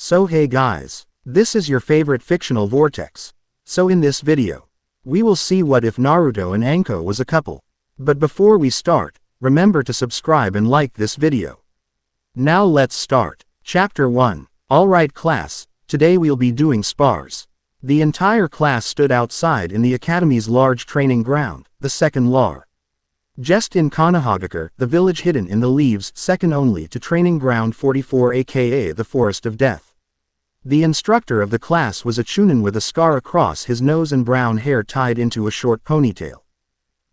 So hey guys, this is your favorite fictional vortex. So in this video, we will see what if Naruto and Anko was a couple. But before we start, remember to subscribe and like this video. Now let's start. Chapter 1. Alright class, today we'll be doing spars. The entire class stood outside in the academy's large training ground, the second LAR. Just in Konohagakure, the village hidden in the leaves, second only to training ground 44 aka the Forest of Death. The instructor of the class was a chunin with a scar across his nose and brown hair tied into a short ponytail.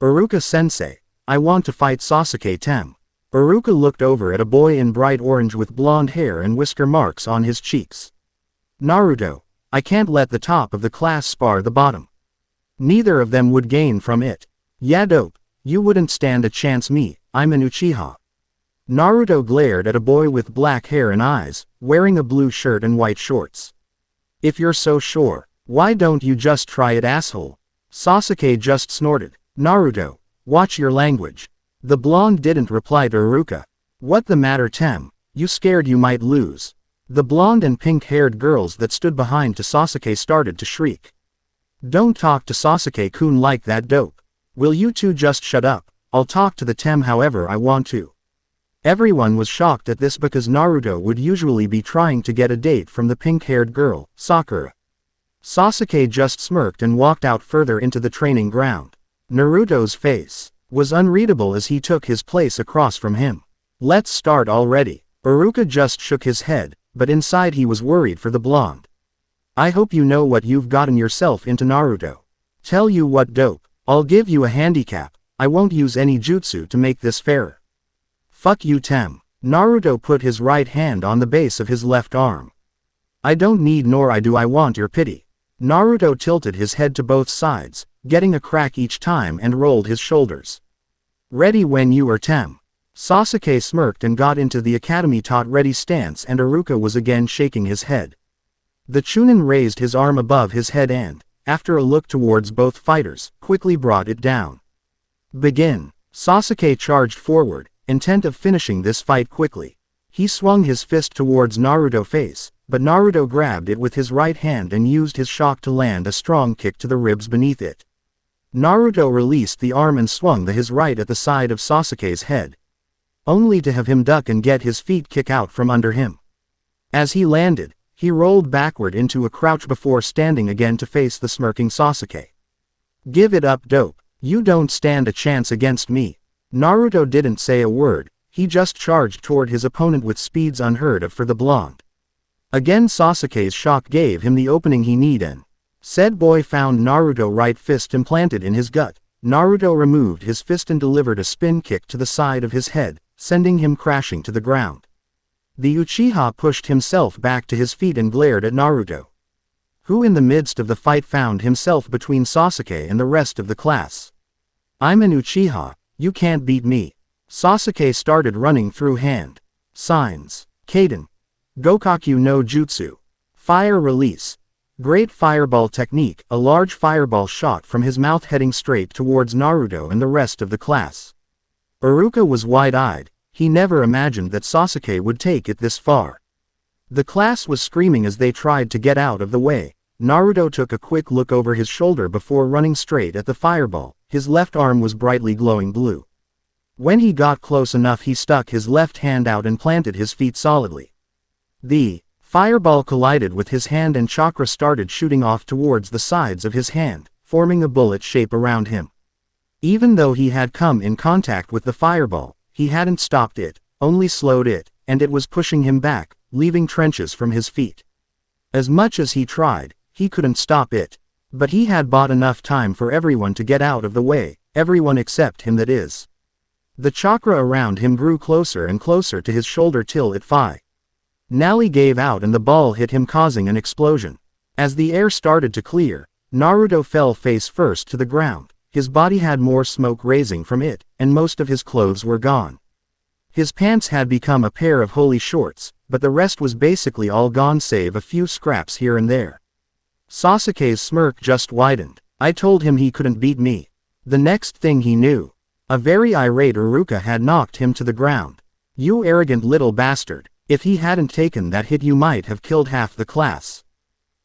Iruka-sensei, I want to fight Sasuke Tem. Iruka looked over at a boy in bright orange with blonde hair and whisker marks on his cheeks. Naruto, I can't let the top of the class spar the bottom. Neither of them would gain from it. Yeah dope, you wouldn't stand a chance me, I'm an Uchiha. Naruto glared at a boy with black hair and eyes, wearing a blue shirt and white shorts. If you're so sure, why don't you just try it asshole? Sasuke just snorted. Naruto, watch your language. The blonde didn't reply to Iruka. What the matter Tem, you scared you might lose? The blonde and pink-haired girls that stood behind to Sasuke started to shriek. Don't talk to Sasuke-kun like that dope. Will you two just shut up? I'll talk to the Tem however I want to. Everyone was shocked at this because Naruto would usually be trying to get a date from the pink-haired girl, Sakura. Sasuke just smirked and walked out further into the training ground. Naruto's face was unreadable as he took his place across from him. Let's start already. Iruka just shook his head, but inside he was worried for the blonde. I hope you know what you've gotten yourself into Naruto. Tell you what dope, I'll give you a handicap, I won't use any jutsu to make this fairer. Fuck you Tem. Naruto put his right hand on the base of his left arm. I don't need nor do I want your pity. Naruto tilted his head to both sides, getting a crack each time and rolled his shoulders. Ready when you are Tem. Sasuke smirked and got into the academy taught ready stance and Iruka was again shaking his head. The chunin raised his arm above his head and, after a look towards both fighters, quickly brought it down. Begin. Sasuke charged forward, intent of finishing this fight quickly. He swung his fist towards Naruto's face, but Naruto grabbed it with his right hand and used his shock to land a strong kick to the ribs beneath it. Naruto released the arm and swung his right at the side of Sasuke's head, only to have him duck and get his feet kick out from under him. As he landed, he rolled backward into a crouch before standing again to face the smirking Sasuke. Give it up dope, you don't stand a chance against me. Naruto didn't say a word, he just charged toward his opponent with speeds unheard of for the blonde. Again Sasuke's shock gave him the opening he needed and said boy found Naruto's right fist implanted in his gut. Naruto removed his fist and delivered a spin kick to the side of his head, sending him crashing to the ground. The Uchiha pushed himself back to his feet and glared at Naruto, who in the midst of the fight found himself between Sasuke and the rest of the class. I'm an Uchiha. You can't beat me. Sasuke started running through hand signs. Kaden. Gokaku no Jutsu. Fire release. Great fireball technique. A large fireball shot from his mouth heading straight towards Naruto and the rest of the class. Iruka was wide-eyed. He never imagined that Sasuke would take it this far. The class was screaming as they tried to get out of the way. Naruto took a quick look over his shoulder before running straight at the fireball. His left arm was brightly glowing blue. When he got close enough he stuck his left hand out and planted his feet solidly. The fireball collided with his hand and chakra started shooting off towards the sides of his hand, forming a bullet shape around him. Even though he had come in contact with the fireball, he hadn't stopped it, only slowed it, and it was pushing him back, leaving trenches from his feet. As much as he tried, he couldn't stop it. But he had bought enough time for everyone to get out of the way, everyone except him that is. The chakra around him grew closer and closer to his shoulder till it finally gave out and the ball hit him causing an explosion. As the air started to clear, Naruto fell face first to the ground. His body had more smoke raising from it, and most of his clothes were gone. His pants had become a pair of holy shorts, but the rest was basically all gone save a few scraps here and there. Sasuke's smirk just widened. I told him he couldn't beat me. The next thing he knew, a very irate Iruka had knocked him to the ground. You arrogant little bastard, If he hadn't taken that hit you might have killed half the class.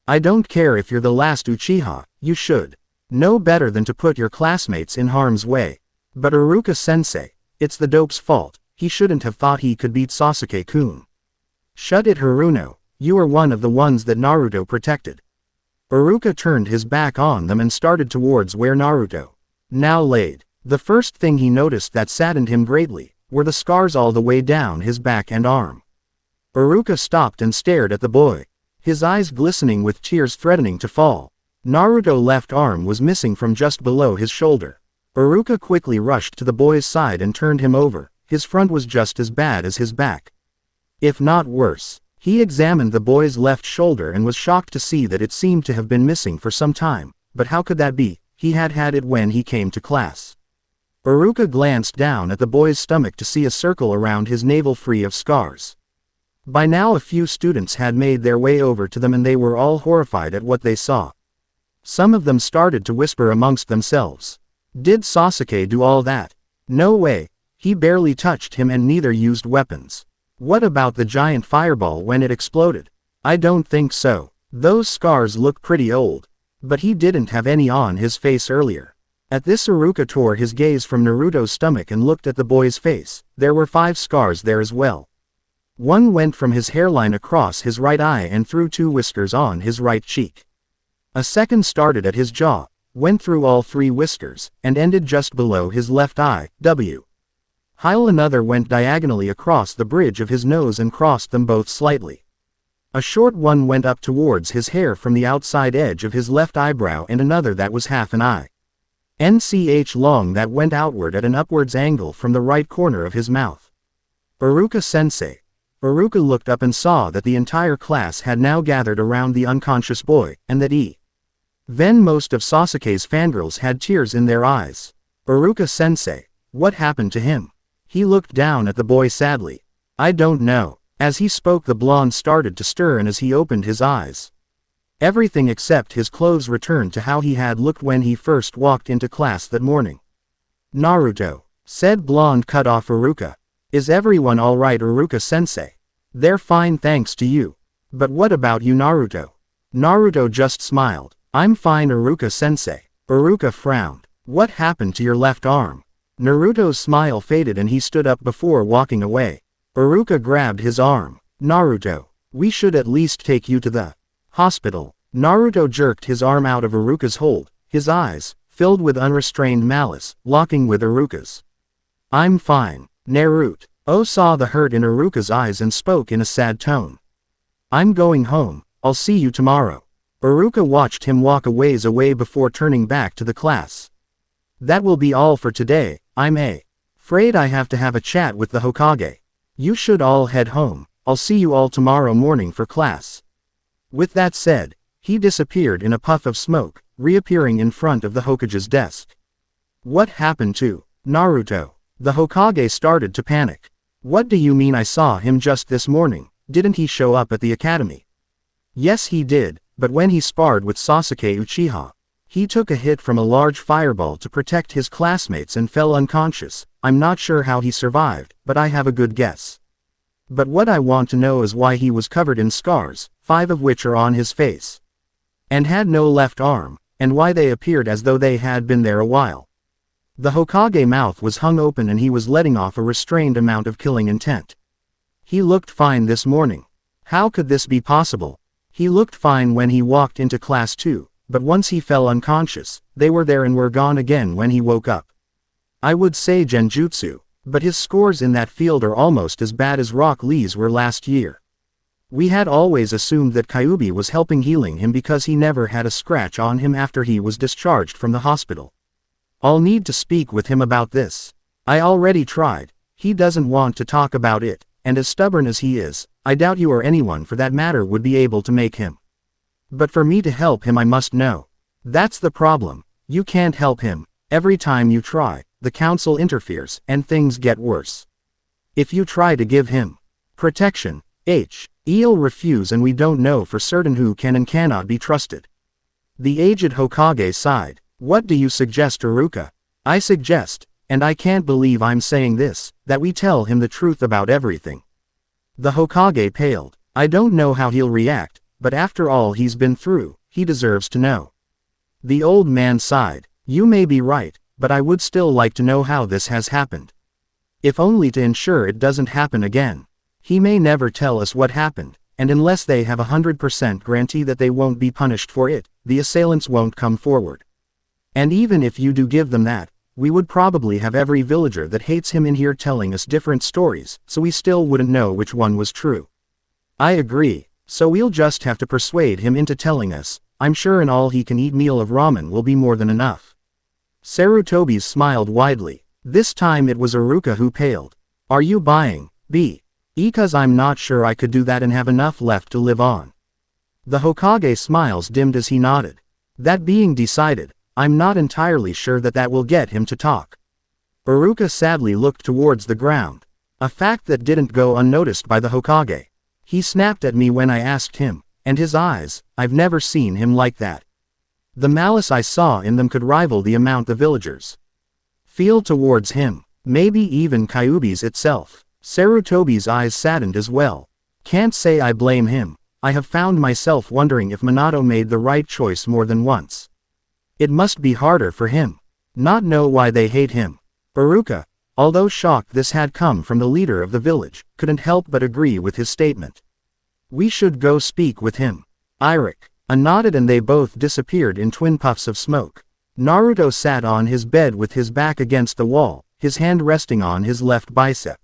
I don't care if you're the last Uchiha, you should know better than to put your classmates in harm's way. But Iruka-sensei, it's the dope's fault, he shouldn't have thought he could beat Sasuke-kun. Shut it Haruno, you are one of the ones that Naruto protected. Iruka turned his back on them and started towards where Naruto now laid. The first thing he noticed that saddened him greatly were the scars all the way down his back and arm. Iruka stopped and stared at the boy, his eyes glistening with tears threatening to fall. Naruto's left arm was missing from just below his shoulder. Iruka quickly rushed to the boy's side and turned him over. His front was just as bad as his back, if not worse. He examined the boy's left shoulder and was shocked to see that it seemed to have been missing for some time. But how could that be? He had had it when he came to class. Iruka glanced down at the boy's stomach to see a circle around his navel free of scars. By now a few students had made their way over to them and they were all horrified at what they saw. Some of them started to whisper amongst themselves. Did Sasuke do all that? No way. He barely touched him and neither used weapons. What about the giant fireball when it exploded? I don't think so. Those scars look pretty old. But he didn't have any on his face earlier. At this Iruka tore his gaze from Naruto's stomach and looked at the boy's face. There were 5 scars there as well. One went from his hairline across his right eye and through 2 whiskers on his right cheek. A second started at his jaw, went through all 3 whiskers, and ended just below his left eye, while another went diagonally across the bridge of his nose and crossed them both slightly. A short one went up towards his hair from the outside edge of his left eyebrow and another that was half an eye. Long that went outward at an upwards angle from the right corner of his mouth. Iruka-sensei. Iruka looked up and saw that the entire class had now gathered around the unconscious boy, and that then most of Sasuke's fangirls had tears in their eyes. Iruka-sensei, what happened to him? He looked down at the boy sadly. I don't know. As he spoke the blonde started to stir and as he opened his eyes, everything except his clothes returned to how he had looked when he first walked into class that morning. Naruto, said blonde cut off Iruka. Is everyone alright Iruka-sensei? They're fine thanks to you. But what about you Naruto? Naruto just smiled. I'm fine Iruka-sensei. Iruka frowned. What happened to your left arm? Naruto's smile faded and he stood up before walking away. Iruka grabbed his arm. Naruto, we should at least take you to the hospital. Naruto jerked his arm out of Iruka's hold, his eyes, filled with unrestrained malice, locking with Iruka's. I'm fine. Naruto saw the hurt in Iruka's eyes and spoke in a sad tone. I'm going home, I'll see you tomorrow. Iruka watched him walk a ways away before turning back to the class. That will be all for today, I'm afraid I have to have a chat with the Hokage. You should all head home, I'll see you all tomorrow morning for class. With that said, he disappeared in a puff of smoke, reappearing in front of the Hokage's desk. What happened to Naruto? The Hokage started to panic. What do you mean I saw him just this morning? Didn't he show up at the academy? Yes he did, but when he sparred with Sasuke Uchiha, he took a hit from a large fireball to protect his classmates and fell unconscious. I'm not sure how he survived, but I have a good guess. But what I want to know is why he was covered in scars, 5 of which are on his face, and had no left arm, and why they appeared as though they had been there a while. The Hokage's mouth was hung open and he was letting off a restrained amount of killing intent. He looked fine this morning. How could this be possible? He looked fine when he walked into class too. But once he fell unconscious, they were there and were gone again when he woke up. I would say genjutsu, but his scores in that field are almost as bad as Rock Lee's were last year. We had always assumed that Kyuubi was helping healing him because he never had a scratch on him after he was discharged from the hospital. I'll need to speak with him about this. I already tried. He doesn't want to talk about it, and as stubborn as he is, I doubt you or anyone for that matter would be able to make him. But for me to help him I must know. That's the problem. You can't help him. Every time you try, the council interferes, and things get worse. If you try to give him protection, he'll refuse and we don't know for certain who can and cannot be trusted. The aged Hokage sighed. What do you suggest Iruka? I suggest, and I can't believe I'm saying this, that we tell him the truth about everything. The Hokage paled. I don't know how he'll react, but after all he's been through, he deserves to know. The old man sighed. You may be right, but I would still like to know how this has happened. If only to ensure it doesn't happen again. He may never tell us what happened, and unless they have 100% guarantee that they won't be punished for it, the assailants won't come forward. And even if you do give them that, we would probably have every villager that hates him in here telling us different stories, so we still wouldn't know which one was true. I agree, so we'll just have to persuade him into telling us. I'm sure an all-he-can-eat meal of ramen will be more than enough. Sarutobi smiled widely. This time it was Iruka who paled. Are you buying, B? Because I'm not sure I could do that and have enough left to live on. The Hokage smiles dimmed as he nodded. That being decided, I'm not entirely sure that will get him to talk. Iruka sadly looked towards the ground. A fact that didn't go unnoticed by the Hokage. He snapped at me when I asked him, and his eyes, I've never seen him like that. The malice I saw in them could rival the amount the villagers feel towards him, maybe even Kyuubi's itself. Sarutobi's eyes saddened as well. Can't say I blame him. I have found myself wondering if Minato made the right choice more than once. It must be harder for him. Not know why they hate him. Iruka, although shocked this had come from the leader of the village, couldn't help but agree with his statement. We should go speak with him. Iruka nodded and they both disappeared in twin puffs of smoke. Naruto sat on his bed with his back against the wall, his hand resting on his left bicep.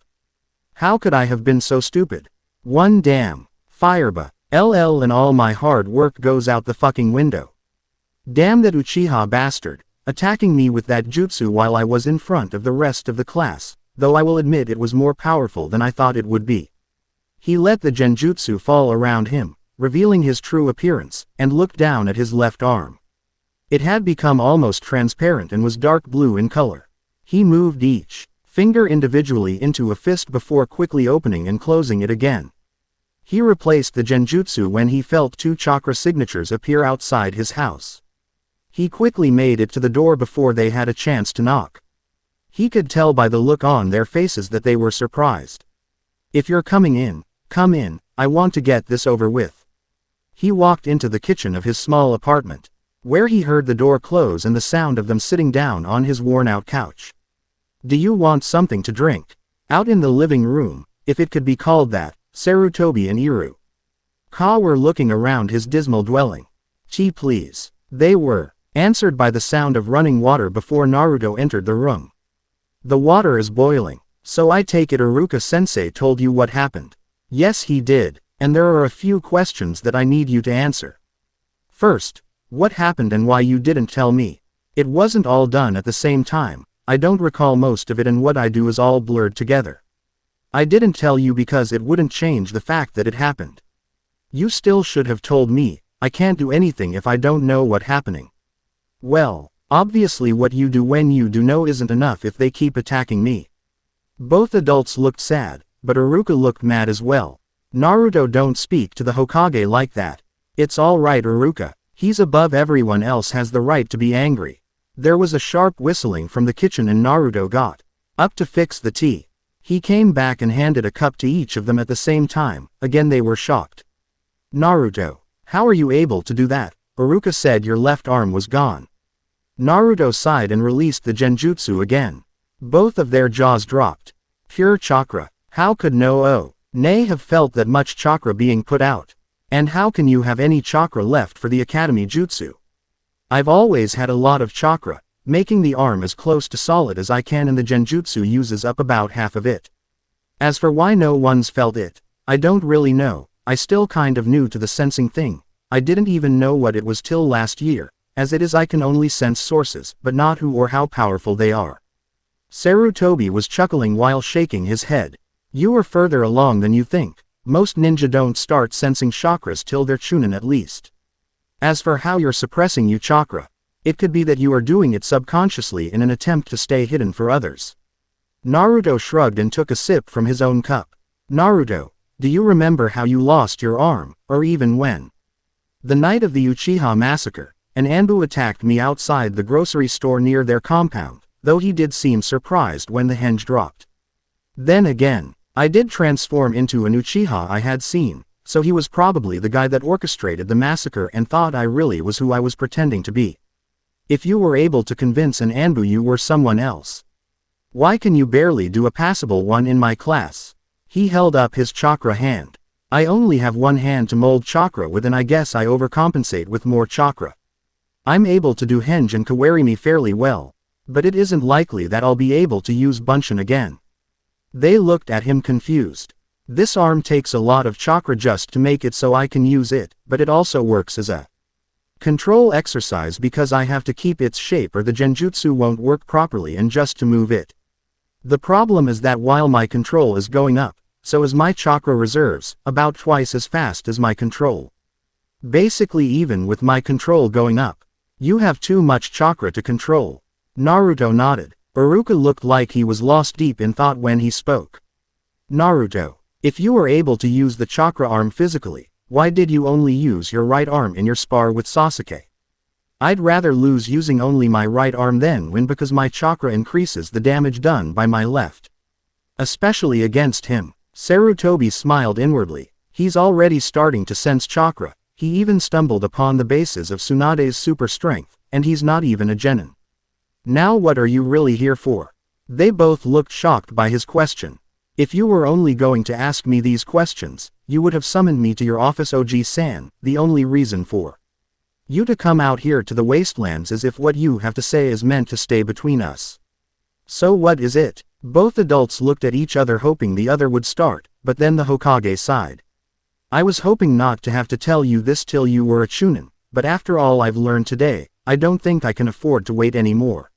How could I have been so stupid? One damn fireball, LL, and all my hard work goes out the fucking window. Damn that Uchiha bastard, attacking me with that jutsu while I was in front of the rest of the class, though I will admit it was more powerful than I thought it would be. He let the genjutsu fall around him, revealing his true appearance, and looked down at his left arm. It had become almost transparent and was dark blue in color. He moved each finger individually into a fist before quickly opening and closing it again. He replaced the genjutsu when he felt 2 chakra signatures appear outside his house. He quickly made it to the door before they had a chance to knock. He could tell by the look on their faces that they were surprised. If you're coming in, come in, I want to get this over with. He walked into the kitchen of his small apartment, where he heard the door close and the sound of them sitting down on his worn-out couch. Do you want something to drink? Out in the living room, if it could be called that, Sarutobi and Iruka were looking around his dismal dwelling. Tea please. They were answered by the sound of running water before Naruto entered the room. The water is boiling, so I take it Iruka-sensei told you what happened. Yes he did, and there are a few questions that I need you to answer. First, what happened and why you didn't tell me? It wasn't all done at the same time, I don't recall most of it and what I do is all blurred together. I didn't tell you because it wouldn't change the fact that it happened. You still should have told me. I can't do anything if I don't know what's happening. Well, obviously what you do when you do know isn't enough if they keep attacking me. Both adults looked sad, but Iruka looked mad as well. Naruto, don't speak to the Hokage like that. It's all right Iruka, he's above everyone else has the right to be angry. There was a sharp whistling from the kitchen and Naruto got up to fix the tea. He came back and handed a cup to each of them at the same time. Again they were shocked. Naruto, how are you able to do that? Iruka said your left arm was gone. Naruto sighed and released the genjutsu again. Both of their jaws dropped. Pure chakra. How could Nay have felt that much chakra being put out? And how can you have any chakra left for the academy jutsu? I've always had a lot of chakra, making the arm as close to solid as I can and the genjutsu uses up about half of it. As for why no one's felt it, I don't really know. I still kind of new to the sensing thing. I didn't even know what it was till last year. As it is I can only sense sources, but not who or how powerful they are. Sarutobi was chuckling while shaking his head. You are further along than you think. Most ninja don't start sensing chakras till they're chunin at least. As for how you're suppressing your chakra, it could be that you are doing it subconsciously in an attempt to stay hidden for others. Naruto shrugged and took a sip from his own cup. Naruto, do you remember how you lost your arm, or even when? The night of the Uchiha massacre, an Anbu attacked me outside the grocery store near their compound, though he did seem surprised when the henge dropped. Then again, I did transform into an Uchiha I had seen, so he was probably the guy that orchestrated the massacre and thought I really was who I was pretending to be. If you were able to convince an Anbu you were someone else, why can you barely do a passable one in my class? He held up his chakra hand. I only have one hand to mold chakra with, and I guess I overcompensate with more chakra. I'm able to do Henge and Kawarimi fairly well, but it isn't likely that I'll be able to use Bunshin again. They looked at him confused. This arm takes a lot of chakra just to make it so I can use it, but it also works as a control exercise because I have to keep its shape or the genjutsu won't work properly and just to move it. The problem is that while my control is going up, so is my chakra reserves, about twice as fast as my control. Basically even with my control going up, you have too much chakra to control. Naruto nodded. Iruka looked like he was lost deep in thought when he spoke. Naruto, if you were able to use the chakra arm physically, why did you only use your right arm in your spar with Sasuke? I'd rather lose using only my right arm than win because my chakra increases the damage done by my left. Especially against him. Sarutobi smiled inwardly. He's already starting to sense chakra. He even stumbled upon the basis of Tsunade's super strength, and he's not even a genin. Now what are you really here for? They both looked shocked by his question. If you were only going to ask me these questions, you would have summoned me to your office, Oji-san. The only reason for you to come out here to the wastelands is if what you have to say is meant to stay between us. So what is it? Both adults looked at each other hoping the other would start, but then the Hokage sighed. I was hoping not to have to tell you this till you were a chunin, but after all I've learned today, I don't think I can afford to wait anymore.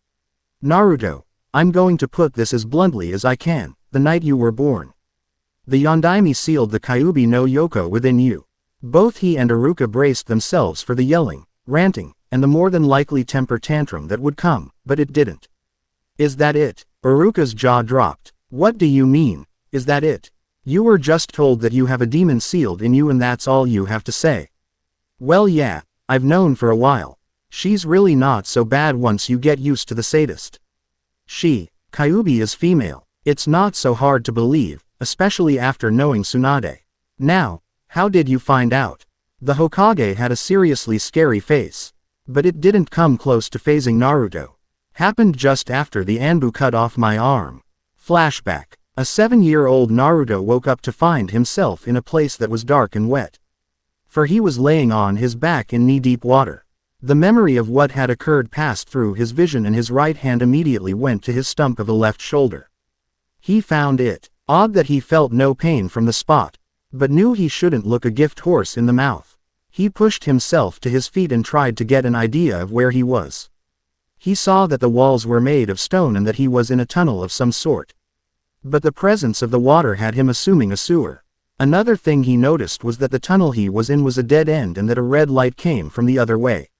Naruto, I'm going to put this as bluntly as I can, the night you were born. The Yondaime sealed the Kyuubi no Yoko within you. Both he and Iruka braced themselves for the yelling, ranting, and the more than likely temper tantrum that would come, but it didn't. Is that it? Iruka's jaw dropped. What do you mean, is that it? You were just told that you have a demon sealed in you and that's all you have to say. Well yeah, I've known for a while. She's really not so bad once you get used to the sadist. Kyuubi is female. It's not so hard to believe, especially after knowing Tsunade. Now, how did you find out? The Hokage had a seriously scary face. But it didn't come close to phasing Naruto. Happened just after the Anbu cut off my arm. Flashback. A 7-year-old Naruto woke up to find himself in a place that was dark and wet. For he was laying on his back in knee-deep water. The memory of what had occurred passed through his vision and his right hand immediately went to his stump of the left shoulder. He found it odd that he felt no pain from the spot, but knew he shouldn't look a gift horse in the mouth. He pushed himself to his feet and tried to get an idea of where he was. He saw that the walls were made of stone and that he was in a tunnel of some sort. But the presence of the water had him assuming a sewer. Another thing he noticed was that the tunnel he was in was a dead end and that a red light came from the other way.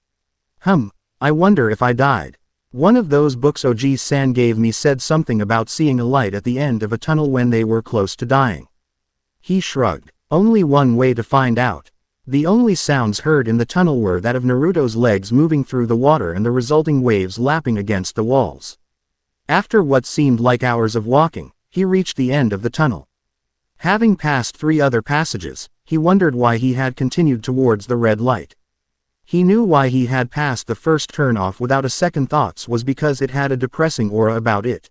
I wonder if I died. One of those books Oji-san gave me said something about seeing a light at the end of a tunnel when they were close to dying. He shrugged. Only one way to find out. The only sounds heard in the tunnel were that of Naruto's legs moving through the water and the resulting waves lapping against the walls. After what seemed like hours of walking, he reached the end of the tunnel. Having passed 3 other passages, he wondered why he had continued towards the red light. He knew why he had passed the first turnoff without a second thoughts was because it had a depressing aura about it.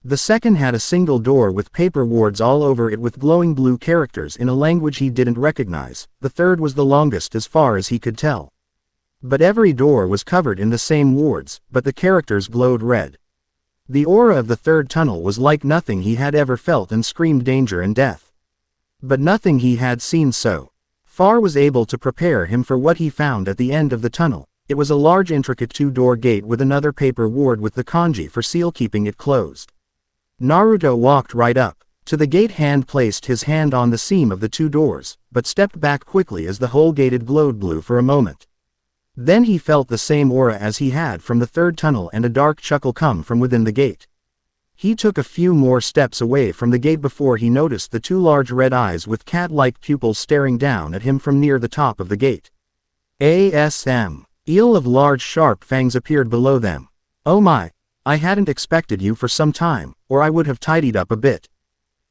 The second had a single door with paper wards all over it with glowing blue characters in a language he didn't recognize. The third was the longest as far as he could tell. But every door was covered in the same wards, but the characters glowed red. The aura of the third tunnel was like nothing he had ever felt and screamed danger and death. But nothing he had seen so far was able to prepare him for what he found at the end of the tunnel. It was a large intricate 2-door gate with another paper ward with the kanji for seal keeping it closed. Naruto walked right up to the gate, placed his hand on the seam of the 2 doors, but stepped back quickly as the whole gated glowed blue for a moment. Then he felt the same aura as he had from the third tunnel and a dark chuckle come from within the gate. He took a few more steps away from the gate before he noticed the 2 large red eyes with cat-like pupils staring down at him from near the top of the gate. ASM. Eel of large sharp fangs appeared below them. Oh my, I hadn't expected you for some time, or I would have tidied up a bit.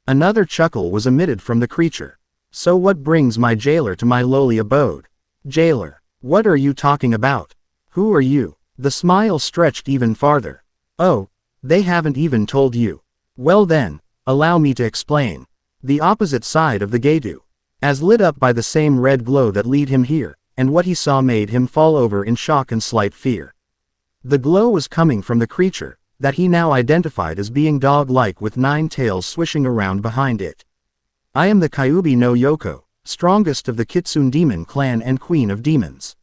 Another chuckle was emitted from the creature. So what brings my jailer to my lowly abode? Jailer, what are you talking about? Who are you? The smile stretched even farther. Oh, they haven't even told you. Well then, allow me to explain. The opposite side of the Gaitu, as lit up by the same red glow that led him here, and what he saw made him fall over in shock and slight fear. The glow was coming from the creature, that he now identified as being dog-like with 9 tails swishing around behind it. I am the Kyuubi no Yoko, strongest of the Kitsune demon clan and queen of demons.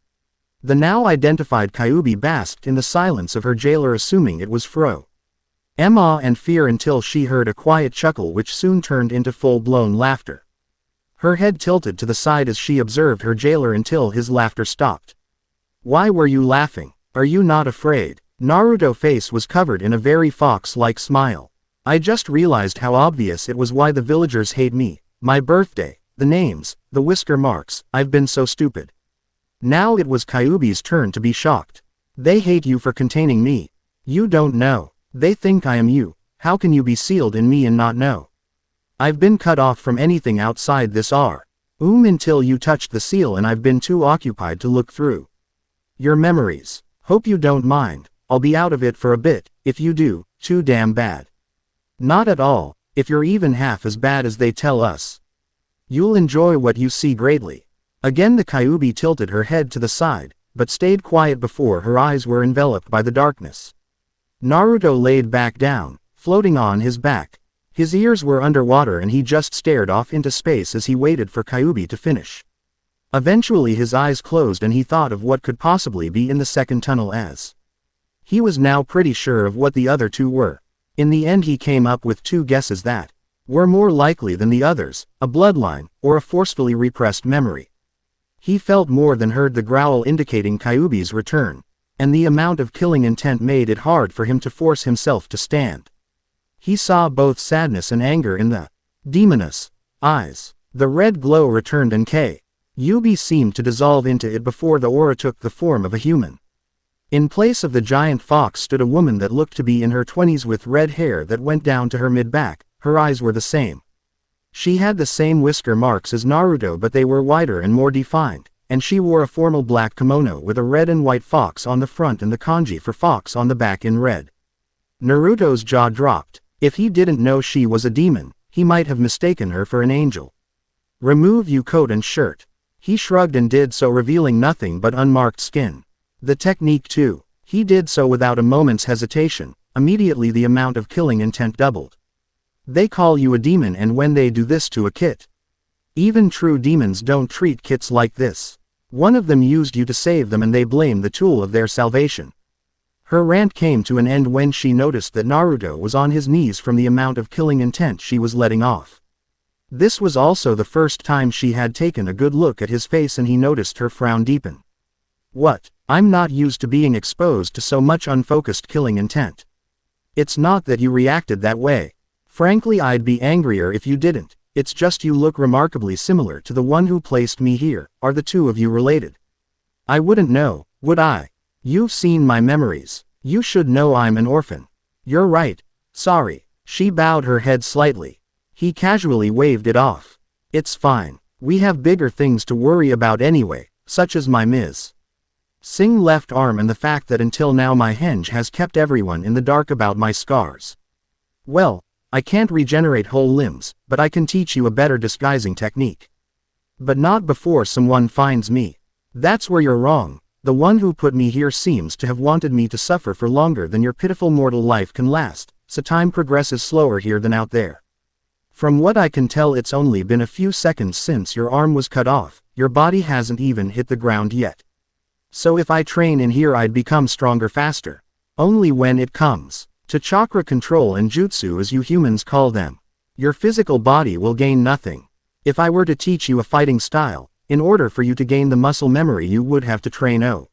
The now identified Kyuubi basked in the silence of her jailer, assuming it was Fro. Awe and fear until she heard a quiet chuckle which soon turned into full-blown laughter. Her head tilted to the side as she observed her jailer until his laughter stopped. Why were you laughing? Are you not afraid? Naruto's face was covered in a very fox-like smile. I just realized how obvious it was why the villagers hate me. My birthday, the names, the whisker marks. I've been so stupid. Now it was Kyuubi's turn to be shocked. They hate you for containing me. You don't know. They think I am you. How can you be sealed in me and not know? I've been cut off from anything outside this until you touched the seal, and I've been too occupied to look through your memories. Hope you don't mind. I'll be out of it for a bit. If you do, too damn bad. Not at all. If you're even half as bad as they tell us, you'll enjoy what you see greatly. Again the Kyuubi tilted her head to the side, but stayed quiet before her eyes were enveloped by the darkness. Naruto laid back down, floating on his back. His ears were underwater and he just stared off into space as he waited for Kyuubi to finish. Eventually his eyes closed and he thought of what could possibly be in the second tunnel, as he was now pretty sure of what the other two were. In the end he came up with 2 guesses that were more likely than the others, a bloodline, or a forcefully repressed memory. He felt more than heard the growl indicating Kyuubi's return, and the amount of killing intent made it hard for him to force himself to stand. He saw both sadness and anger in the demoness eyes. The red glow returned and Kyuubi seemed to dissolve into it before the aura took the form of a human. In place of the giant fox stood a woman that looked to be in her 20s with red hair that went down to her mid-back. Her eyes were the same. She had the same whisker marks as Naruto, but they were wider and more defined, and she wore a formal black kimono with a red and white fox on the front and the kanji for fox on the back in red. Naruto's jaw dropped. If he didn't know she was a demon, he might have mistaken her for an angel. Remove your coat and shirt. He shrugged and did so, revealing nothing but unmarked skin. The technique too. He did so without a moment's hesitation. Immediately the amount of killing intent doubled. They call you a demon, and when they do this to a kit, even true demons don't treat kits like this. One of them used you to save them and they blame the tool of their salvation. Her rant came to an end when she noticed that Naruto was on his knees from the amount of killing intent she was letting off. This was also the first time she had taken a good look at his face, and he noticed her frown deepen. What? I'm not used to being exposed to so much unfocused killing intent. It's not that you reacted that way. Frankly, I'd be angrier if you didn't. It's just you look remarkably similar to the one who placed me here. Are the two of you related? I wouldn't know, would I? You've seen my memories. You should know I'm an orphan. You're right. Sorry. She bowed her head slightly. He casually waved it off. It's fine. We have bigger things to worry about anyway, such as my missing left arm and the fact that until now my henge has kept everyone in the dark about my scars. Well, I can't regenerate whole limbs, but I can teach you a better disguising technique. But not before someone finds me. That's where you're wrong. The one who put me here seems to have wanted me to suffer for longer than your pitiful mortal life can last, so time progresses slower here than out there. From what I can tell, it's only been a few seconds since your arm was cut off. Your body hasn't even hit the ground yet. So if I train in here, I'd become stronger faster. Only when it comes to chakra control and jutsu, as you humans call them, your physical body will gain nothing. If I were to teach you a fighting style, in order for you to gain the muscle memory you would have to train out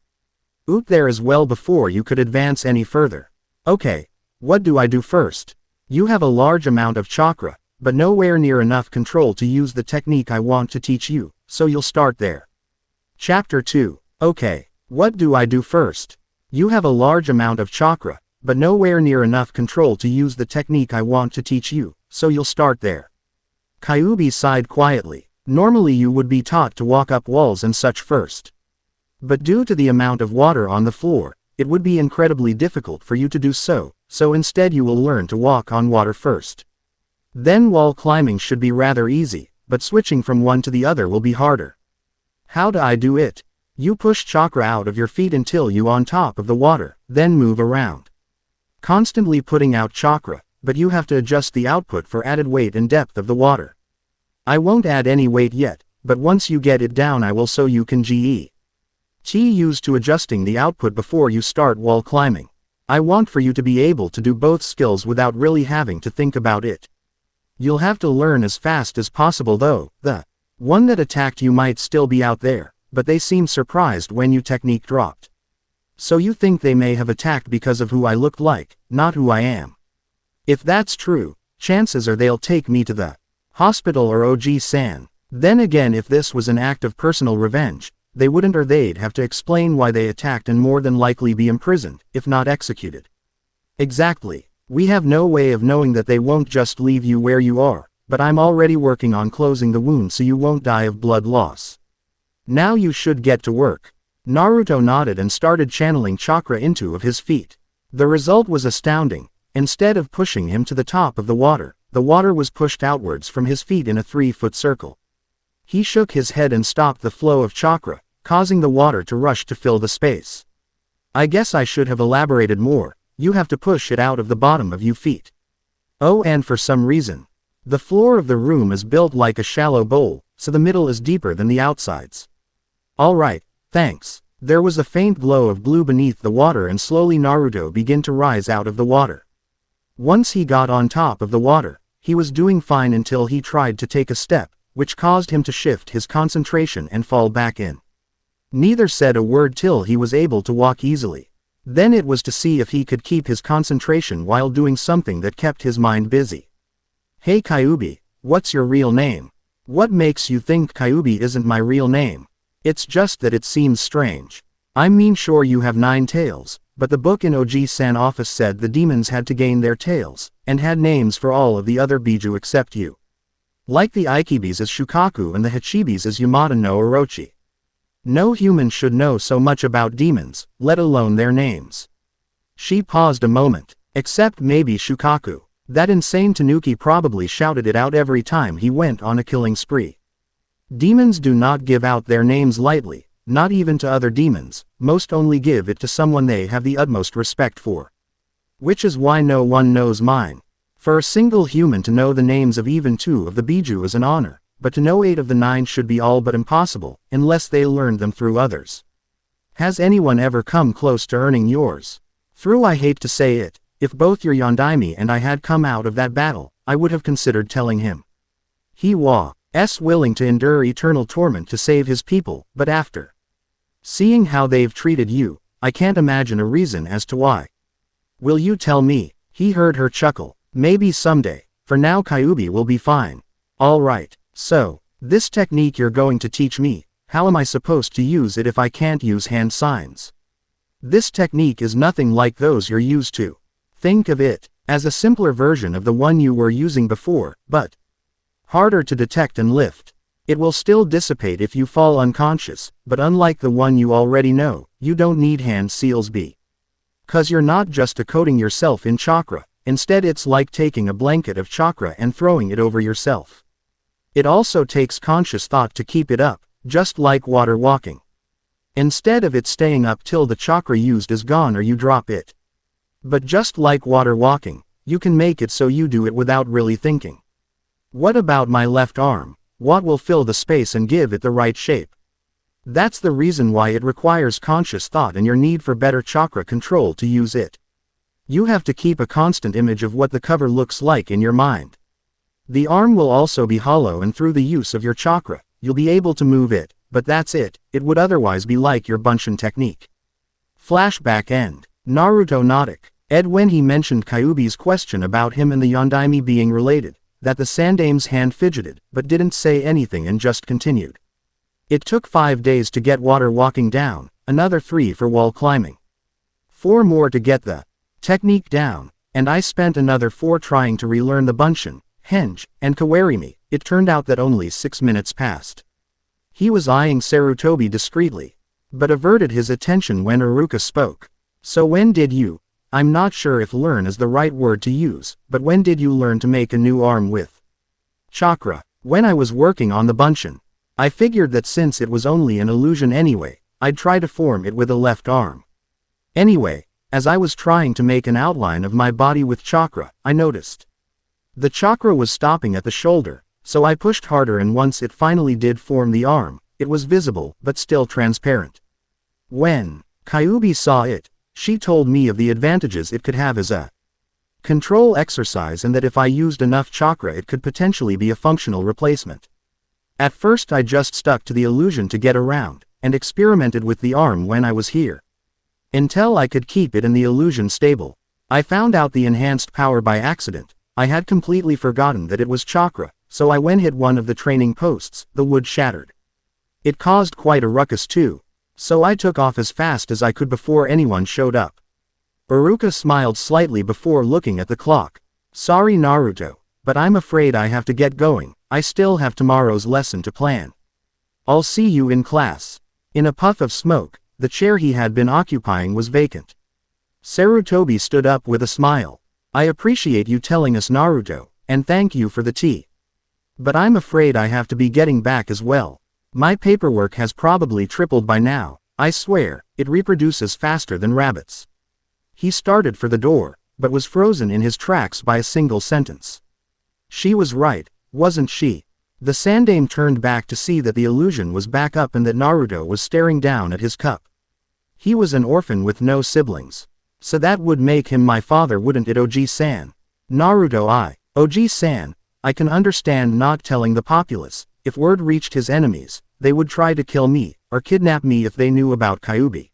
there as well before you could advance any further. Okay, what do I do first? You have a large amount of chakra, but nowhere near enough control to use the technique I want to teach you, so you'll start there. Chapter 2. Okay, what do I do first? You have a large amount of chakra, but nowhere near enough control to use the technique I want to teach you, so you'll start there. Kyuubi sighed quietly. Normally you would be taught to walk up walls and such first. But due to the amount of water on the floor, it would be incredibly difficult for you to do so, so instead you will learn to walk on water first. Then wall climbing should be rather easy, but switching from one to the other will be harder. How do I do it? You push chakra out of your feet until you on top of the water, then move around. Constantly putting out chakra, but you have to adjust the output for added weight and depth of the water. I won't add any weight yet, but once you get it down I will so you can ge. Used to adjusting the output before you start wall climbing. I want for you to be able to do both skills without really having to think about it. You'll have to learn as fast as possible though. The one that attacked you might still be out there, but they seemed surprised when you technique dropped. So you think they may have attacked because of who I looked like, not who I am. If that's true, chances are they'll take me to the hospital or OG-san. Then again, if this was an act of personal revenge, they wouldn't, or they'd have to explain why they attacked and more than likely be imprisoned, if not executed. Exactly. We have no way of knowing that they won't just leave you where you are, but I'm already working on closing the wound so you won't die of blood loss. Now you should get to work. Naruto nodded and started channeling chakra into of his feet. The result was astounding. Instead of pushing him to the top of the water was pushed outwards from his feet in a 3-foot circle. He shook his head and stopped the flow of chakra, causing the water to rush to fill the space. I guess I should have elaborated more. You have to push it out of the bottom of your feet. Oh, and for some reason, the floor of the room is built like a shallow bowl, so the middle is deeper than the outsides. Alright, thanks. There was a faint glow of blue beneath the water and slowly Naruto began to rise out of the water. Once he got on top of the water, he was doing fine until he tried to take a step, which caused him to shift his concentration and fall back in. Neither said a word till he was able to walk easily. Then it was to see if he could keep his concentration while doing something that kept his mind busy. Hey Kyuubi, what's your real name? What makes you think Kyuubi isn't my real name? It's just that it seems strange. I mean, sure you have 9 tails, but the book in OG-san office said the demons had to gain their tails, and had names for all of the other Biju except you. Like the Ikebis as Shukaku and the Hachibis as Yamada no Orochi. No human should know so much about demons, let alone their names. She paused a moment. Except maybe Shukaku. That insane Tanuki probably shouted it out every time he went on a killing spree. Demons do not give out their names lightly, not even to other demons, most only give it to someone they have the utmost respect for. Which is why no one knows mine. For a single human to know the names of even 2 of the Biju is an honor, but to know 8 of the 9 should be all but impossible, unless they learned them through others. Has anyone ever come close to earning yours? Through I hate to say it, if both your Yondaime and I had come out of that battle, I would have considered telling him. He was willing to endure eternal torment to save his people, but after seeing how they've treated you, I can't imagine a reason as to why. Will you tell me? He heard her chuckle. Maybe someday. For now Kyuubi will be fine. Alright, so, this technique you're going to teach me, how am I supposed to use it if I can't use hand signs? This technique is nothing like those you're used to. Think of it as a simpler version of the one you were using before, but harder to detect and lift. It will still dissipate if you fall unconscious, but unlike the one you already know, you don't need hand seals cause you're not just coating yourself in chakra, instead it's like taking a blanket of chakra and throwing it over yourself. It also takes conscious thought to keep it up, just like water walking. Instead of it staying up till the chakra used is gone or you drop it. But just like water walking, you can make it so you do it without really thinking. What about my left arm? What will fill the space and give it the right shape? That's the reason why it requires conscious thought and your need for better chakra control to use it. You have to keep a constant image of what the cover looks like in your mind. The arm will also be hollow and through the use of your chakra, you'll be able to move it, but that's it, it would otherwise be like your Bunshin technique. Flashback end. Naruto nodded. When he mentioned Kyuubi's question about him and the Yondaime being related, that the Sandame's hand fidgeted, but didn't say anything and just continued. It took 5 days to get water walking down, another 3 for wall climbing. 4 more to get the technique down, and I spent another 4 trying to relearn the Bunshin, Henge, and Kawarimi. It turned out that only 6 minutes passed. He was eyeing Sarutobi discreetly, but averted his attention when Iruka spoke. So when did you, I'm not sure if learn is the right word to use, but when did you learn to make a new arm with chakra? When I was working on the bunshin. I figured that since it was only an illusion anyway, I'd try to form it with a left arm. Anyway, as I was trying to make an outline of my body with chakra, I noticed the chakra was stopping at the shoulder, so I pushed harder, and once it finally did form the arm, it was visible, but still transparent. When Kyubi saw it, she told me of the advantages it could have as a control exercise, and that if I used enough chakra it could potentially be a functional replacement. At first I just stuck to the illusion to get around, and experimented with the arm when I was here. Until I could keep it and the illusion stable. I found out the enhanced power by accident. I had completely forgotten that it was chakra, so I when hit one of the training posts, the wood shattered. It caused quite a ruckus too, so I took off as fast as I could before anyone showed up. Iruka smiled slightly before looking at the clock. Sorry Naruto, but I'm afraid I have to get going. I still have tomorrow's lesson to plan. I'll see you in class. In a puff of smoke, the chair he had been occupying was vacant. Sarutobi stood up with a smile. I appreciate you telling us, Naruto, and thank you for the tea. But I'm afraid I have to be getting back as well. My paperwork has probably tripled by now. I swear, it reproduces faster than rabbits. He started for the door, but was frozen in his tracks by a single sentence. She was right, wasn't she? The Sandaime turned back to see that the illusion was back up and that Naruto was staring down at his cup. He was an orphan with no siblings. So that would make him my father, wouldn't it, Oji-san? Naruto, Oji-san, I can understand not telling the populace. If word reached his enemies, they would try to kill me, or kidnap me if they knew about Kyubi.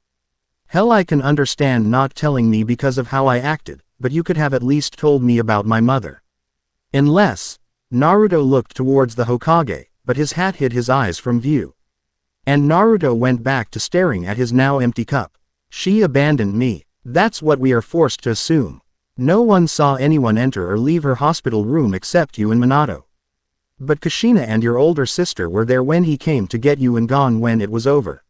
Hell, I can understand not telling me because of how I acted, but you could have at least told me about my mother. Unless, Naruto looked towards the Hokage, but his hat hid his eyes from view. And Naruto went back to staring at his now empty cup. She abandoned me. That's what we are forced to assume. No one saw anyone enter or leave her hospital room except you and Minato. But Kushina and your older sister were there when he came to get you and gone when it was over.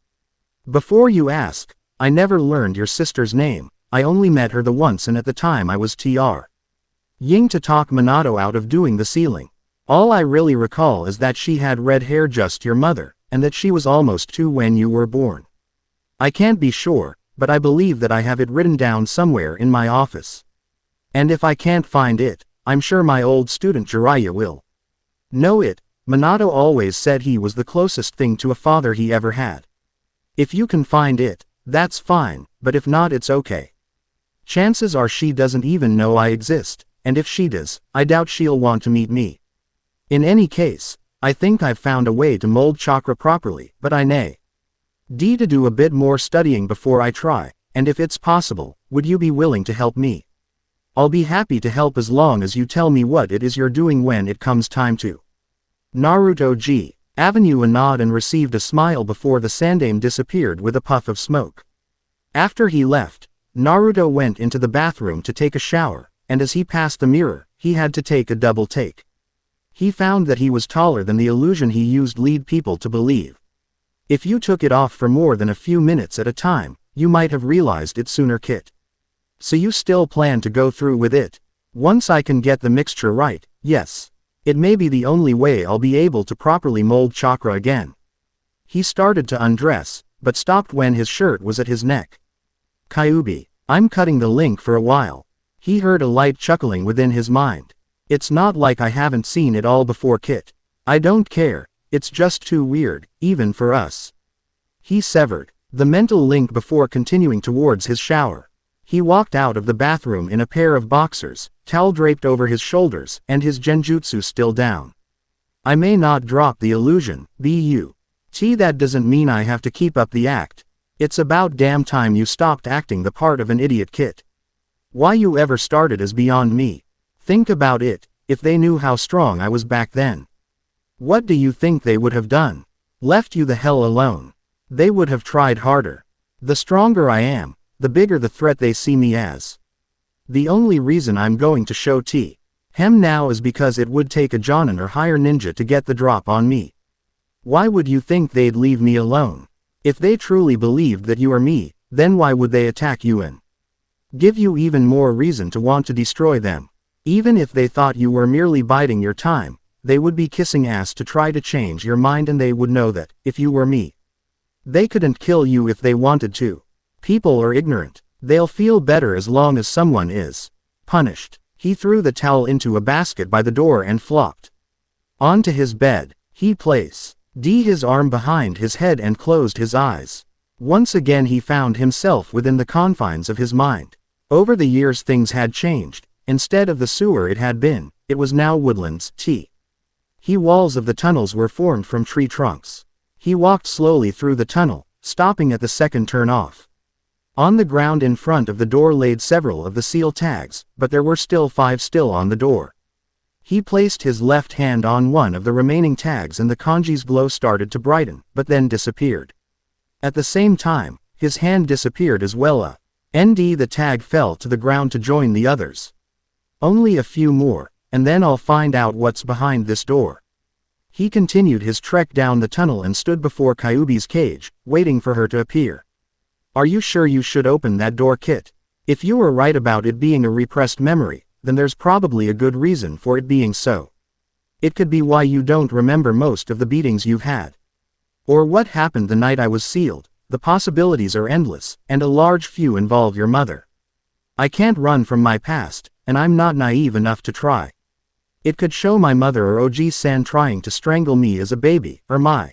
Before you ask, I never learned your sister's name. I only met her the once, and at the time I was Tr. Ying to talk Minato out of doing the sealing. All I really recall is that she had red hair, just your mother, and that she was almost 2 when you were born. I can't be sure, but I believe that I have it written down somewhere in my office. And if I can't find it, I'm sure my old student Jiraiya will know it. Minato always said he was the closest thing to a father he ever had. If you can find it, that's fine, but if not, it's okay. Chances are she doesn't even know I exist, and if she does, I doubt she'll want to meet me. In any case, I think I've found a way to mold chakra properly, but I need to do a bit more studying before I try, and if it's possible, would you be willing to help me? I'll be happy to help as long as you tell me what it is you're doing when it comes time to. Naruto G. Avenue a nod and received a smile before the Sandaime disappeared with a puff of smoke. After he left, Naruto went into the bathroom to take a shower, and as he passed the mirror, he had to take a double take. He found that he was taller than the illusion he used lead people to believe. If you took it off for more than a few minutes at a time, you might have realized it sooner, Kit. So you still plan to go through with it? Once I can get the mixture right, yes. It may be the only way I'll be able to properly mold chakra again. He started to undress, but stopped when his shirt was at his neck. Kyubi, I'm cutting the link for a while. He heard a light chuckling within his mind. It's not like I haven't seen it all before, Kit. I don't care, it's just too weird, even for us. He severed the mental link before continuing towards his shower. He walked out of the bathroom in a pair of boxers, towel draped over his shoulders, and his genjutsu still down. I may not drop the illusion, but that doesn't mean I have to keep up the act. It's about damn time you stopped acting the part of an idiot, Kit. Why you ever started is beyond me. Think about it, if they knew how strong I was back then. What do you think they would have done? Left you the hell alone. They would have tried harder. The stronger I am, the bigger the threat they see me as. The only reason I'm going to show Now is because it would take a Jonin or higher ninja to get the drop on me. Why would you think they'd leave me alone? If they truly believed that you are me, then why would they attack you and give you even more reason to want to destroy them? Even if they thought you were merely biding your time, they would be kissing ass to try to change your mind, and they would know that, if you were me, they couldn't kill you if they wanted to. People are ignorant. They'll feel better as long as someone is punished. He threw the towel into a basket by the door and flopped onto his bed. He placed his arm behind his head and closed his eyes. Once again he found himself within the confines of his mind. Over the years things had changed. Instead of the sewer it was now woodlands. The walls of the tunnels were formed from tree trunks. He walked slowly through the tunnel, stopping at the second turn-off. On the ground in front of the door laid several of the seal tags, but there were still 5 still on the door. He placed his left hand on one of the remaining tags and the kanji's glow started to brighten, but then disappeared. At the same time, his hand disappeared as well. The tag fell to the ground to join the others. Only a few more, and then I'll find out what's behind this door. He continued his trek down the tunnel and stood before Kyuubi's cage, waiting for her to appear. Are you sure you should open that door, Kit? If you were right about it being a repressed memory, then there's probably a good reason for it being so. It could be why you don't remember most of the beatings you've had. Or what happened the night I was sealed. The possibilities are endless, and a large few involve your mother. I can't run from my past, and I'm not naive enough to try. It could show my mother or Oji-san trying to strangle me as a baby, or my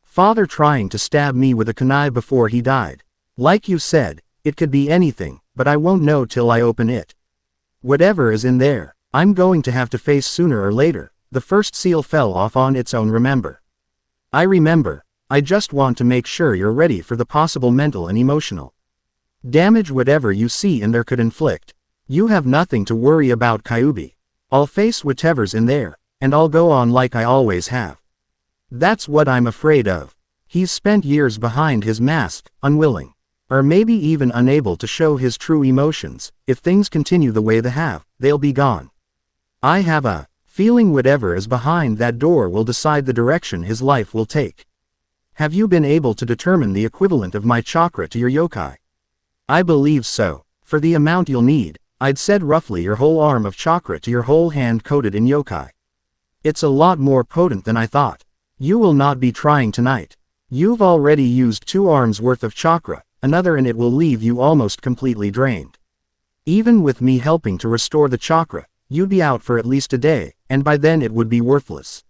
father trying to stab me with a kunai before he died. Like you said, it could be anything, but I won't know till I open it. Whatever is in there, I'm going to have to face sooner or later. The first seal fell off on its own. Remember. I remember. I just want to make sure you're ready for the possible mental and emotional damage whatever you see in there could inflict. You have nothing to worry about, Kyuubi. I'll face whatever's in there, and I'll go on like I always have. That's what I'm afraid of. He's spent years behind his mask, unwilling, or maybe even unable to show his true emotions. If things continue the way they have, they'll be gone. I have a feeling whatever is behind that door will decide the direction his life will take. Have you been able to determine the equivalent of my chakra to your yokai? I believe so. For the amount you'll need, I'd said roughly your whole arm of chakra to your whole hand coated in yokai. It's a lot more potent than I thought. You will not be trying tonight. You've already used 2 arms worth of chakra, another and it will leave you almost completely drained. Even with me helping to restore the chakra, you'd be out for at least a day, and by then it would be worthless.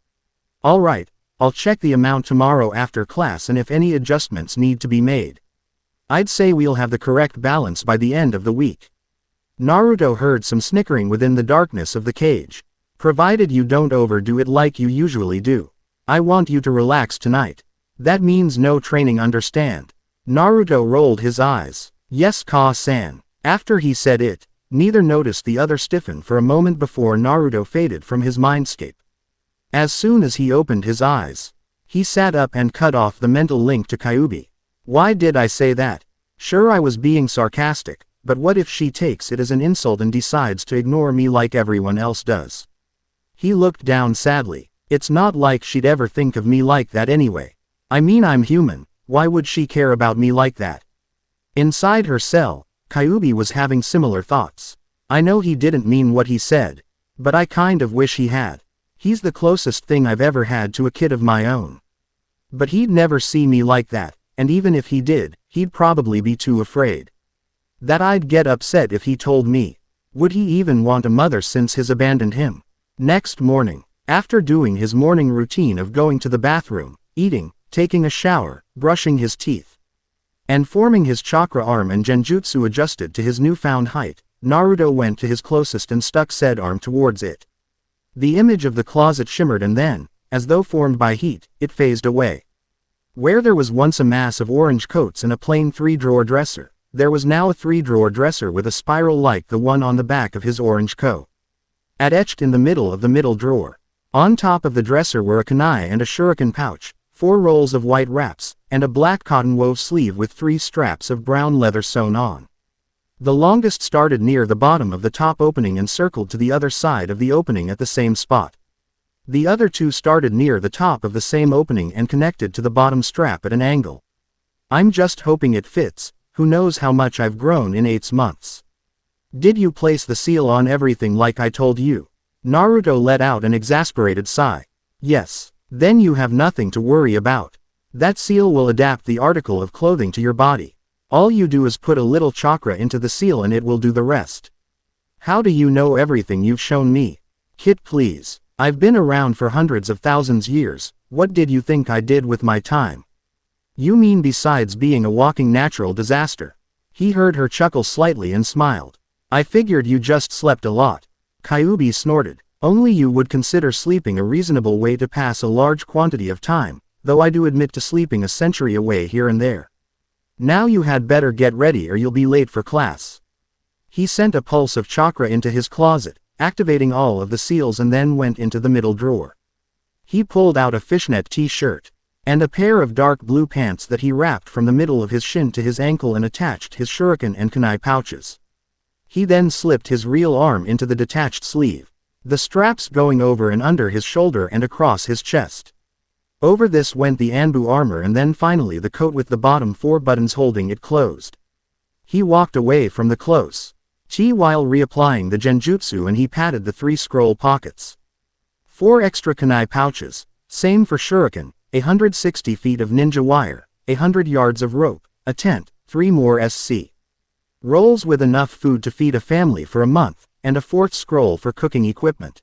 Alright, I'll check the amount tomorrow after class, and if any adjustments need to be made, I'd say we'll have the correct balance by the end of the week. Naruto heard some snickering within the darkness of the cage. Provided you don't overdo it like you usually do. I want you to relax tonight. That means no training, understand? Naruto rolled his eyes. Yes, Ka-san. After he said it, neither noticed the other stiffen for a moment before Naruto faded from his mindscape. As soon as he opened his eyes, he sat up and cut off the mental link to Kyuubi. Why did I say that? Sure, I was being sarcastic, but what if she takes it as an insult and decides to ignore me like everyone else does? He looked down sadly. It's not like she'd ever think of me like that anyway. I mean, I'm human, why would she care about me like that? Inside her cell, Kyuubi was having similar thoughts. I know he didn't mean what he said, but I kind of wish he had. He's the closest thing I've ever had to a kid of my own. But he'd never see me like that, and even if he did, he'd probably be too afraid that I'd get upset if he told me. Would he even want a mother since his abandoned him? Next morning, after doing his morning routine of going to the bathroom, eating, taking a shower, brushing his teeth, and forming his chakra arm and genjutsu adjusted to his newfound height, Naruto went to his closest and stuck said arm towards it. The image of the closet shimmered and then, as though formed by heat, it phased away. Where there was once a mass of orange coats and a plain 3-drawer dresser, there was now a 3-drawer dresser with a spiral like the one on the back of his orange coat. Etched in the middle of the middle drawer. On top of the dresser were a kunai and a shuriken pouch, 4 rolls of white wraps, and a black cotton wove sleeve with 3 straps of brown leather sewn on. The longest started near the bottom of the top opening and circled to the other side of the opening at the same spot. The other two started near the top of the same opening and connected to the bottom strap at an angle. I'm just hoping it fits, who knows how much I've grown in 8 months. Did you place the seal on everything like I told you? Naruto let out an exasperated sigh. Yes. Then you have nothing to worry about. That seal will adapt the article of clothing to your body. All you do is put a little chakra into the seal and it will do the rest. How do you know everything you've shown me? Kid, please. I've been around for hundreds of thousands years. What did you think I did with my time? You mean besides being a walking natural disaster? He heard her chuckle slightly and smiled. I figured you just slept a lot. Kyuubi snorted. Only you would consider sleeping a reasonable way to pass a large quantity of time, though I do admit to sleeping a century away here and there. Now you had better get ready or you'll be late for class. He sent a pulse of chakra into his closet, activating all of the seals, and then went into the middle drawer. He pulled out a fishnet t-shirt and a pair of dark blue pants that he wrapped from the middle of his shin to his ankle and attached his shuriken and kunai pouches. He then slipped his real arm into the detached sleeve, the straps going over and under his shoulder and across his chest. Over this went the Anbu armor and then finally the coat with the bottom 4 buttons holding it closed. He walked away from the close Chi while reapplying the genjutsu, and he patted the 3 scroll pockets. 4 extra kunai pouches, same for shuriken, 160 feet of ninja wire, 100 yards of rope, a tent, 3 more SC rolls with enough food to feed a family for a month, and a 4th scroll for cooking equipment.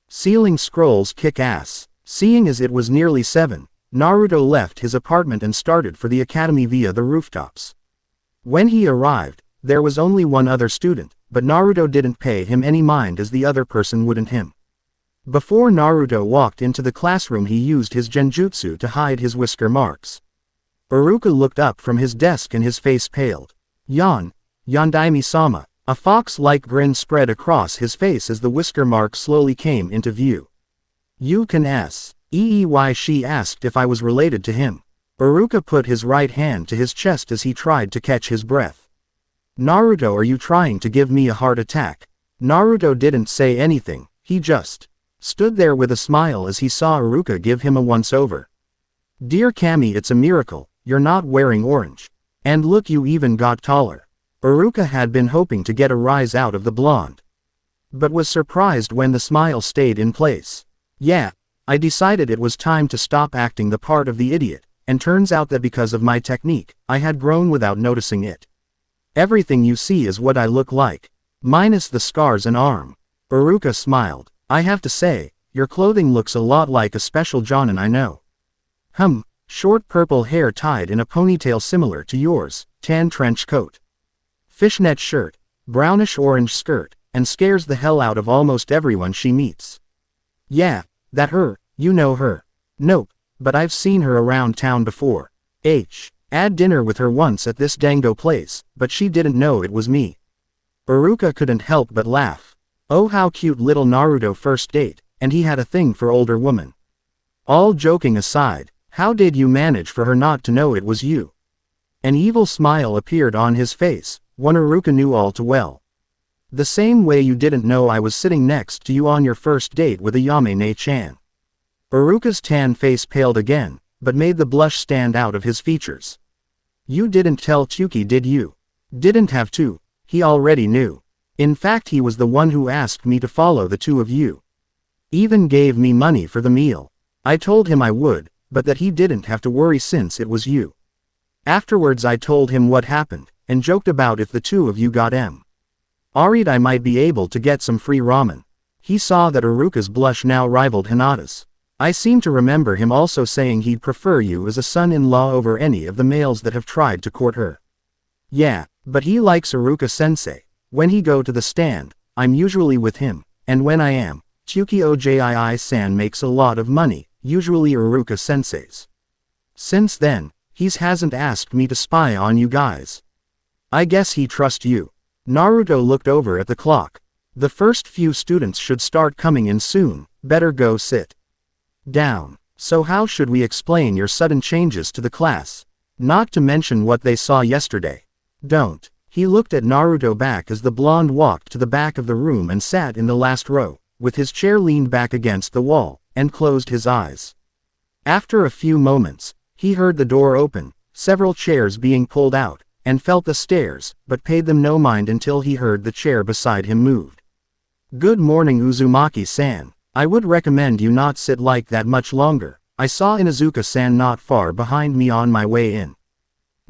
Sealing scrolls kick ass. Seeing as it was nearly 7, Naruto left his apartment and started for the academy via the rooftops. When he arrived, there was only one other student, but Naruto didn't pay him any mind as the other person wouldn't him. Before Naruto walked into the classroom, he used his genjutsu to hide his whisker marks. Iruka looked up from his desk and his face paled. Yondaime-sama. A fox-like grin spread across his face as the whisker mark slowly came into view. You can she asked if I was related to him. Iruka put his right hand to his chest as he tried to catch his breath. Naruto, are you trying to give me a heart attack? Naruto didn't say anything, he just stood there with a smile as he saw Iruka give him a once-over. Dear Kami, it's a miracle, you're not wearing orange. And look, you even got taller. Iruka had been hoping to get a rise out of the blonde, but was surprised when the smile stayed in place. Yeah, I decided it was time to stop acting the part of the idiot, and turns out that because of my technique, I had grown without noticing it. Everything you see is what I look like, minus the scars and arm. Iruka smiled. I have to say, your clothing looks a lot like a special jonin I know. Short purple hair tied in a ponytail similar to yours, tan trench coat, fishnet shirt, brownish-orange skirt, and scares the hell out of almost everyone she meets. Yeah, that her, you know her. Nope, but I've seen her around town before. Had dinner with her once at this dango place, but she didn't know it was me. Iruka couldn't help but laugh. Oh, how cute little Naruto first date, and he had a thing for older women. All joking aside, how did you manage for her not to know it was you? An evil smile appeared on his face, one Iruka knew all too well. The same way you didn't know I was sitting next to you on your first date with a Yamane-chan. Iruka's tan face paled again, but made the blush stand out of his features. You didn't tell Chuki, did you? Didn't have to, he already knew. In fact, he was the one who asked me to follow the two of you. Even gave me money for the meal. I told him I would, but that he didn't have to worry since it was you. Afterwards I told him what happened, and joked about if the two of you got married I might be able to get some free ramen. He saw that Iruka's blush now rivaled Hinata's. I seem to remember him also saying he'd prefer you as a son-in-law over any of the males that have tried to court her. Yeah, but he likes Iruka-sensei. When he go to the stand, I'm usually with him, and when I am, Chuki Ojii-san makes a lot of money, usually Iruka-sensei's. Since then, he hasn't asked me to spy on you guys. I guess he trusts you. Naruto looked over at the clock. The first few students should start coming in soon, better go sit down. So how should we explain your sudden changes to the class? Not to mention what they saw yesterday. Don't. He looked at Naruto back as the blonde walked to the back of the room and sat in the last row, with his chair leaned back against the wall, and closed his eyes. After a few moments, he heard the door open, several chairs being pulled out, and felt the stairs, but paid them no mind until he heard the chair beside him moved. "Good morning, Uzumaki-san. I would recommend you not sit like that much longer. I saw Inuzuka-san not far behind me on my way in."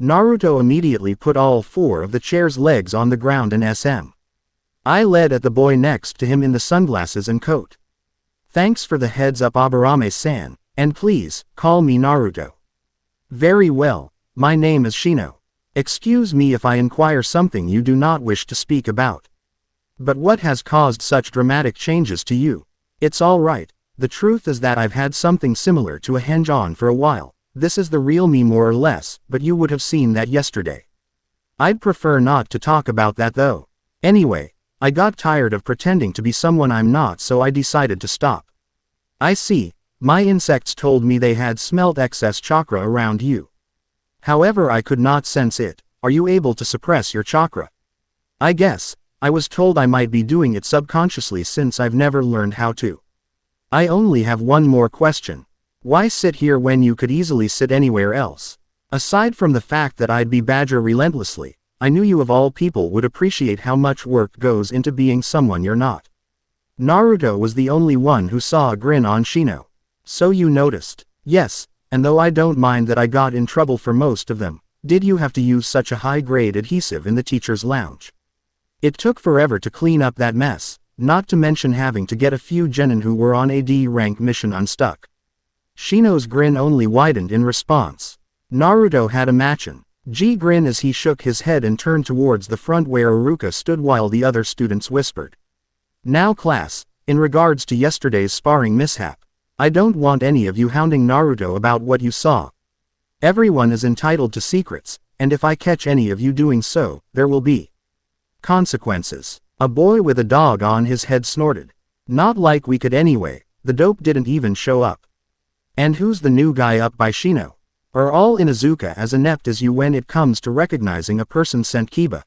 Naruto immediately put all 4 of the chair's legs on the ground and I led at the boy next to him in the sunglasses and coat. "Thanks for the heads up, Aburame-san, and please, call me Naruto." "Very well, my name is Shino. Excuse me if I inquire something you do not wish to speak about. But what has caused such dramatic changes to you?" "It's all right. The truth is that I've had something similar to a henj-on for a while. This is the real me more or less, but you would have seen that yesterday. I'd prefer not to talk about that though. Anyway, I got tired of pretending to be someone I'm not, so I decided to stop." "I see. My insects told me they had smelt excess chakra around you. However, I could not sense it. Are you able to suppress your chakra?" "I guess. I was told I might be doing it subconsciously since I've never learned how to." "I only have one more question. Why sit here when you could easily sit anywhere else? Aside from the fact that I'd be badger relentlessly, I knew you of all people would appreciate how much work goes into being someone you're not." Naruto was the only one who saw a grin on Shino. "So you noticed?" "Yes, and though I don't mind that I got in trouble for most of them, did you have to use such a high-grade adhesive in the teacher's lounge? It took forever to clean up that mess, not to mention having to get a few genin who were on a D-rank mission unstuck." Shino's grin only widened in response. Naruto had a matchin' grin as he shook his head and turned towards the front where Iruka stood while the other students whispered. "Now class, in regards to yesterday's sparring mishap, I don't want any of you hounding Naruto about what you saw. Everyone is entitled to secrets, and if I catch any of you doing so, there will be consequences." A boy with a dog on his head snorted. "Not like we could anyway, the dope didn't even show up." "And who's the new guy up by Shino? Are all Inuzuka as inept as you when it comes to recognizing a person sent Kiba?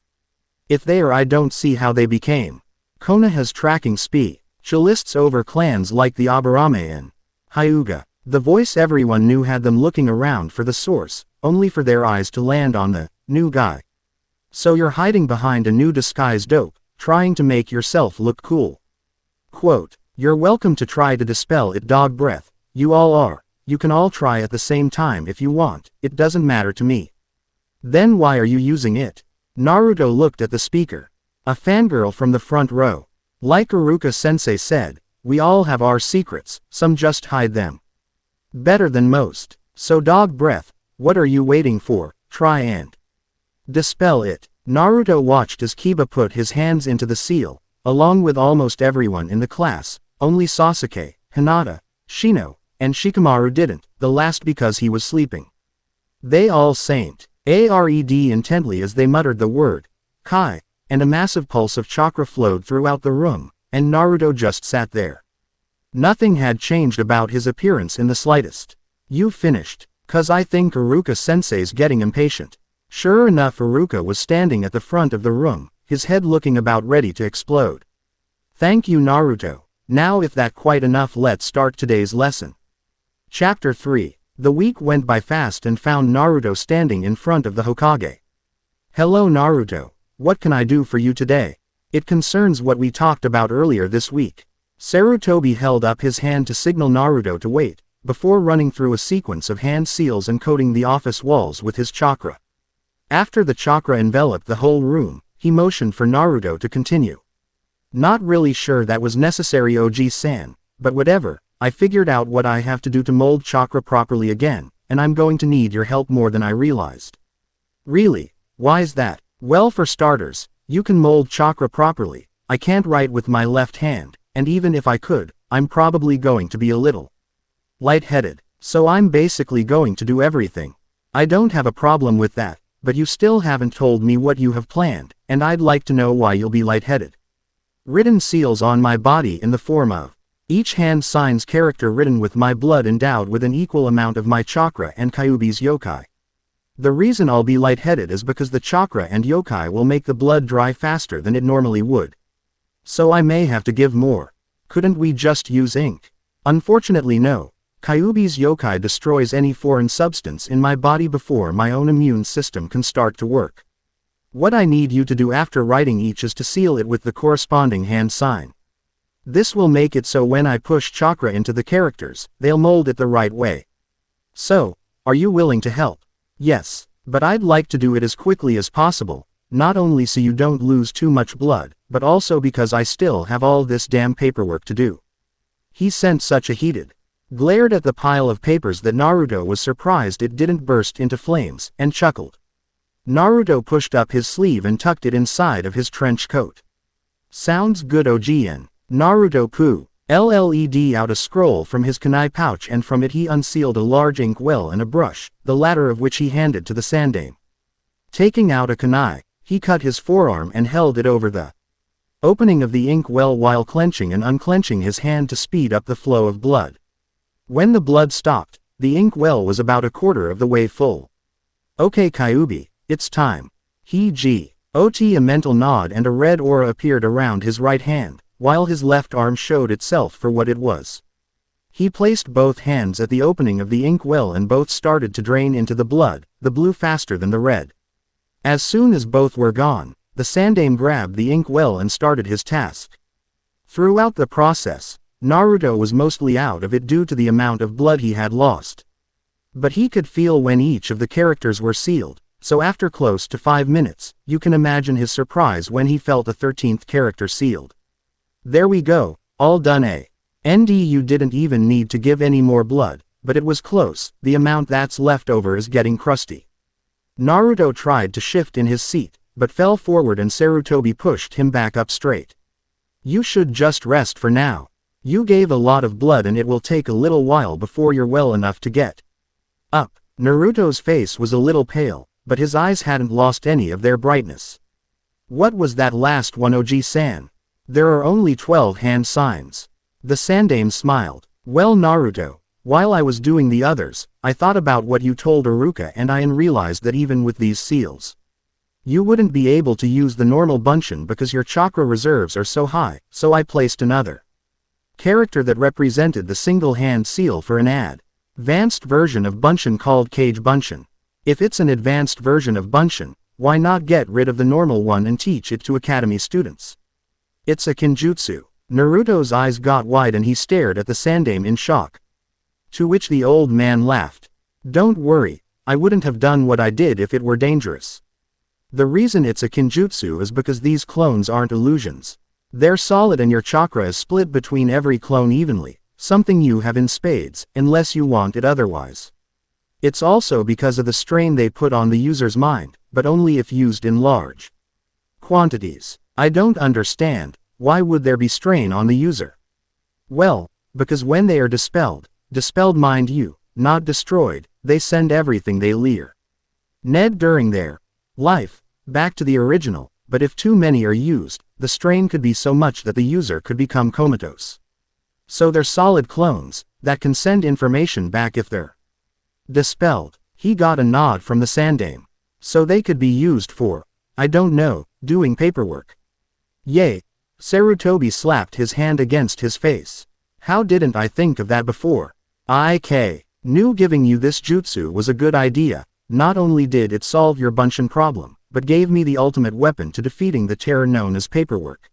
If they are, I don't see how they became Konoha's tracking specialists over clans like the Aburame and Hyuga." The voice everyone knew had them looking around for the source, only for their eyes to land on the new guy. "So you're hiding behind a new disguise dope, trying to make yourself look cool." Quote, "You're welcome to try to dispel it, dog breath. You all are. You can all try at the same time if you want, it doesn't matter to me." "Then why are you using it?" Naruto looked at the speaker. A fangirl from the front row. "Like Iruka-sensei said, we all have our secrets, some just hide them better than most. So dog breath, what are you waiting for? Try and dispel it." Naruto watched as Kiba put his hands into the seal, along with almost everyone in the class. Only Sasuke, Hinata, Shino, and Shikamaru didn't, the last because he was sleeping. They all saint ared intently as they muttered the word Kai, and a massive pulse of chakra flowed throughout the room, and Naruto just sat there. Nothing had changed about his appearance in the slightest. "You finished? 'Cause I think Iruka-sensei's getting impatient." Sure enough, Iruka was standing at the front of the room, his head looking about ready to explode. "Thank you, Naruto. Now if that quite enough, let's start today's lesson." Chapter 3. The week went by fast and found Naruto standing in front of the Hokage. "Hello Naruto, what can I do for you today?" "It concerns what we talked about earlier this week." Sarutobi held up his hand to signal Naruto to wait, before running through a sequence of hand seals and coating the office walls with his chakra. After the chakra enveloped the whole room, he motioned for Naruto to continue. "Not really sure that was necessary, OG-san, but whatever. I figured out what I have to do to mold chakra properly again, and I'm going to need your help more than I realized." "Really? Why's that?" "Well, for starters, you can mold chakra properly. I can't write with my left hand, and even if I could, I'm probably going to be a little lightheaded. So I'm basically going to do everything." "I don't have a problem with that, but you still haven't told me what you have planned, and I'd like to know why you'll be lightheaded." "Written seals on my body in the form of each hand signs character written with my blood endowed with an equal amount of my chakra and Kyuubi's yokai." The reason I'll be lightheaded is because the chakra and yokai will make the blood dry faster than it normally would. So I may have to give more. Couldn't we just use ink? Unfortunately no. Kyuubi's yokai destroys any foreign substance in my body before my own immune system can start to work. What I need you to do after writing each is to seal it with the corresponding hand sign. This will make it so when I push chakra into the characters, they'll mold it the right way. So, are you willing to help? Yes, but I'd like to do it as quickly as possible, not only so you don't lose too much blood, but also because I still have all this damn paperwork to do. He sent such a heated, glared at the pile of papers that Naruto was surprised it didn't burst into flames, and chuckled. Naruto pushed up his sleeve and tucked it inside of his trench coat. Sounds good OGN. Naruto pulled out a scroll from his kunai pouch and from it he unsealed a large ink well and a brush, the latter of which he handed to the sandame. Taking out a kunai, he cut his forearm and held it over the opening of the ink well while clenching and unclenching his hand to speed up the flow of blood. When the blood stopped, the ink well was about a quarter of the way full. Okay Kyuubi, it's time. He got a mental nod and a red aura appeared around his right hand, while his left arm showed itself for what it was. He placed both hands at the opening of the ink well and both started to drain into the blood, the blue faster than the red. As soon as both were gone, the sandame grabbed the ink well and started his task. Throughout the process, Naruto was mostly out of it due to the amount of blood he had lost. But he could feel when each of the characters were sealed, so after close to 5 minutes, you can imagine his surprise when he felt the 13th character sealed. There we go, all done and you didn't even need to give any more blood, but it was close, the amount that's left over is getting crusty. Naruto tried to shift in his seat, but fell forward and Sarutobi pushed him back up straight. You should just rest for now. You gave a lot of blood and it will take a little while before you're well enough to get up. Naruto's face was a little pale, but his eyes hadn't lost any of their brightness. What was that last one OG-san? There are only 12 hand signs. The sandame smiled. Well Naruto, while I was doing the others, I thought about what you told Iruka and I realized that even with these seals, you wouldn't be able to use the normal bunshin because your chakra reserves are so high, so I placed another character that represented the single hand seal for an advanced version of bunshin called Kage Bunshin. If it's an advanced version of bunshin, why not get rid of the normal one and teach it to academy students? It's a kinjutsu. Naruto's eyes got wide and he stared at the sandame in shock. To which the old man laughed. Don't worry, I wouldn't have done what I did if it were dangerous. The reason it's a kinjutsu is because these clones aren't illusions. They're solid and your chakra is split between every clone evenly, something you have in spades, unless you want it otherwise. It's also because of the strain they put on the user's mind, but only if used in large quantities. I don't understand, why would there be strain on the user? Well, because when they are dispelled mind you, not destroyed, they send everything they lear Ned during their life, back to the original, but if too many are used, the strain could be so much that the user could become comatose. So they're solid clones, that can send information back if they're dispelled. He got a nod from the sandame. So they could be used for, I don't know, doing paperwork. Yay! Sarutobi slapped his hand against his face. How didn't I think of that before? I knew giving you this jutsu was a good idea. Not only did it solve your bunshin problem, but gave me the ultimate weapon to defeating the terror known as paperwork.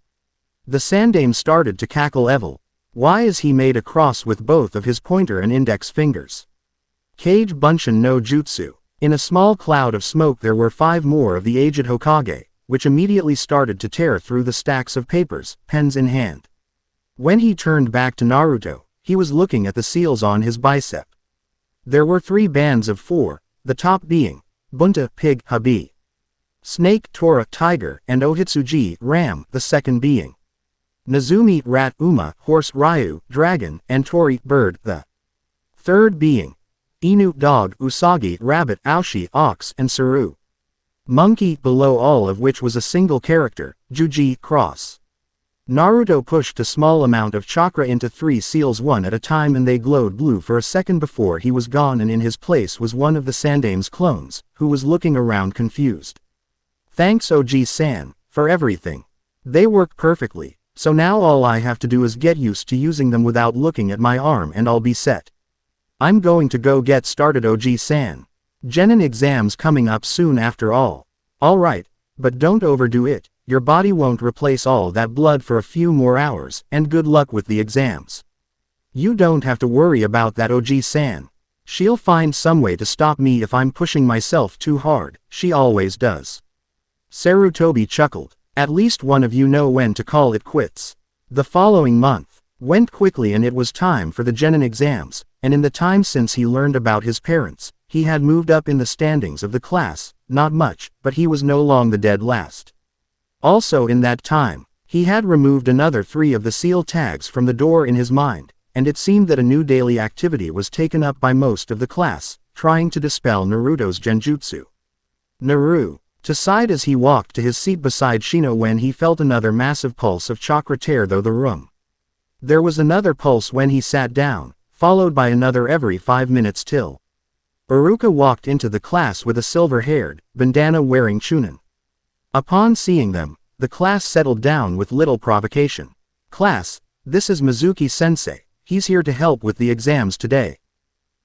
The sandame started to cackle evil. Why is he made a cross with both of his pointer and index fingers? Kage Bunshin no Jutsu. In a small cloud of smoke there were 5 more of the aged Hokage, which immediately started to tear through the stacks of papers, pens in hand. When he turned back to Naruto, he was looking at the seals on his bicep. There were 3 bands of 4, the top being Bunta, Pig, Habi, Snake, Tora, Tiger, and Ohitsuji, Ram, the second being Nezumi, Rat, Uma, Horse, Ryu, Dragon, and Tori, Bird, the third being Inu, Dog, Usagi, Rabbit, Aoshi, Ox, and Saru, Monkey, below all of which was a single character, Juji, Cross. Naruto pushed a small amount of chakra into 3 seals one at a time and they glowed blue for a second before he was gone, and in his place was one of the Sandame's clones, who was looking around confused. Thanks OG-san, for everything. They work perfectly, so now all I have to do is get used to using them without looking at my arm and I'll be set. I'm going to go get started OG-san. Genin exams coming up soon after all. Alright, but don't overdo it. Your body won't replace all that blood for a few more hours, and good luck with the exams. You don't have to worry about that OG-san. She'll find some way to stop me if I'm pushing myself too hard, she always does. Sarutobi chuckled. At least one of you know when to call it quits. The following month went quickly and it was time for the Genin exams, and in the time since he learned about his parents, he had moved up in the standings of the class, not much, but he was no longer dead last. Also in that time, he had removed another 3 of the seal tags from the door in his mind, and it seemed that a new daily activity was taken up by most of the class, trying to dispel Naruto's genjutsu. Naru, sighed as he walked to his seat beside Shino when he felt another massive pulse of chakra tear through the room. There was another pulse when he sat down, followed by another every 5 minutes till Iruka walked into the class with a silver-haired, bandana-wearing Chunin. Upon seeing them, the class settled down with little provocation. Class, this is Mizuki-sensei, he's here to help with the exams today.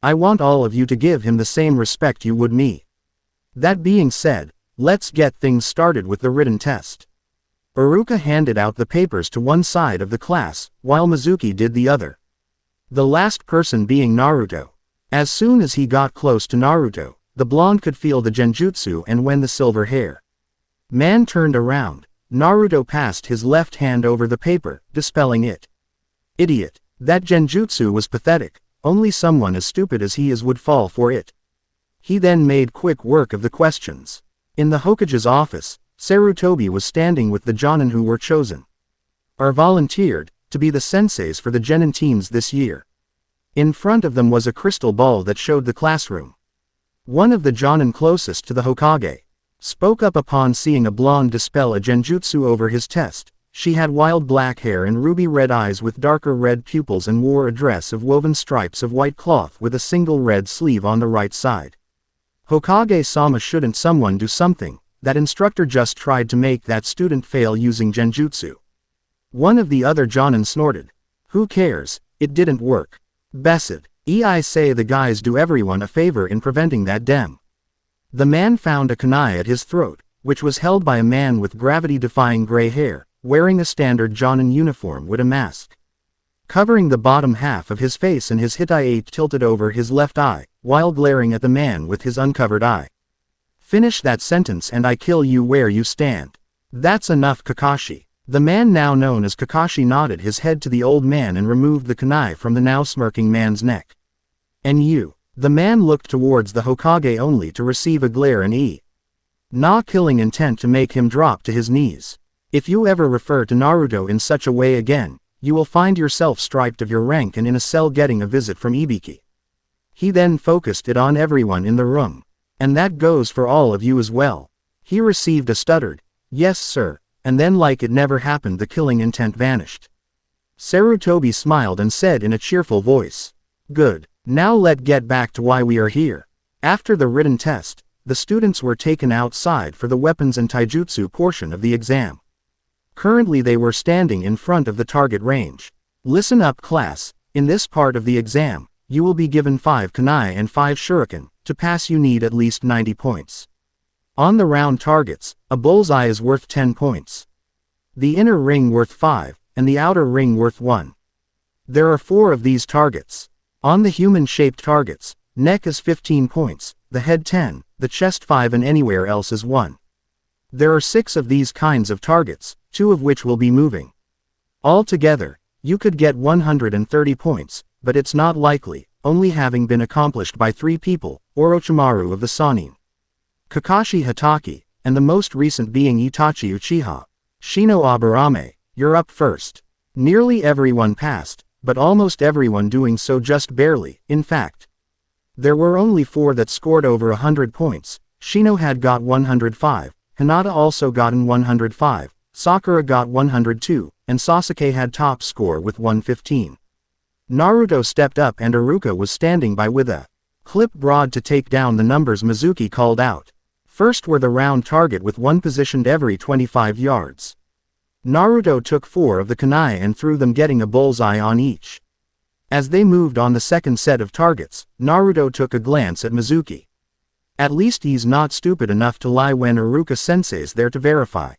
I want all of you to give him the same respect you would me. That being said, let's get things started with the written test. Iruka handed out the papers to one side of the class, while Mizuki did the other. The last person being Naruto. As soon as he got close to Naruto, the blonde could feel the genjutsu, and when the silver hair man turned around, Naruto passed his left hand over the paper, dispelling it. Idiot. That genjutsu was pathetic, only someone as stupid as he is would fall for it. He then made quick work of the questions. In the Hokage's office, Sarutobi was standing with the Jonin who were chosen or volunteered to be the senseis for the Genin teams this year. In front of them was a crystal ball that showed the classroom. One of the Jonin closest to the Hokage spoke up upon seeing a blonde dispel a genjutsu over his test. She had wild black hair and ruby red eyes with darker red pupils and wore a dress of woven stripes of white cloth with a single red sleeve on the right side. Hokage-sama, shouldn't someone do something? That instructor just tried to make that student fail using genjutsu. One of the other Jonin snorted. Who cares, it didn't work. Bested. I say the guys do everyone a favor in preventing that dem. The man found a kunai at his throat, which was held by a man with gravity-defying gray hair, wearing a standard Jonin uniform with a mask covering the bottom half of his face and his hitai tilted over his left eye, while glaring at the man with his uncovered eye. Finish that sentence and I kill you where you stand. That's enough, Kakashi. The man now known as Kakashi nodded his head to the old man and removed the kunai from the now smirking man's neck. And you? The man looked towards the Hokage only to receive a glare and killing intent to make him drop to his knees. If you ever refer to Naruto in such a way again, you will find yourself stripped of your rank and in a cell getting a visit from Ibiki. He then focused it on everyone in the room. And that goes for all of you as well. He received a stuttered, yes sir, and then like it never happened the killing intent vanished. Sarutobi smiled and said in a cheerful voice. Good, now let's get back to why we are here. After the written test, the students were taken outside for the weapons and taijutsu portion of the exam. Currently they were standing in front of the target range. Listen up class, in this part of the exam, you will be given 5 kunai and 5 shuriken. To pass you need at least 90 points. On the round targets, a bullseye is worth 10 points. The inner ring worth 5, and the outer ring worth 1. There are 4 of these targets. On the human-shaped targets, neck is 15 points, the head 10, the chest 5 and anywhere else is 1. There are 6 of these kinds of targets, 2 of which will be moving. Altogether, you could get 130 points, but it's not likely, only having been accomplished by 3 people, Orochimaru of the Sannin, Kakashi Hatake, and the most recent being Itachi Uchiha. Shino Aburame, you're up first. Nearly everyone passed, but almost everyone doing so just barely. In fact, there were only 4 that scored over 100 points. Shino had got 105, Hinata also gotten 105, Sakura got 102, and Sasuke had top score with 115. Naruto stepped up and Iruka was standing by with a clip broad to take down the numbers Mizuki called out. First were the round target with one positioned every 25 yards. Naruto took 4 of the kunai and threw them, getting a bullseye on each. As they moved on the second set of targets, Naruto took a glance at Mizuki. At least he's not stupid enough to lie when Iruka-sensei's there to verify.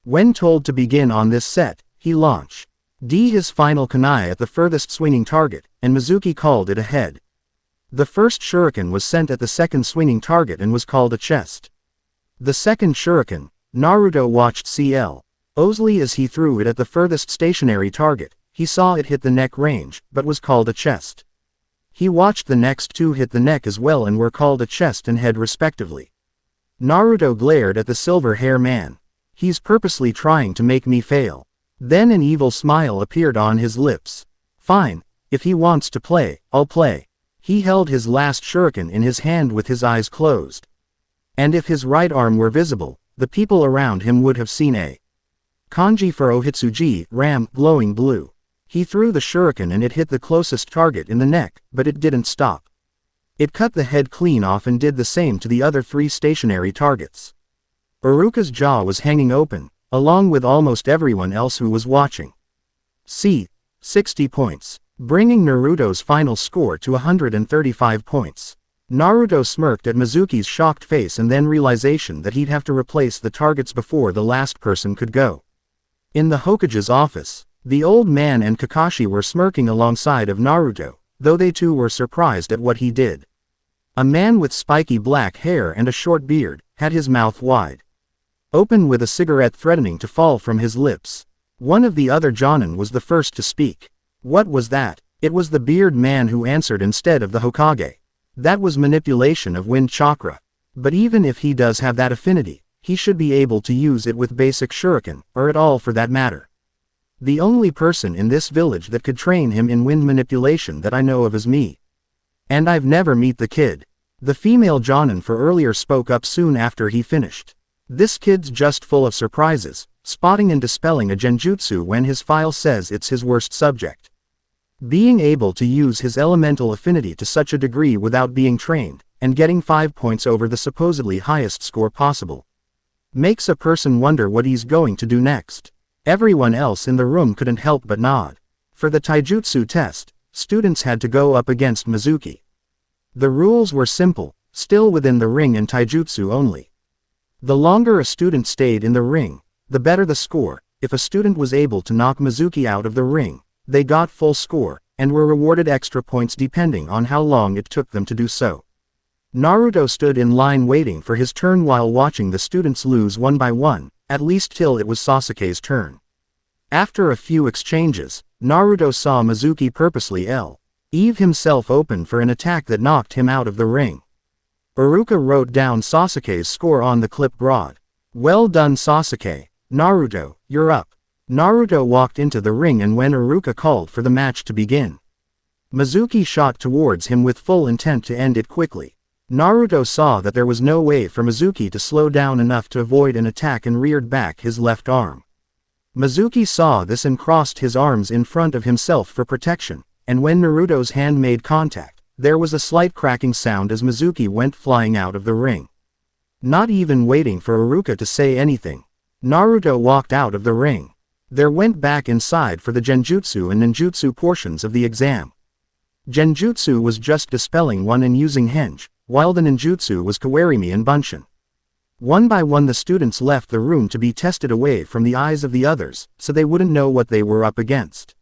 When told to begin on this set, he launched his final kunai at the furthest swinging target, and Mizuki called it a head. The first shuriken was sent at the second swinging target and was called a chest. The second shuriken, Naruto watched closely as he threw it at the furthest stationary target. He saw it hit the neck range, but was called a chest. He watched the next 2 hit the neck as well and were called a chest and head respectively. Naruto glared at the silver hair man. He's purposely trying to make me fail. Then an evil smile appeared on his lips. Fine, if he wants to play, I'll play. He held his last shuriken in his hand with his eyes closed. And if his right arm were visible, the people around him would have seen a kanji for Ohitsuji, ram, glowing blue. He threw the shuriken and it hit the closest target in the neck, but it didn't stop. It cut the head clean off and did the same to the other 3 stationary targets. Iruka's jaw was hanging open, along with almost everyone else who was watching. 60 points, bringing Naruto's final score to 135 points. Naruto smirked at Mizuki's shocked face and then realization that he'd have to replace the targets before the last person could go. In the Hokage's office, the old man and Kakashi were smirking alongside of Naruto, though they too were surprised at what he did. A man with spiky black hair and a short beard had his mouth wide open with a cigarette threatening to fall from his lips. One of the other Jonin was the first to speak. What was that? It was the beard man who answered instead of the Hokage. That was manipulation of wind chakra. But even if he does have that affinity, he should be able to use it with basic shuriken, or at all for that matter. The only person in this village that could train him in wind manipulation that I know of is me. And I've never met the kid. The female Jonin for earlier spoke up soon after he finished. This kid's just full of surprises, spotting and dispelling a genjutsu when his file says it's his worst subject. Being able to use his elemental affinity to such a degree without being trained, and getting 5 points over the supposedly highest score possible, makes a person wonder what he's going to do next. Everyone else in the room couldn't help but nod. For the taijutsu test, students had to go up against Mizuki. The rules were simple, still within the ring and taijutsu only. The longer a student stayed in the ring, the better the score. If a student was able to knock Mizuki out of the ring, they got full score, and were rewarded extra points depending on how long it took them to do so. Naruto stood in line waiting for his turn while watching the students lose one by one, at least till it was Sasuke's turn. After a few exchanges, Naruto saw Mizuki purposely leave himself open for an attack that knocked him out of the ring. Iruka wrote down Sasuke's score on the clipboard. Well done Sasuke. Naruto, you're up. Naruto walked into the ring and when Iruka called for the match to begin, Mizuki shot towards him with full intent to end it quickly. Naruto saw that there was no way for Mizuki to slow down enough to avoid an attack and reared back his left arm. Mizuki saw this and crossed his arms in front of himself for protection, and when Naruto's hand made contact, there was a slight cracking sound as Mizuki went flying out of the ring. Not even waiting for Iruka to say anything, Naruto walked out of the ring. There went back inside for the genjutsu and ninjutsu portions of the exam. Genjutsu was just dispelling one and using henge, while the ninjutsu was kawarimi and bunshin. One by one the students left the room to be tested away from the eyes of the others, so they wouldn't know what they were up against.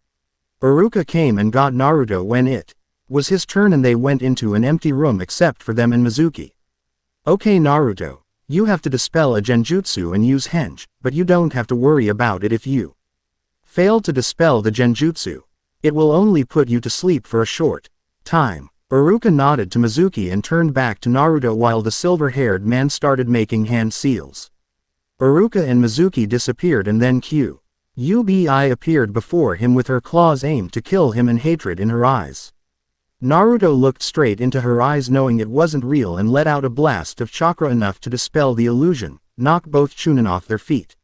Iruka came and got Naruto when it was his turn and they went into an empty room except for them and Mizuki. Okay Naruto, you have to dispel a genjutsu and use henge, but you don't have to worry about it if you fail to dispel the genjutsu. It will only put you to sleep for a short time. Iruka nodded to Mizuki and turned back to Naruto while the silver-haired man started making hand seals. Iruka and Mizuki disappeared and then Ubi appeared before him with her claws aimed to kill him and hatred in her eyes. Naruto looked straight into her eyes knowing it wasn't real and let out a blast of chakra enough to dispel the illusion, knock both Chunin off their feet.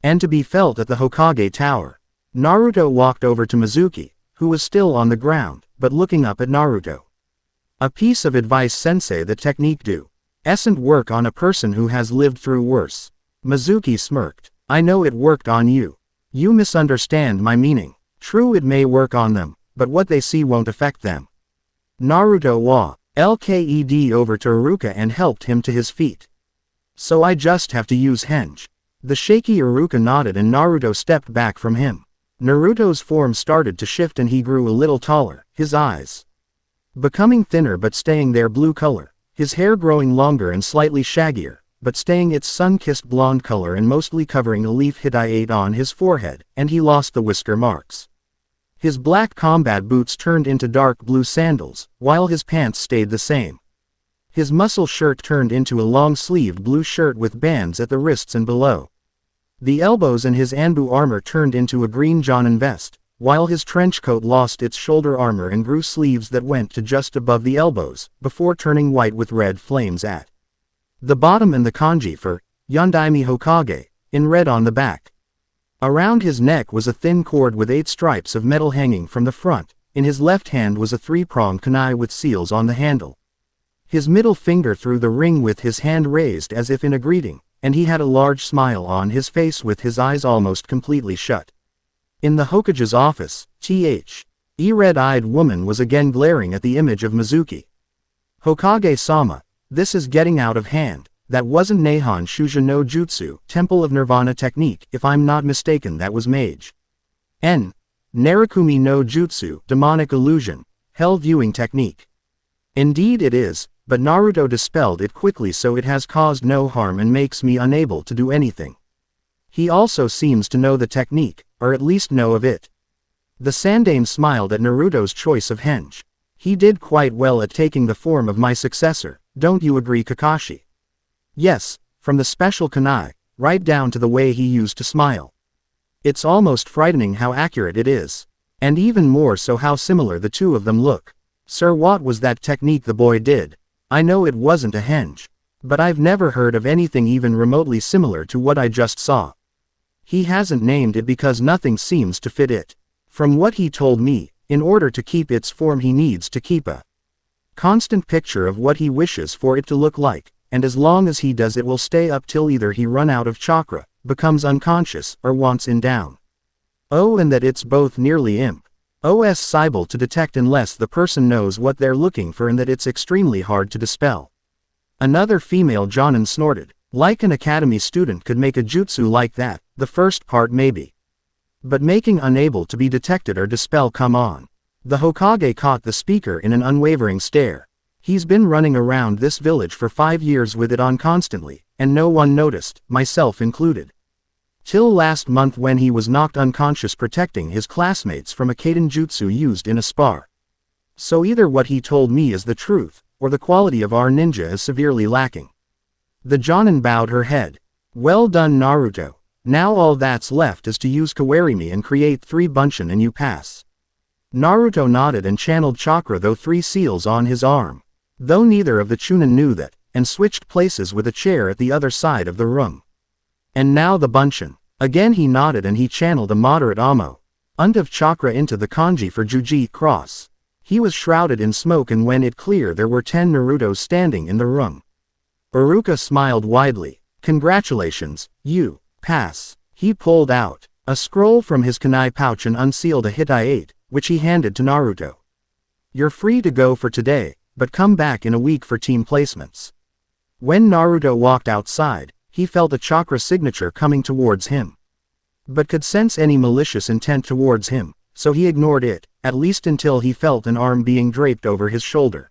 and to be felt at the Hokage Tower. Naruto walked over to Mizuki, who was still on the ground, but looking up at Naruto. A piece of advice, sensei. The technique doesn't work on a person who has lived through worse. Mizuki smirked. I know it worked on you. You misunderstand my meaning. True, it may work on them, but what they see won't affect them. Naruto walked over to Iruka and helped him to his feet. So I just have to use henge. The shaky Iruka nodded and Naruto stepped back from him. Naruto's form started to shift and he grew a little taller, his eyes becoming thinner but staying their blue color, his hair growing longer and slightly shaggier, but staying its sun-kissed blonde color and mostly covering a leaf highlight on his forehead, and he lost the whisker marks. His black combat boots turned into dark blue sandals, while his pants stayed the same. His muscle shirt turned into a long-sleeved blue shirt with bands at the wrists and below the elbows, and his Anbu armor turned into a green Jonin vest, while his trench coat lost its shoulder armor and grew sleeves that went to just above the elbows, before turning white with red flames at the bottom, and the kanji for Yondaime Hokage in red on the back. Around his neck was a thin cord with 8 stripes of metal hanging from the front. In his left hand was a 3-pronged kunai with seals on the handle. His middle finger through the ring with his hand raised as if in a greeting, and he had a large smile on his face with his eyes almost completely shut. In the Hokage's office, a red-eyed woman was again glaring at the image of Mizuki. Hokage-sama, this is getting out of hand. That wasn't Nihon Shuja no Jutsu, Temple of Nirvana technique. If I'm not mistaken, that was Mage N. Narukumi no Jutsu, demonic illusion, hell viewing technique. Indeed it is, but Naruto dispelled it quickly, so it has caused no harm and makes me unable to do anything. He also seems to know the technique, or at least know of it. The Sandaime smiled at Naruto's choice of henge. He did quite well at taking the form of my successor, don't you agree, Kakashi? Yes, from the special kunai, right down to the way he used to smile. It's almost frightening how accurate it is. And even more so how similar the two of them look. Sir, what was that technique the boy did? I know it wasn't a henge, but I've never heard of anything even remotely similar to what I just saw. He hasn't named it because nothing seems to fit it. From what he told me, in order to keep its form he needs to keep a constant picture of what he wishes for it to look like, and as long as he does it will stay up till either he run out of chakra, becomes unconscious, or wants in down. Oh, and that it's both nearly impossible to detect unless the person knows what they're looking for, and that it's extremely hard to dispel. Another female Jonin snorted. Like an academy student could make a jutsu like that, the first part maybe. But making unable to be detected or dispel, come on. The Hokage caught the speaker in an unwavering stare. He's been running around this village for 5 years with it on constantly, and no one noticed, myself included. Till last month when he was knocked unconscious protecting his classmates from a Kaden jutsu used in a spar. So either what he told me is the truth, or the quality of our ninja is severely lacking. The Jonin bowed her head. Well done, Naruto. Now all that's left is to use Kawarimi and create 3 Bunshin and you pass. Naruto nodded and channeled chakra through 3 seals on his arm. Though neither of the Chunin knew that, and switched places with a chair at the other side of the room. And now the Bunshin. Again he nodded and he channeled a moderate amount of chakra into the kanji for Juji cross. He was shrouded in smoke, and when it cleared there were 10 Narutos standing in the room. Iruka smiled widely. Congratulations, you pass. He pulled out a scroll from his kunai pouch and unsealed a hitai, which he handed to Naruto. You're free to go for today, but come back in a week for team placements. When Naruto walked outside, he felt a chakra signature coming towards him, but could sense any malicious intent towards him, so he ignored it, at least until he felt an arm being draped over his shoulder.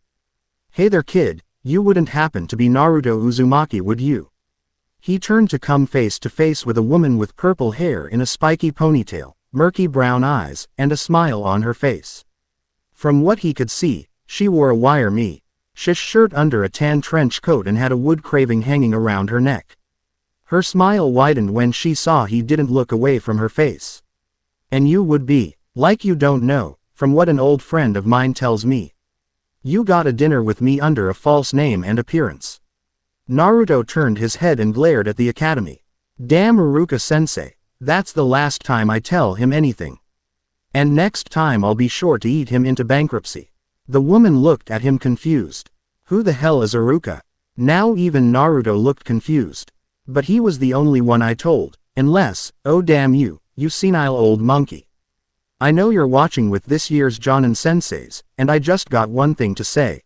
Hey there, kid, you wouldn't happen to be Naruto Uzumaki, would you? He turned to come face to face with a woman with purple hair in a spiky ponytail, murky brown eyes, and a smile on her face. From what he could see, she wore a wire mesh shirt under a tan trench coat and had a wood carving hanging around her neck. Her smile widened when she saw he didn't look away from her face. And you would be, like you don't know, from what an old friend of mine tells me. You got a dinner with me under a false name and appearance. Naruto turned his head and glared at the academy. Damn, Iruka-sensei, That's the last time I tell him anything. And next time I'll be sure to eat him into bankruptcy." The woman looked at him confused. Who the hell is Aruka? Now even Naruto looked confused. But he was the only one I told, unless, oh damn you, you senile old monkey. I know you're watching with this year's Jonin Senseis, and I just got one thing to say.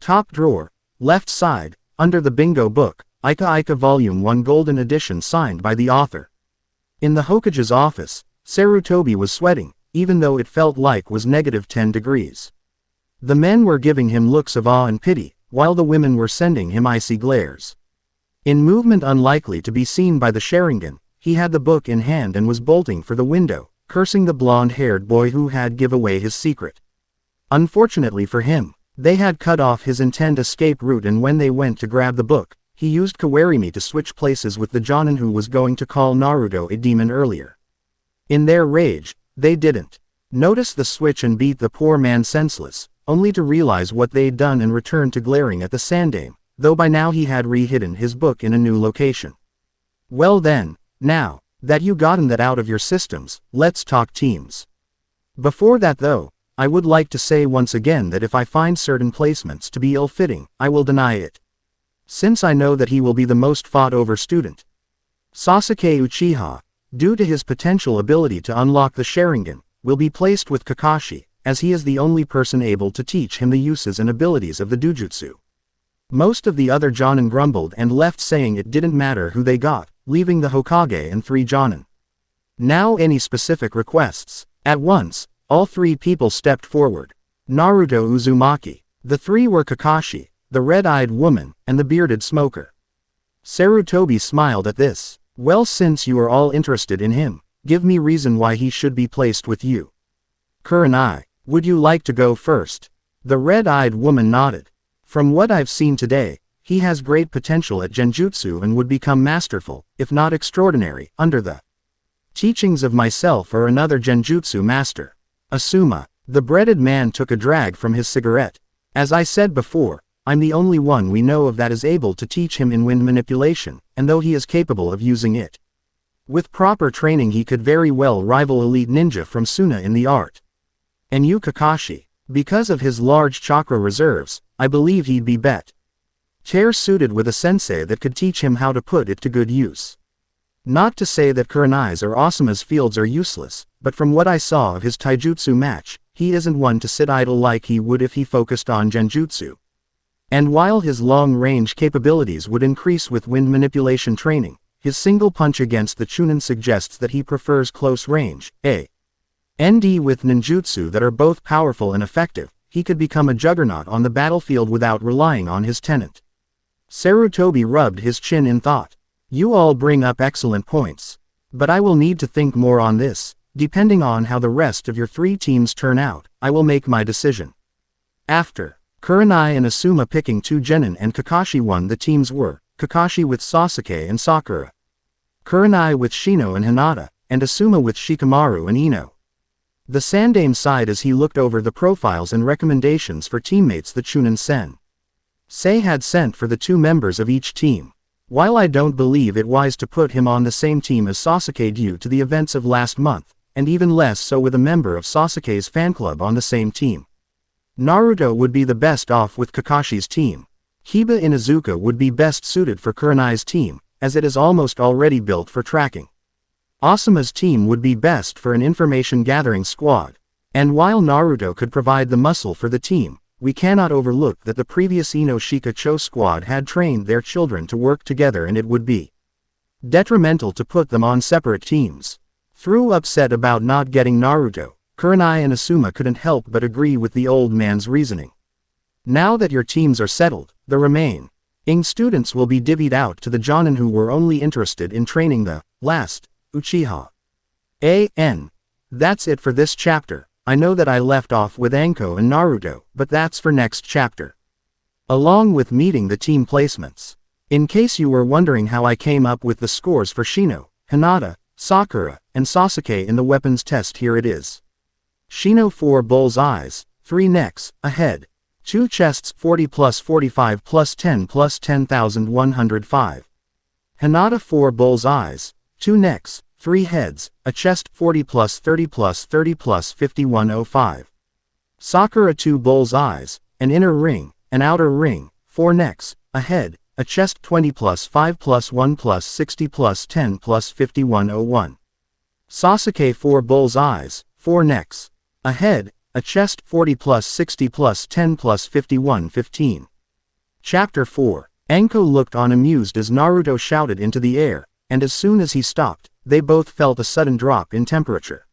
Top drawer, left side, under the bingo book, Ika Ika Volume 1 Golden Edition signed by the author. In the Hokage's office, Sarutobi was sweating, even though it felt like was -10 degrees. The men were giving him looks of awe and pity, while the women were sending him icy glares. In movement unlikely to be seen by the Sharingan, he had the book in hand and was bolting for the window, cursing the blonde-haired boy who had give away his secret. Unfortunately for him, they had cut off his intended escape route, and when they went to grab the book, he used Kawarimi to switch places with the Jonin who was going to call Naruto a demon earlier. In their rage, they didn't notice the switch and beat the poor man senseless, only to realize what they'd done and return to glaring at the Sandame, though by now he had re-hidden his book in a new location. Well then, now that you gotten that out of your systems, let's talk teams. Before that though, I would like to say once again that if I find certain placements to be ill-fitting, I will deny it. Since I know that he will be the most fought-over student. Sasuke Uchiha, due to his potential ability to unlock the Sharingan, will be placed with Kakashi, as he is the only person able to teach him the uses and abilities of the Dujutsu. Most of the other Jonin grumbled and left saying it didn't matter who they got, leaving the Hokage and 3 Jonin. Now any specific requests? At once, all 3 people stepped forward. Naruto Uzumaki. The 3 were Kakashi, the red-eyed woman, and the bearded smoker. Sarutobi smiled at this. Well, since you are all interested in him, give me reason why he should be placed with you. Kurenai, would you like to go first? The red-eyed woman nodded. From what I've seen today, he has great potential at genjutsu and would become masterful, if not extraordinary, under the teachings of myself or another genjutsu master. Asuma, the breaded man took a drag from his cigarette. As I said before, I'm the only one we know of that is able to teach him in wind manipulation, and though he is capable of using it with proper training, he could very well rival elite ninja from Suna in the art. And you Kakashi, because of his large chakra reserves, I believe he'd be better suited with a sensei that could teach him how to put it to good use. Not to say that Kurenai's or Asuma's fields are useless, but from what I saw of his taijutsu match, he isn't one to sit idle like he would if he focused on genjutsu. And while his long-range capabilities would increase with wind manipulation training, his single punch against the Chunin suggests that he prefers close range, and with ninjutsu that are both powerful and effective, he could become a juggernaut on the battlefield without relying on his tenant. Sarutobi rubbed his chin in thought. You all bring up excellent points. But I will need to think more on this. Depending on how the rest of your 3 teams turn out, I will make my decision. After Kurenai and Asuma picking 2 genin and Kakashi won, the teams were Kakashi with Sasuke and Sakura, Kurenai with Shino and Hinata, and Asuma with Shikamaru and Ino. The Sandame sighed as he looked over the profiles and recommendations for teammates the Chunin Sensei had sent for the 2 members of each team. While I don't believe it wise to put him on the same team as Sasuke due to the events of last month, and even less so with a member of Sasuke's fan club on the same team, Naruto would be the best off with Kakashi's team. Hiba Inuzuka would be best suited for Kurenai's team, as it is almost already built for tracking. Asuma's team would be best for an information-gathering squad. And while Naruto could provide the muscle for the team, we cannot overlook that the previous Inoshika Cho squad had trained their children to work together, and it would be detrimental to put them on separate teams. Through upset about not getting Naruto, Kurenai and Asuma couldn't help but agree with the old man's reasoning. Now that your teams are settled, the remaining students will be divvied out to the Jonin who were only interested in training the last Uchiha. That's it for this chapter. I know that I left off with Anko and Naruto, but that's for next chapter. Along with meeting the team placements. In case you were wondering how I came up with the scores for Shino, Hinata, Sakura, and Sasuke in the weapons test, here it is. Shino 4 bull's eyes, 3 necks, a head, 2 chests, 40 plus 45 plus 10 plus 10,105. Hinata 4 bull's eyes, 2 necks, 3 heads, a chest 40 plus 30 plus 30 plus 5105. Sakura 2 bull's eyes, an inner ring, an outer ring, 4 necks, a head, a chest 20 plus 5 plus 1 plus 60 plus 10 plus 5101. Sasuke 4 bull's eyes, 4 necks, a head, a chest 40 plus 60 plus 10 plus 5115. Chapter 4. Anko looked on amused as Naruto shouted into the air, and as soon as he stopped, they both felt a sudden drop in temperature.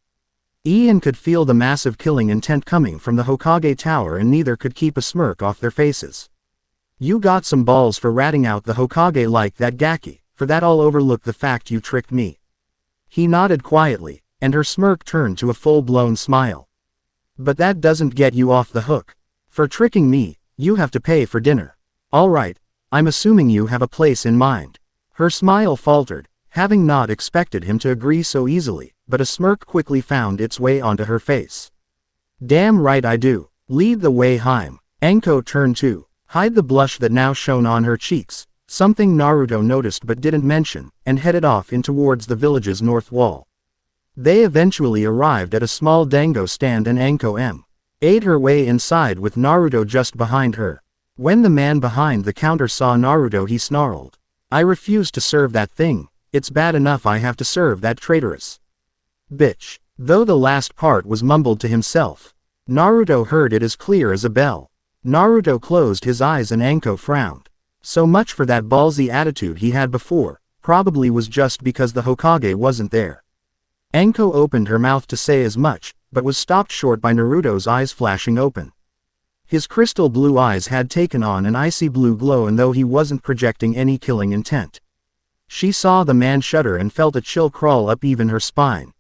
Ian could feel the massive killing intent coming from the Hokage tower, and neither could keep a smirk off their faces. You got some balls for ratting out the Hokage like that, Gaki. For that I'll overlook the fact you tricked me. He nodded quietly, and her smirk turned to a full-blown smile. But that doesn't get you off the hook. For tricking me, you have to pay for dinner. Alright, I'm assuming you have a place in mind. Her smile faltered, having not expected him to agree so easily, but a smirk quickly found its way onto her face. Damn right I do. Lead the way, Haim. Anko turned to hide the blush that now shone on her cheeks, something Naruto noticed but didn't mention, and headed off in towards the village's north wall. They eventually arrived at a small dango stand, and Anko ate her way inside with Naruto just behind her. When the man behind the counter saw Naruto, he snarled, "I refuse to serve that thing. It's bad enough I have to serve that traitorous bitch." Though the last part was mumbled to himself, Naruto heard it as clear as a bell. Naruto closed his eyes and Anko frowned. So much for that ballsy attitude he had before, probably was just because the Hokage wasn't there. Anko opened her mouth to say as much, but was stopped short by Naruto's eyes flashing open. His crystal blue eyes had taken on an icy blue glow, and though he wasn't projecting any killing intent, she saw the man shudder and felt a chill crawl up even her spine.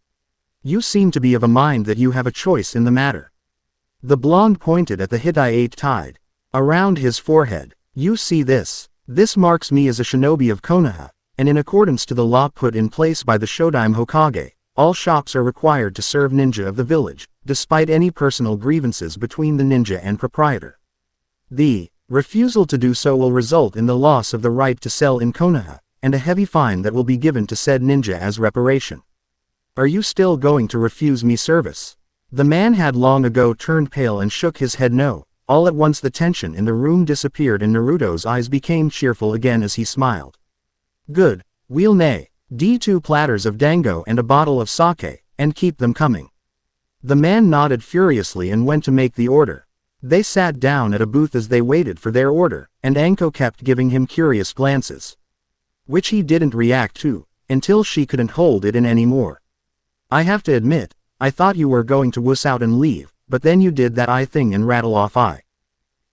You seem to be of a mind that you have a choice in the matter. The blonde pointed at the Hittite tied around his forehead. You see this? This marks me as a shinobi of Konoha, and in accordance to the law put in place by the Shodaime Hokage, all shops are required to serve ninja of the village, despite any personal grievances between the ninja and proprietor. The refusal to do so will result in the loss of the right to sell in Konoha, and a heavy fine that will be given to said ninja as reparation. Are you still going to refuse me service? The man had long ago turned pale and shook his head no. All at once the tension in the room disappeared and Naruto's eyes became cheerful again as he smiled. Good, we'll nay. D2 platters of dango and a bottle of sake, and keep them coming. The man nodded furiously and went to make the order. They sat down at a booth as they waited for their order, and Anko kept giving him curious glances, which he didn't react to, until she couldn't hold it in anymore. I have to admit, I thought you were going to wuss out and leave, but then you did that eye thing and rattle off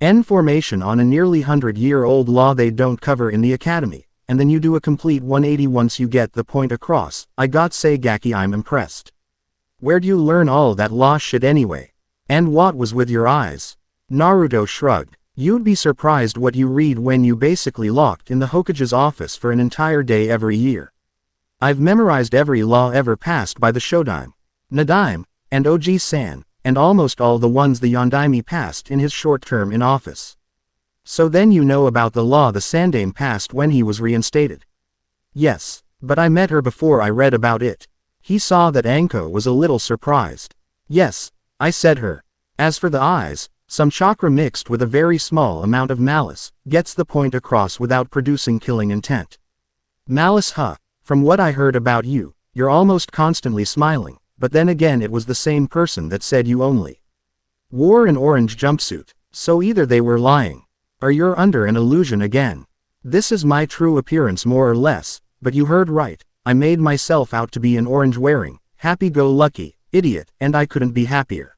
IN formation on a nearly 100-year-old law they don't cover in the academy, and then you do a complete 180 once you get the point across. I got say Gaki, I'm impressed. Where'd you learn all that law shit anyway? And what was with your eyes? Naruto shrugged. You'd be surprised what you read when you basically locked in the Hokage's office for an entire day every year. I've memorized every law ever passed by the Shodaime, Nadaime, and Oji-san, and almost all the ones the Yondaime passed in his short term in office. So then you know about the law the Sandaime passed when he was reinstated. Yes, but I met her before I read about it. He saw that Anko was a little surprised. Yes, I said her. As for the eyes, some chakra mixed with a very small amount of malice, gets the point across without producing killing intent. Malice, huh? From what I heard about you, you're almost constantly smiling, but then again it was the same person that said you only wore an orange jumpsuit, so either they were lying, or you're under an illusion again. This is my true appearance more or less, but you heard right, I made myself out to be an orange-wearing, happy-go-lucky idiot, and I couldn't be happier.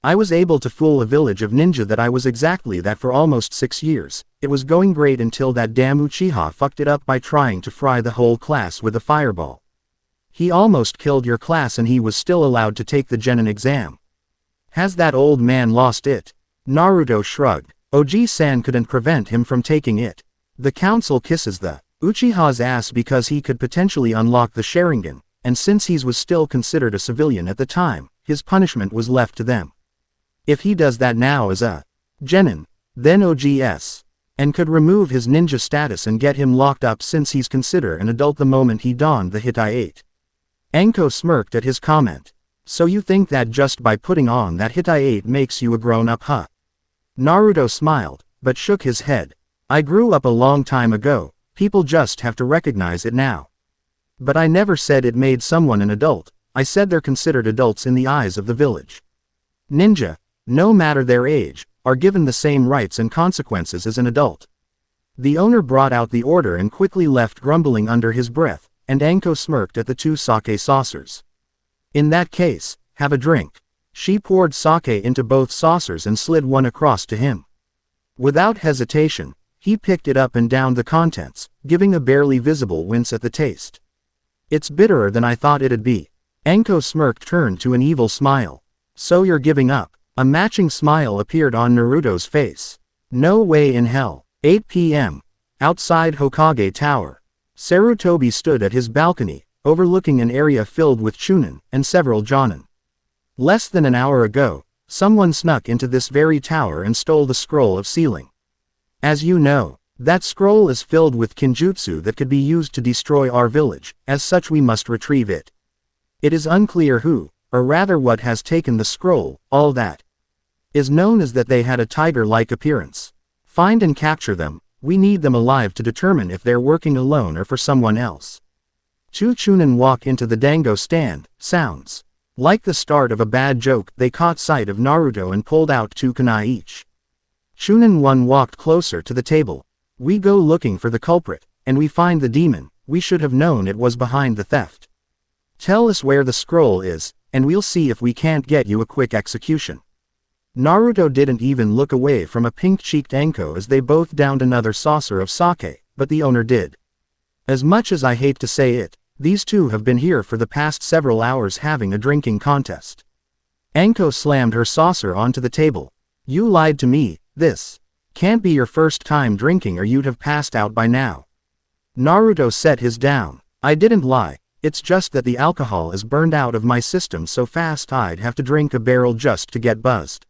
I was able to fool a village of ninja that I was exactly that for almost 6 years. It was going great until that damn Uchiha fucked it up by trying to fry the whole class with a fireball. He almost killed your class and he was still allowed to take the genin exam. Has that old man lost it? Naruto shrugged. Oji-san couldn't prevent him from taking it. The council kisses the Uchiha's ass because he could potentially unlock the Sharingan, and since he was still considered a civilian at the time, his punishment was left to them. If he does that now as a genin, then OGS, and could remove his ninja status and get him locked up since he's considered an adult the moment he donned the Hittite. Anko smirked at his comment. So you think that just by putting on that Hitai-8 makes you a grown-up, huh? Naruto smiled, but shook his head. I grew up a long time ago, people just have to recognize it now. But I never said it made someone an adult, I said they're considered adults in the eyes of the village. Ninja, no matter their age, are given the same rights and consequences as an adult. The owner brought out the order and quickly left grumbling under his breath, and Anko smirked at the two sake saucers. In that case, have a drink. She poured sake into both saucers and slid one across to him. Without hesitation, he picked it up and downed the contents, giving a barely visible wince at the taste. It's bitterer than I thought it'd be. Anko smirked, turned to an evil smile. So you're giving up? A matching smile appeared on Naruto's face. No way in hell. 8 p.m. Outside Hokage Tower. Sarutobi stood at his balcony, overlooking an area filled with chunin and several jonin. Less than an hour ago, someone snuck into this very tower and stole the scroll of sealing. As you know, that scroll is filled with kinjutsu that could be used to destroy our village, as such we must retrieve it. It is unclear who, or rather what has taken the scroll, all that is known is that they had a tiger-like appearance. Find and capture them, we need them alive to determine if they're working alone or for someone else. Two chunin walk into the dango stand, sounds like the start of a bad joke. They caught sight of Naruto and pulled out 2 kunai each. Chunin 1 walked closer to the table. We go looking for the culprit, and we find the demon. We should have known it was behind the theft. Tell us where the scroll is, and we'll see if we can't get you a quick execution. Naruto didn't even look away from a pink-cheeked Anko as they both downed another saucer of sake, but the owner did. As much as I hate to say it, these two have been here for the past several hours having a drinking contest. Anko slammed her saucer onto the table. You lied to me, this can't be your first time drinking or you'd have passed out by now. Naruto set his down. I didn't lie, it's just that the alcohol is burned out of my system so fast I'd have to drink a barrel just to get buzzed.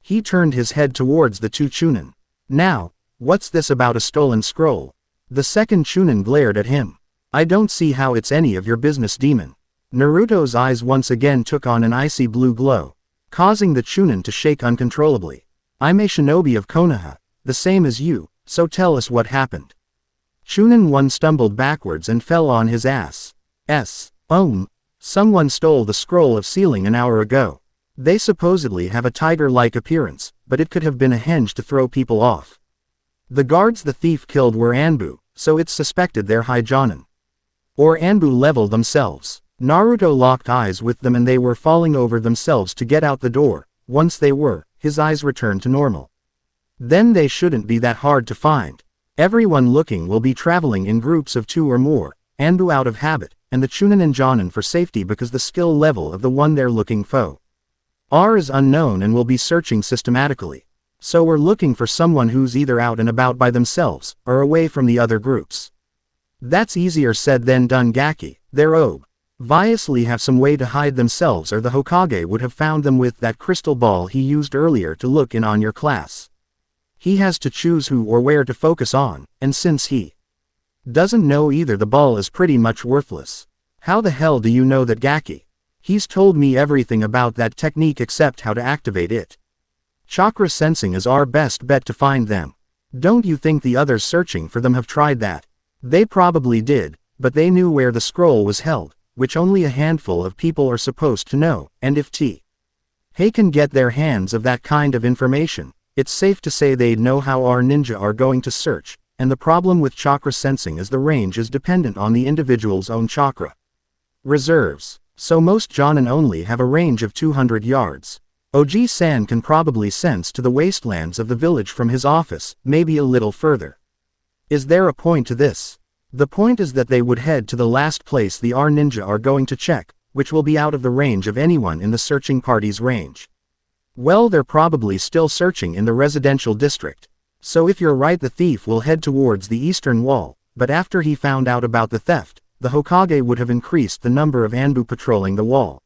He turned his head towards the two chunin. Now, what's this about a stolen scroll? The second chunin glared at him. I don't see how it's any of your business, demon. Naruto's eyes once again took on an icy blue glow, causing the chunin to shake uncontrollably. I'm a shinobi of Konoha, the same as you, so tell us what happened. Chunin 1 stumbled backwards and fell on his ass. Someone stole the scroll of sealing an hour ago. They supposedly have a tiger-like appearance, but it could have been a henge to throw people off. The guards the thief killed were Anbu, so it's suspected they're high jonin. Or Anbu level themselves. Naruto locked eyes with them and they were falling over themselves to get out the door. Once they were, his eyes returned to normal. Then they shouldn't be that hard to find. Everyone looking will be traveling in groups of 2 or more, Anbu out of habit, and the chunin and jonin for safety because the skill level of the one they're looking for is unknown and will be searching systematically. So we're looking for someone who's either out and about by themselves, or away from the other groups. That's easier said than done, Gaki. They're obviously have some way to hide themselves or the Hokage would have found them with that crystal ball he used earlier to look in on your class. He has to choose who or where to focus on, and since he doesn't know either, the ball is pretty much worthless. How the hell do you know that, Gaki? He's told me everything about that technique except how to activate it. Chakra sensing is our best bet to find them. Don't you think the others searching for them have tried that? They probably did, but they knew where the scroll was held, which only a handful of people are supposed to know, and if they can get their hands of that kind of information, it's safe to say they'd know how our ninja are going to search, and the problem with chakra sensing is the range is dependent on the individual's own chakra reserves. So most jonin only have a range of 200 yards. Oji-san can probably sense to the wastelands of the village from his office, maybe a little further. Is there a point to this? The point is that they would head to the last place the R ninja are going to check, which will be out of the range of anyone in the searching party's range. Well, they're probably still searching in the residential district. So if you're right, the thief will head towards the eastern wall, but after he found out about the theft, the Hokage would have increased the number of Anbu patrolling the wall.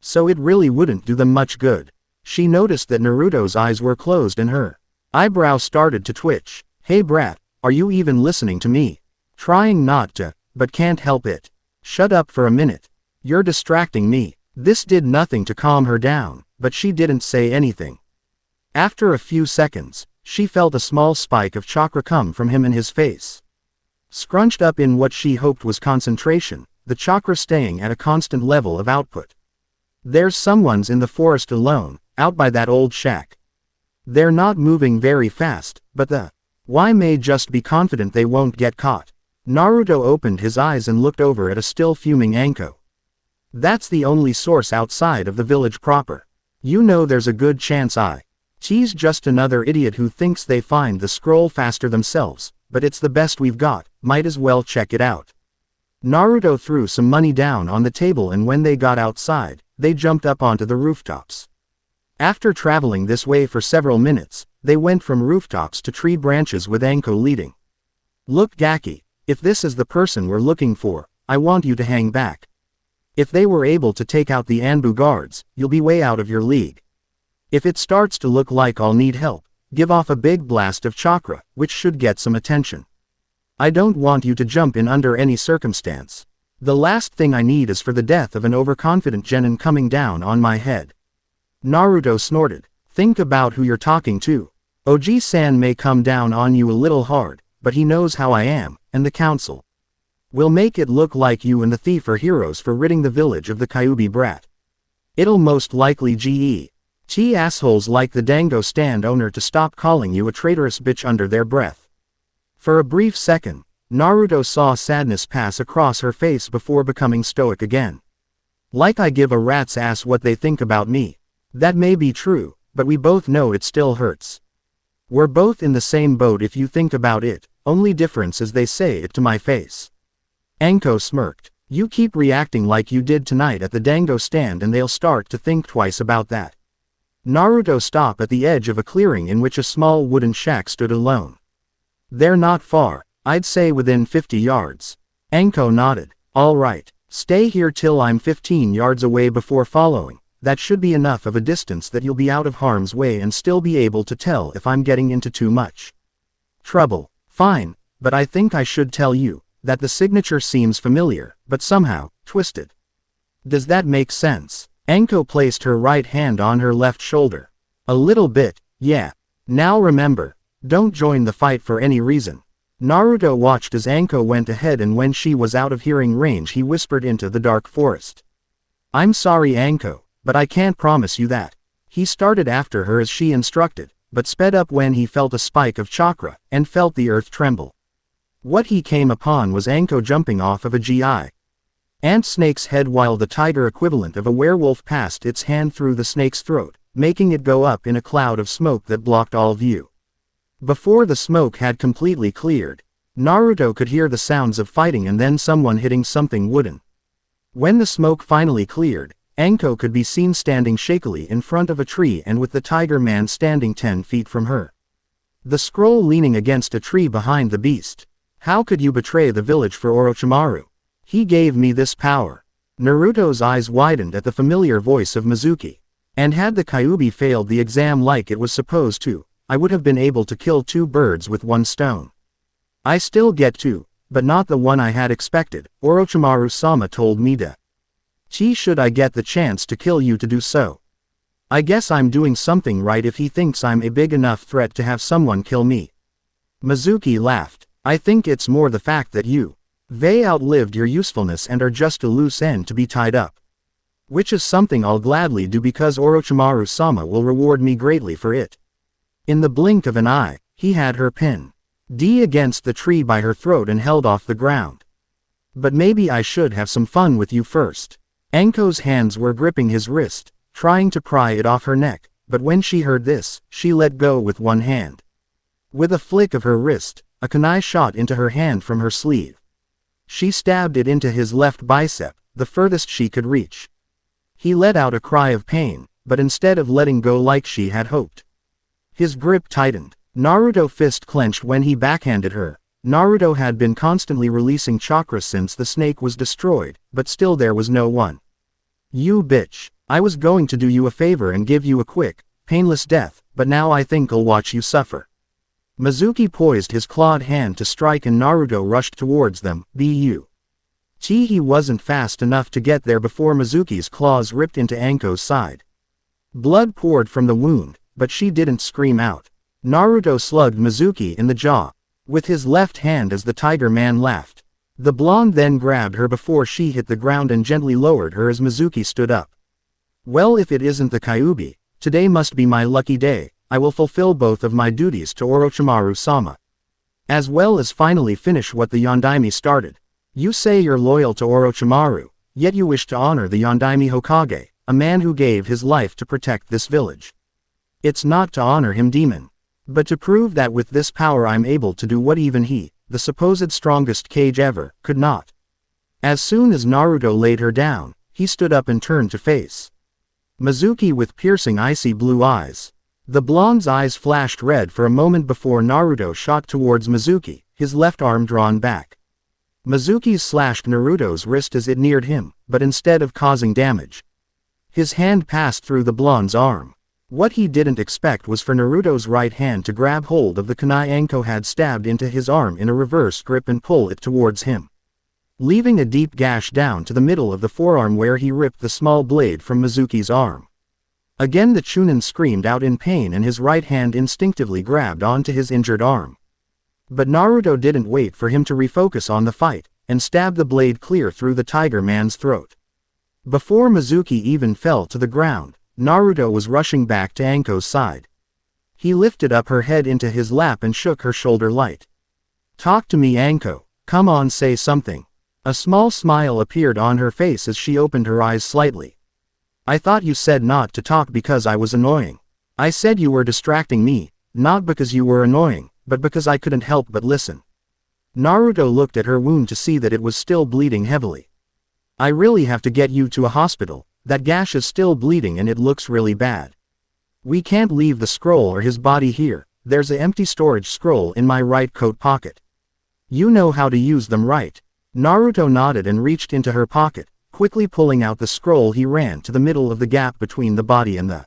So it really wouldn't do them much good. She noticed that Naruto's eyes were closed and her eyebrow started to twitch. Hey brat, are you even listening to me? Trying not to, but can't help it. Shut up for a minute. You're distracting me. This did nothing to calm her down, but she didn't say anything. After a few seconds, she felt a small spike of chakra come from him in his face. Scrunched up in what she hoped was concentration, the chakra staying at a constant level of output. There's someone's in the forest alone, out by that old shack. They're not moving very fast, but why may just be confident they won't get caught. Naruto opened his eyes and looked over at a still fuming Anko. That's the only source outside of the village proper. You know there's a good chance she's just another idiot who thinks they find the scroll faster themselves, but it's the best we've got, might as well check it out. Naruto threw some money down on the table, and when they got outside, they jumped up onto the rooftops. After traveling this way for several minutes, they went from rooftops to tree branches with Anko leading. Look Gaki, if this is the person we're looking for, I want you to hang back. If they were able to take out the Anbu guards, you'll be way out of your league. If it starts to look like I'll need help, give off a big blast of chakra, which should get some attention. I don't want you to jump in under any circumstance. The last thing I need is for the death of an overconfident genin coming down on my head. Naruto snorted. Think about who you're talking to. Oji-san may come down on you a little hard, but he knows how I am, and the council will make it look like you and the thief are heroes for ridding the village of the Kyuubi brat. It'll most likely Chi assholes like the Dango stand owner to stop calling you a traitorous bitch under their breath. For a brief second, Naruto saw sadness pass across her face before becoming stoic again. Like I give a rat's ass what they think about me. That may be true, but we both know it still hurts. We're both in the same boat if you think about it, only difference is they say it to my face. Anko smirked. You keep reacting like you did tonight at the Dango stand and they'll start to think twice about that. Naruto stopped at the edge of a clearing in which a small wooden shack stood alone. They're not far, I'd say within 50 yards. Anko nodded. All right, stay here till I'm 15 yards away before following. That should be enough of a distance that you'll be out of harm's way and still be able to tell if I'm getting into too much trouble. Fine, but I think I should tell you that the signature seems familiar, but somehow twisted. Does that make sense? Anko placed her right hand on her left shoulder. A little bit, yeah. Now remember, don't join the fight for any reason. Naruto watched as Anko went ahead, and when she was out of hearing range he whispered into the dark forest. I'm sorry Anko, but I can't promise you that. He started after her as she instructed, but sped up when he felt a spike of chakra, and felt the earth tremble. What he came upon was Anko jumping off of a ant snake's head while the tiger equivalent of a werewolf passed its hand through the snake's throat, making it go up in a cloud of smoke that blocked all view. Before the smoke had completely cleared, Naruto could hear the sounds of fighting and then someone hitting something wooden. When the smoke finally cleared, Anko could be seen standing shakily in front of a tree and with the tiger man standing 10 feet from her. The scroll leaning against a tree behind the beast. How could you betray the village for Orochimaru? He gave me this power. Naruto's eyes widened at the familiar voice of Mizuki. And had the Kyuubi failed the exam like it was supposed to, I would have been able to kill 2 birds with 1 stone. I still get 2, but not the one I had expected, Orochimaru-sama told me to. Should I get the chance to kill you to do so? I guess I'm doing something right if he thinks I'm a big enough threat to have someone kill me. Mizuki laughed. I think it's more the fact that they outlived your usefulness and are just a loose end to be tied up. Which is something I'll gladly do because Orochimaru-sama will reward me greatly for it. In the blink of an eye, he had her pinned against the tree by her throat and held off the ground. But maybe I should have some fun with you first. Anko's hands were gripping his wrist, trying to pry it off her neck, but when she heard this, she let go with one hand. With a flick of her wrist, a kunai shot into her hand from her sleeve. She stabbed it into his left bicep, the furthest she could reach. He let out a cry of pain, but instead of letting go like she had hoped, his grip tightened. Naruto fist clenched when he backhanded her. Naruto had been constantly releasing chakra since the snake was destroyed, but still there was no one. You bitch. I was going to do you a favor and give you a quick, painless death, but now I think I'll watch you suffer. Mizuki poised his clawed hand to strike and Naruto rushed towards them. Bu. He wasn't fast enough to get there before Mizuki's claws ripped into Anko's side. Blood poured from the wound, but she didn't scream out. Naruto slugged Mizuki in the jaw with his left hand as the tiger man laughed. The blonde then grabbed her before she hit the ground and gently lowered her as Mizuki stood up. Well, if it isn't the Kyuubi, today must be my lucky day. I will fulfill both of my duties to Orochimaru-sama, as well as finally finish what the Yondaime started. You say you're loyal to Orochimaru, yet you wish to honor the Yondaime Hokage, a man who gave his life to protect this village. It's not to honor him, demon, but to prove that with this power I'm able to do what even he, the supposed strongest Kage ever, could not. As soon as Naruto laid her down, he stood up and turned to face Mizuki with piercing icy blue eyes. The blonde's eyes flashed red for a moment before Naruto shot towards Mizuki, his left arm drawn back. Mizuki slashed Naruto's wrist as it neared him, but instead of causing damage, his hand passed through the blonde's arm. What he didn't expect was for Naruto's right hand to grab hold of the kunai Anko had stabbed into his arm in a reverse grip and pull it towards him, leaving a deep gash down to the middle of the forearm where he ripped the small blade from Mizuki's arm. Again the Chunin screamed out in pain and his right hand instinctively grabbed onto his injured arm. But Naruto didn't wait for him to refocus on the fight, and stabbed the blade clear through the tiger man's throat. Before Mizuki even fell to the ground, Naruto was rushing back to Anko's side. He lifted up her head into his lap and shook her shoulder light. Talk to me, Anko. Come on, say something. A small smile appeared on her face as she opened her eyes slightly. I thought you said not to talk because I was annoying. I said you were distracting me, not because you were annoying, but because I couldn't help but listen. Naruto looked at her wound to see that it was still bleeding heavily. I really have to get you to a hospital. That gash is still bleeding and it looks really bad. We can't leave the scroll or his body here. There's an empty storage scroll in my right coat pocket. You know how to use them, right? Naruto nodded and reached into her pocket. Quickly pulling out the scroll, he ran to the middle of the gap between the body and the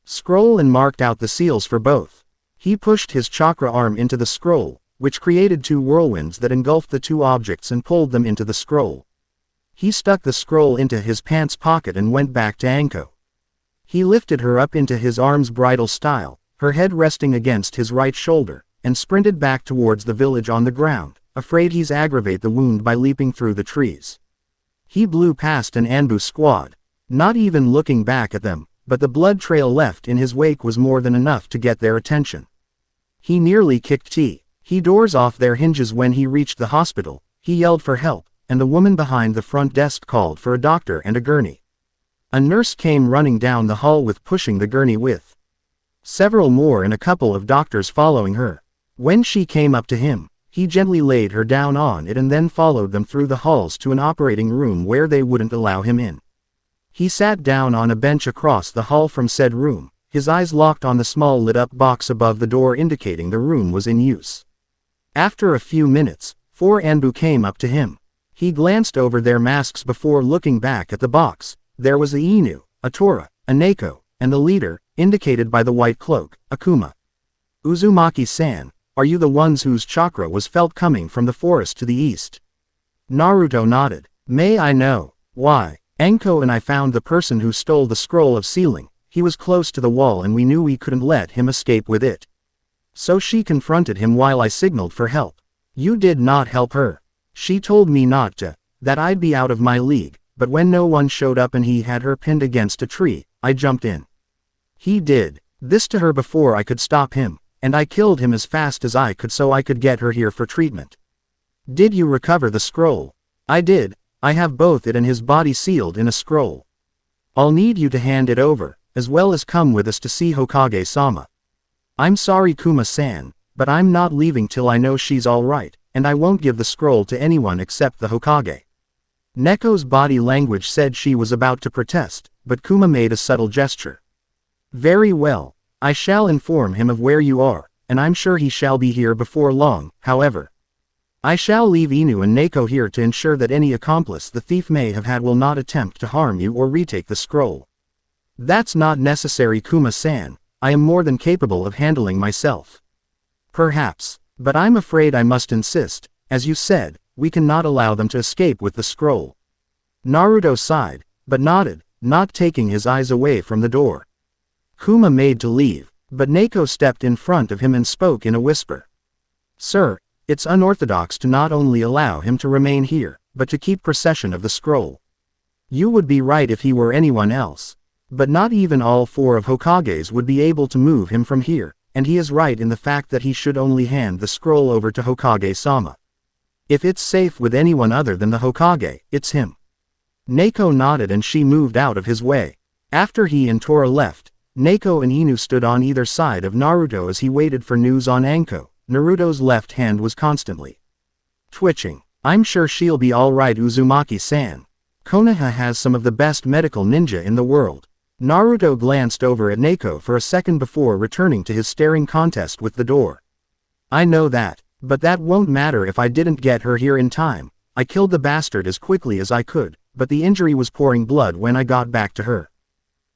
scroll and marked out the seals for both. He pushed his chakra arm into the scroll, which created two whirlwinds that engulfed the two objects and pulled them into the scroll. He stuck the scroll into his pants pocket and went back to Anko. He lifted her up into his arms bridal style, her head resting against his right shoulder, and sprinted back towards the village on the ground, afraid he's aggravate the wound by leaping through the trees. He blew past an Anbu squad, not even looking back at them, but the blood trail left in his wake was more than enough to get their attention. He nearly kicked he doors off their hinges when he reached the hospital. He yelled for help, and the woman behind the front desk called for a doctor and a gurney. A nurse came running down the hall with pushing the gurney with several more and a couple of doctors following her. When she came up to him, he gently laid her down on it and then followed them through the halls to an operating room where they wouldn't allow him in. He sat down on a bench across the hall from said room, his eyes locked on the small lit-up box above the door indicating the room was in use. After a few minutes, 4 Anbu came up to him. He glanced over their masks before looking back at the box. There was a Inu, a Tora, a Neko, and the leader, indicated by the white cloak, Akuma. Uzumaki-san, are you the ones whose chakra was felt coming from the forest to the east? Naruto nodded. May I know why? Anko and I found the person who stole the scroll of sealing. He was close to the wall and we knew we couldn't let him escape with it. So she confronted him while I signaled for help. You did not help her. She told me not to, that I'd be out of my league, but when no one showed up and he had her pinned against a tree, I jumped in. He did this to her before I could stop him, and I killed him as fast as I could so I could get her here for treatment. Did you recover the scroll? I did. I have both it and his body sealed in a scroll. I'll need you to hand it over, as well as come with us to see Hokage-sama. I'm sorry, Kuma-san, but I'm not leaving till I know she's all right, and I won't give the scroll to anyone except the Hokage. Neko's body language said she was about to protest, but Kuma made a subtle gesture. Very well. I shall inform him of where you are, and I'm sure he shall be here before long. However, I shall leave Inu and Neko here to ensure that any accomplice the thief may have had will not attempt to harm you or retake the scroll. That's not necessary, Kuma-san. I am more than capable of handling myself. Perhaps, but I'm afraid I must insist. As you said, we cannot allow them to escape with the scroll. Naruto sighed, but nodded, not taking his eyes away from the door. Kuma made to leave, but Naoko stepped in front of him and spoke in a whisper. Sir, it's unorthodox to not only allow him to remain here, but to keep possession of the scroll. You would be right if he were anyone else. But not even all 4 of Hokages would be able to move him from here, and he is right in the fact that he should only hand the scroll over to Hokage-sama. If it's safe with anyone other than the Hokage, it's him. Naoko nodded and she moved out of his way. After he and Tora left, Naoko and Inu stood on either side of Naruto as he waited for news on Anko. Naruto's left hand was constantly twitching. I'm sure she'll be alright, Uzumaki-san. Konoha has some of the best medical ninja in the world. Naruto glanced over at Naoko for a second before returning to his staring contest with the door. I know that, but that won't matter if I didn't get her here in time. I killed the bastard as quickly as I could, but the injury was pouring blood when I got back to her.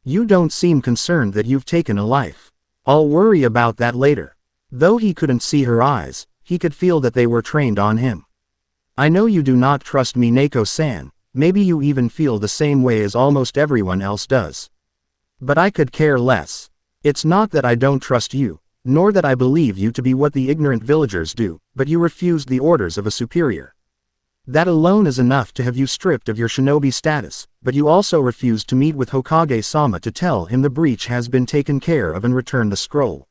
You don't seem concerned that you've taken a life. I'll worry about that later. Though he couldn't see her eyes, he could feel that they were trained on him. I know you do not trust me, Naoko-san. Maybe you even feel the same way as almost everyone else does. But I could care less. It's not that I don't trust you, nor that I believe you to be what the ignorant villagers do, but you refused the orders of a superior. That alone is enough to have you stripped of your shinobi status, but you also refused to meet with Hokage-sama to tell him the breach has been taken care of and return the scroll.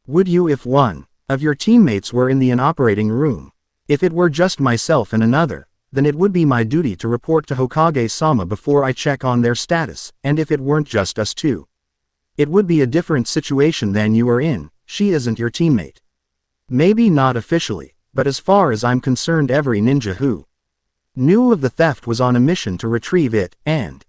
Would you if one of your teammates were in the operating room? If it were just myself and another, then it would be my duty to report to Hokage-sama before I check on their status, and if it weren't just us two, it would be a different situation than you are in. She isn't your teammate. Maybe not officially, but as far as I'm concerned, every ninja who knew of the theft was on a mission to retrieve it, and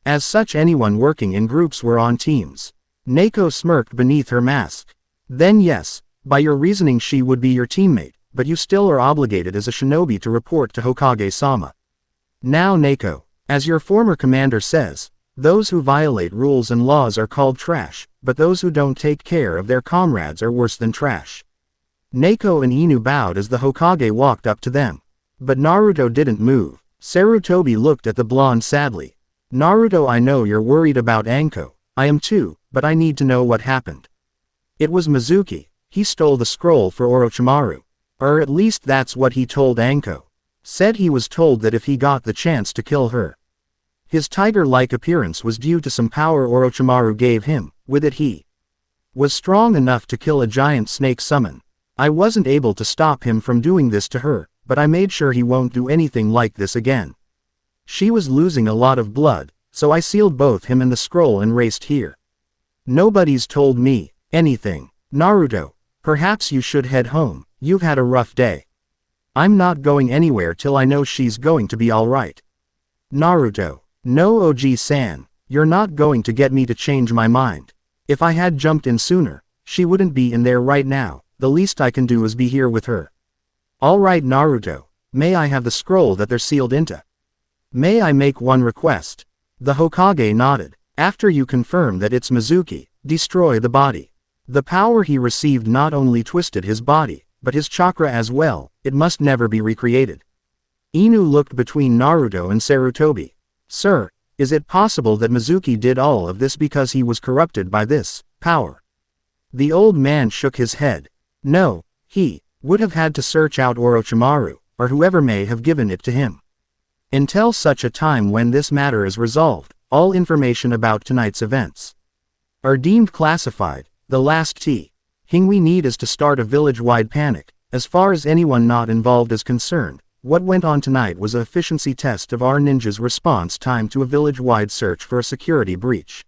as such anyone working in groups were on teams. Naoko smirked beneath her mask. Then yes, by your reasoning she would be your teammate, but you still are obligated as a shinobi to report to Hokage-sama. Now Naoko, as your former commander says, those who violate rules and laws are called trash, but those who don't take care of their comrades are worse than trash. Naoko and Inu bowed as the Hokage walked up to them. But Naruto didn't move. Sarutobi looked at the blonde sadly. Naruto, I know you're worried about Anko. I am too, but I need to know what happened. It was Mizuki. He stole the scroll for Orochimaru. Or at least that's what he told Anko. Said he was told that if he got the chance to kill her, his tiger-like appearance was due to some power Orochimaru gave him. With it he was strong enough to kill a giant snake summon. I wasn't able to stop him from doing this to her, but I made sure he won't do anything like this again. She was losing a lot of blood, so I sealed both him and the scroll and raced here. Nobody's told me anything. Naruto, perhaps you should head home. You've had a rough day. I'm not going anywhere till I know she's going to be alright. Naruto, no, OG-san, you're not going to get me to change my mind. If I had jumped in sooner, she wouldn't be in there right now. The least I can do is be here with her. Alright Naruto, may I have the scroll that they're sealed into? May I make one request? The Hokage nodded. After you confirm that it's Mizuki, destroy the body. The power he received not only twisted his body, but his chakra as well. It must never be recreated. Inu looked between Naruto and Sarutobi. Sir, is it possible that Mizuki did all of this because he was corrupted by this power? The old man shook his head. No, he would have had to search out Orochimaru, or whoever may have given it to him. Until such a time when this matter is resolved, all information about tonight's events are deemed classified. The last thing we need is to start a village-wide panic. As far as anyone not involved is concerned, what went on tonight was an efficiency test of our ninja's response time to a village-wide search for a security breach.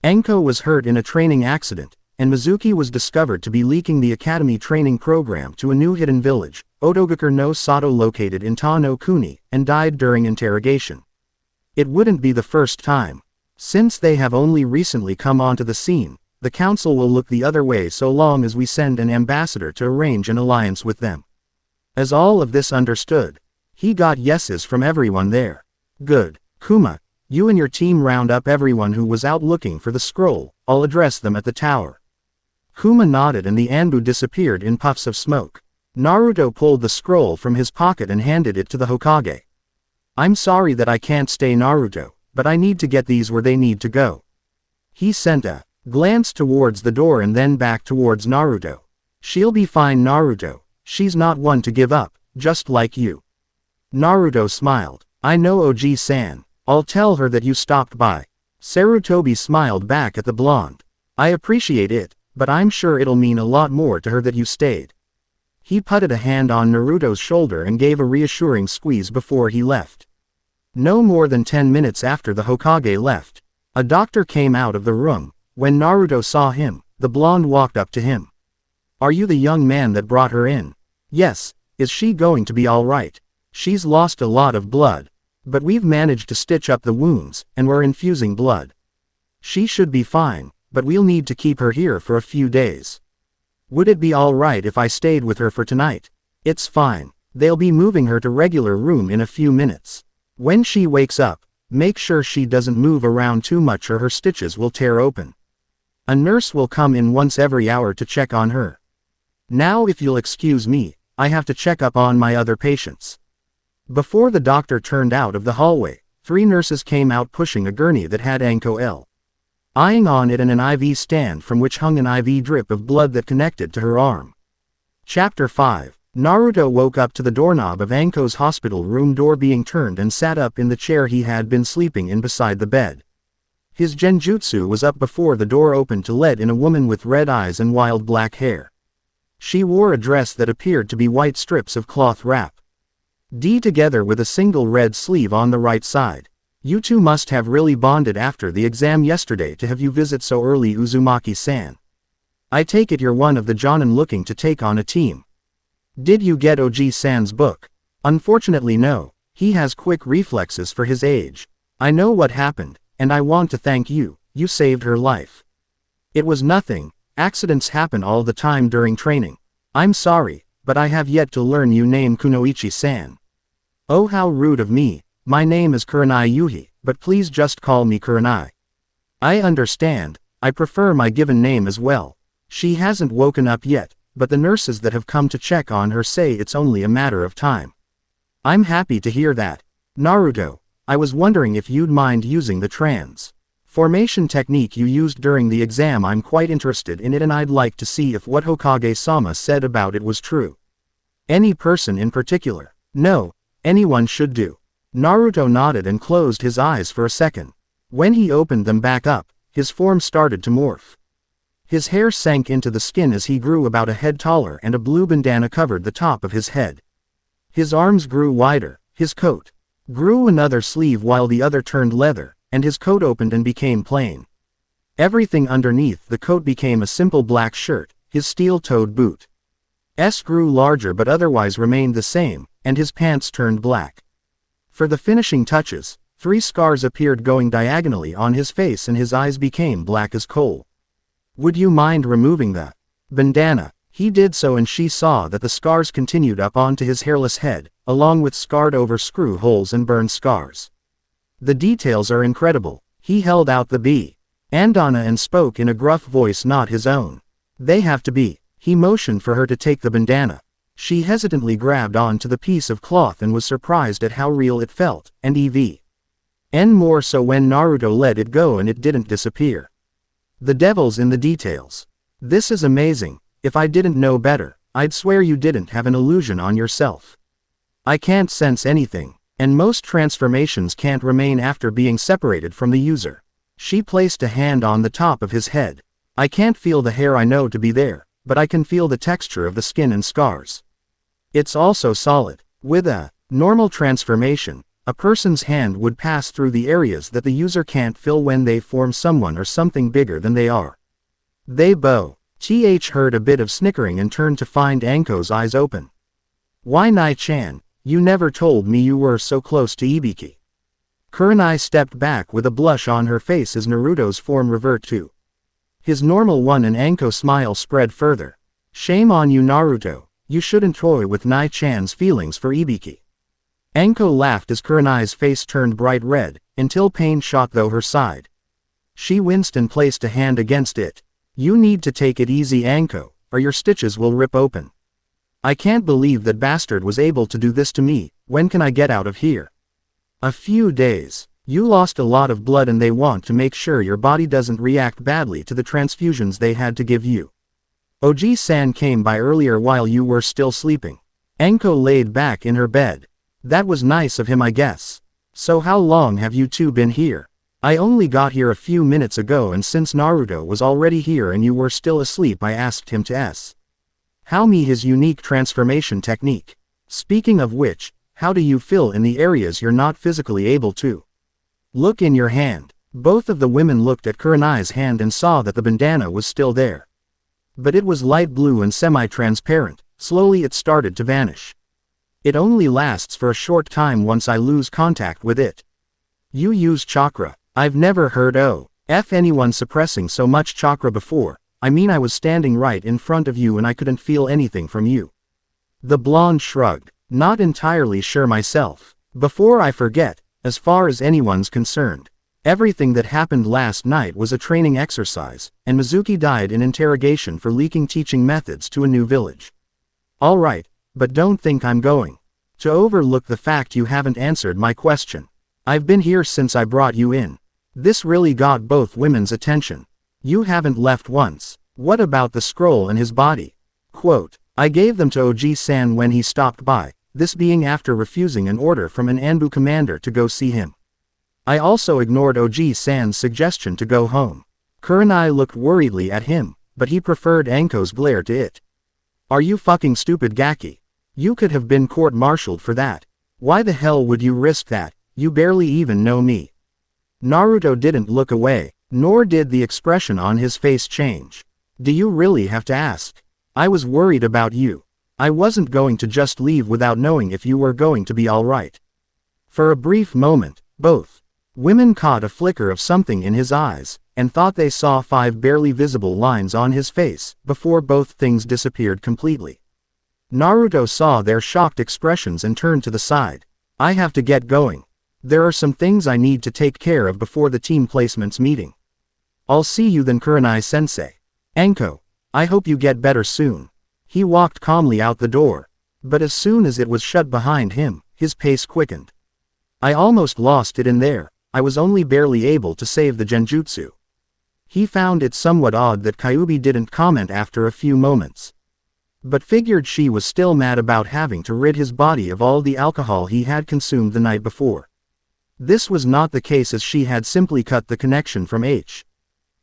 Anko was hurt in a training accident, and Mizuki was discovered to be leaking the academy training program to a new hidden village, Otogakure no Sato, located in Ta no Kuni, and died during interrogation. It wouldn't be the first time. Since they have only recently come onto the scene, the council will look the other way so long as we send an ambassador to arrange an alliance with them. As all of this understood, he got yeses from everyone there. Good. Kuma, you and your team round up everyone who was out looking for the scroll. I'll address them at the tower. Kuma nodded and the Anbu disappeared in puffs of smoke. Naruto pulled the scroll from his pocket and handed it to the Hokage. I'm sorry that I can't stay, Naruto, but I need to get these where they need to go. He sent a glance towards the door and then back towards Naruto. She'll be fine, Naruto. She's not one to give up, just like you. Naruto smiled. I know, OG-san. I'll tell her that you stopped by. Sarutobi smiled back at the blonde. I appreciate it, but I'm sure it'll mean a lot more to her that you stayed. He putted a hand on Naruto's shoulder and gave a reassuring squeeze before he left. No more than 10 minutes after the Hokage left, a doctor came out of the room. When Naruto saw him, the blonde walked up to him. Are you the young man that brought her in? Yes. Is she going to be all right? She's lost a lot of blood, but we've managed to stitch up the wounds, and we're infusing blood. She should be fine, but we'll need to keep her here for a few days. Would it be all right if I stayed with her for tonight? It's fine. They'll be moving her to regular room in a few minutes. When she wakes up, make sure she doesn't move around too much or her stitches will tear open. A nurse will come in once every hour to check on her. Now if you'll excuse me, I have to check up on my other patients. Before the doctor turned out of the hallway, 3 nurses came out pushing a gurney that had Anko eyeing on it and an IV stand from which hung an IV drip of blood that connected to her arm. Chapter 5. Naruto woke up to the doorknob of Anko's hospital room door being turned and sat up in the chair he had been sleeping in beside the bed. His genjutsu was up before the door opened to let in a woman with red eyes and wild black hair. She wore a dress that appeared to be white strips of cloth wrap. Together with a single red sleeve on the right side. You two must have really bonded after the exam yesterday to have you visit so early, Uzumaki-san. I take it you're one of the jonin looking to take on a team. Did you get OG-san's book? Unfortunately no, he has quick reflexes for his age. I know what happened, and I want to thank you, you saved her life. It was nothing. Accidents happen all the time during training. I'm sorry, but I have yet to learn you name Kunoichi-san. Oh, how rude of me. My name is Kurenai Yuhi, but please just call me Kurenai. I understand. I prefer my given name as well. She hasn't woken up yet, but the nurses that have come to check on her say it's only a matter of time. I'm happy to hear that. Naruto, I was wondering if you'd mind using the transformation technique you used during the exam. I'm quite interested in it and I'd like to see if what Hokage-sama said about it was true. Any person in particular? No, anyone should do. Naruto nodded and closed his eyes for a second. When he opened them back up, his form started to morph. His hair sank into the skin as he grew about a head taller and a blue bandana covered the top of his head. His arms grew wider, his coat grew another sleeve while the other turned leather, and his coat opened and became plain. Everything underneath the coat became a simple black shirt, his steel-toed boot. Grew larger but otherwise remained the same, and his pants turned black. For the finishing touches, 3 scars appeared going diagonally on his face and his eyes became black as coal. Would you mind removing the bandana? He did so and she saw that the scars continued up onto his hairless head, along with scarred over screw holes and burned scars. The details are incredible. He held out the bandana and spoke in a gruff voice not his own. They have to be. He motioned for her to take the bandana. She hesitantly grabbed onto the piece of cloth and was surprised at how real it felt, and even more so when Naruto let it go and it didn't disappear. The devil's in the details. This is amazing. If I didn't know better, I'd swear you didn't have an illusion on yourself. I can't sense anything, and most transformations can't remain after being separated from the user. She placed a hand on the top of his head. I can't feel the hair I know to be there, but I can feel the texture of the skin and scars. It's also solid. With a normal transformation, a person's hand would pass through the areas that the user can't fill when they form someone or something bigger than they are. They bow. Heard a bit of snickering and turned to find Anko's eyes open. Why Nai-chan, you never told me you were so close to Ibiki. Kurenai stepped back with a blush on her face as Naruto's form reverted to his normal one and Anko's smile spread further. Shame on you, Naruto, you shouldn't toy with Nai-chan's feelings for Ibiki. Anko laughed as Kurenai's face turned bright red, until pain shot through her side. She winced and placed a hand against it. You need to take it easy, Anko, or your stitches will rip open. I can't believe that bastard was able to do this to me. When can I get out of here? A few days. You lost a lot of blood and they want to make sure your body doesn't react badly to the transfusions they had to give you. Oji-san came by earlier while you were still sleeping. Anko laid back in her bed. That was nice of him, I guess. So how long have you two been here? I only got here a few minutes ago, and since Naruto was already here and you were still asleep, I asked him to how me his unique transformation technique. Speaking of which, how do you fill in the areas you're not physically able to? Look in your hand. Both of the women looked at Kurenai's hand and saw that the bandana was still there. But it was light blue and semi-transparent. Slowly it started to vanish. It only lasts for a short time once I lose contact with it. You use chakra. I've never heard of anyone suppressing so much chakra before. I mean, I was standing right in front of you and I couldn't feel anything from you. The blonde shrugged. Not entirely sure myself. Before I forget, as far as anyone's concerned, everything that happened last night was a training exercise, and Mizuki died in interrogation for leaking teaching methods to a new village. Alright, but don't think I'm going to overlook the fact you haven't answered my question. I've been here since I brought you in. This really got both women's attention. You haven't left once. What about the scroll and his body? Quote, I gave them to Oji-san when he stopped by, this being after refusing an order from an Anbu commander to go see him. I also ignored Oji-san's suggestion to go home. Kurenai looked worriedly at him, but he preferred Anko's glare to it. Are you fucking stupid, Gaki? You could have been court-martialed for that. Why the hell would you risk that? You barely even know me. Naruto didn't look away, nor did the expression on his face change. Do you really have to ask? I was worried about you. I wasn't going to just leave without knowing if you were going to be alright. For a brief moment, both women caught a flicker of something in his eyes, and thought they saw 5 barely visible lines on his face, before both things disappeared completely. Naruto saw their shocked expressions and turned to the side. I have to get going. There are some things I need to take care of before the team placements meeting. I'll see you then, Kurenai-sensei. Anko, I hope you get better soon. He walked calmly out the door. But as soon as it was shut behind him, his pace quickened. I almost lost it in there. I was only barely able to save the genjutsu. He found it somewhat odd that Kyubi didn't comment after a few moments. But figured she was still mad about having to rid his body of all the alcohol he had consumed the night before. This was not the case, as she had simply cut the connection from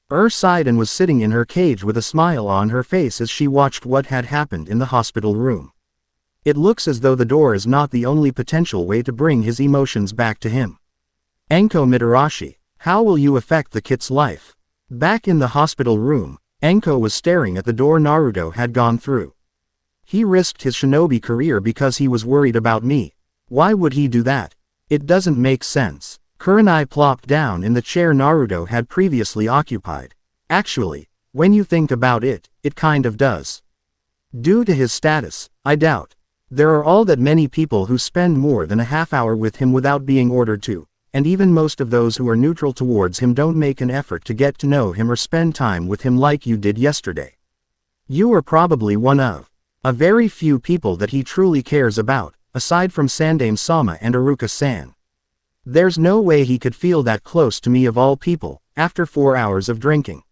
her side and was sitting in her cage with a smile on her face as she watched what had happened in the hospital room. It looks as though the door is not the only potential way to bring his emotions back to him. Anko Mitarashi, how will you affect the kid's life? Back in the hospital room, Anko was staring at the door Naruto had gone through. He risked his shinobi career because he was worried about me. Why would he do that? It doesn't make sense. Kurenai plopped down in the chair Naruto had previously occupied. Actually, when you think about it, it kind of does. Due to his status, I doubt there are all that many people who spend more than a half hour with him without being ordered to, and even most of those who are neutral towards him don't make an effort to get to know him or spend time with him like you did yesterday. You are probably one of a very few people that he truly cares about, aside from Sandaime-sama and Iruka-san. There's no way he could feel that close to me of all people, after 4 hours of drinking.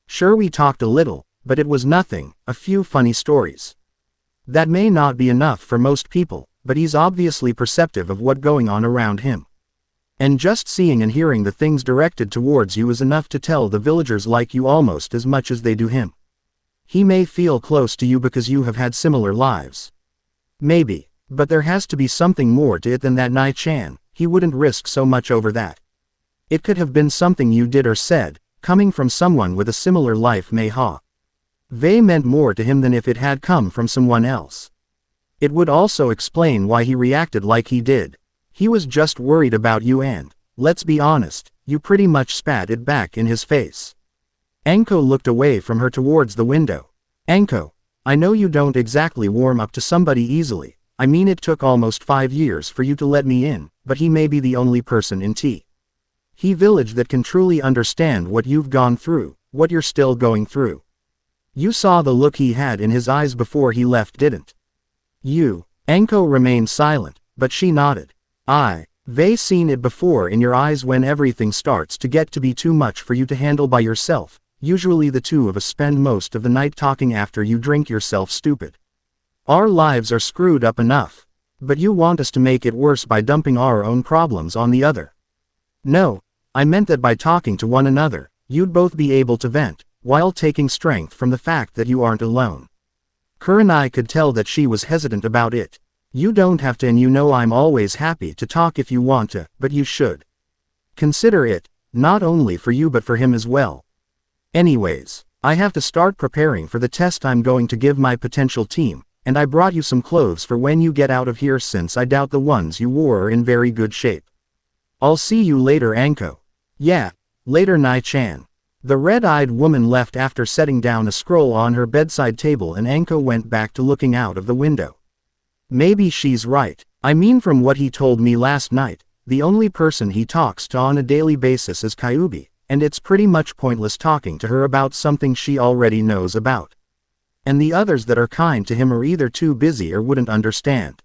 Sure, we talked a little, but it was nothing, a few funny stories. That may not be enough for most people, but he's obviously perceptive of what's going on around him. And just seeing and hearing the things directed towards you is enough to tell the villagers like you almost as much as they do him. He may feel close to you because you have had similar lives. Maybe, but there has to be something more to it than that, Nai-chan. He wouldn't risk so much over that. It could have been something you did or said, coming from someone with a similar life may meant more to him than if it had come from someone else. It would also explain why he reacted like he did. He was just worried about you and, let's be honest, you pretty much spat it back in his face. Anko looked away from her towards the window. Anko, I know you don't exactly warm up to somebody easily. I mean, it took almost 5 years for you to let me in, but he may be the only person in He village that can truly understand what you've gone through, what you're still going through. You saw the look he had in his eyes before he left, didn't Anko remained silent, but she nodded. I've seen it before in your eyes when everything starts to get to be too much for you to handle by yourself. Usually the two of us spend most of the night talking after you drink yourself stupid. Our lives are screwed up enough. But you want us to make it worse by dumping our own problems on the other. No, I meant that by talking to one another, you'd both be able to vent, while taking strength from the fact that you aren't alone. Kurenai could tell that she was hesitant about it. You don't have to, and you know I'm always happy to talk if you want to, but you should consider it, not only for you but for him as well. Anyways, I have to start preparing for the test I'm going to give my potential team, and I brought you some clothes for when you get out of here since I doubt the ones you wore are in very good shape. I'll see you later, Anko. Yeah, later, Nai-chan. The red-eyed woman left after setting down a scroll on her bedside table, and Anko went back to looking out of the window. Maybe she's right. I mean, from what he told me last night, the only person he talks to on a daily basis is Kyubi, and it's pretty much pointless talking to her about something she already knows about. And the others that are kind to him are either too busy or wouldn't understand.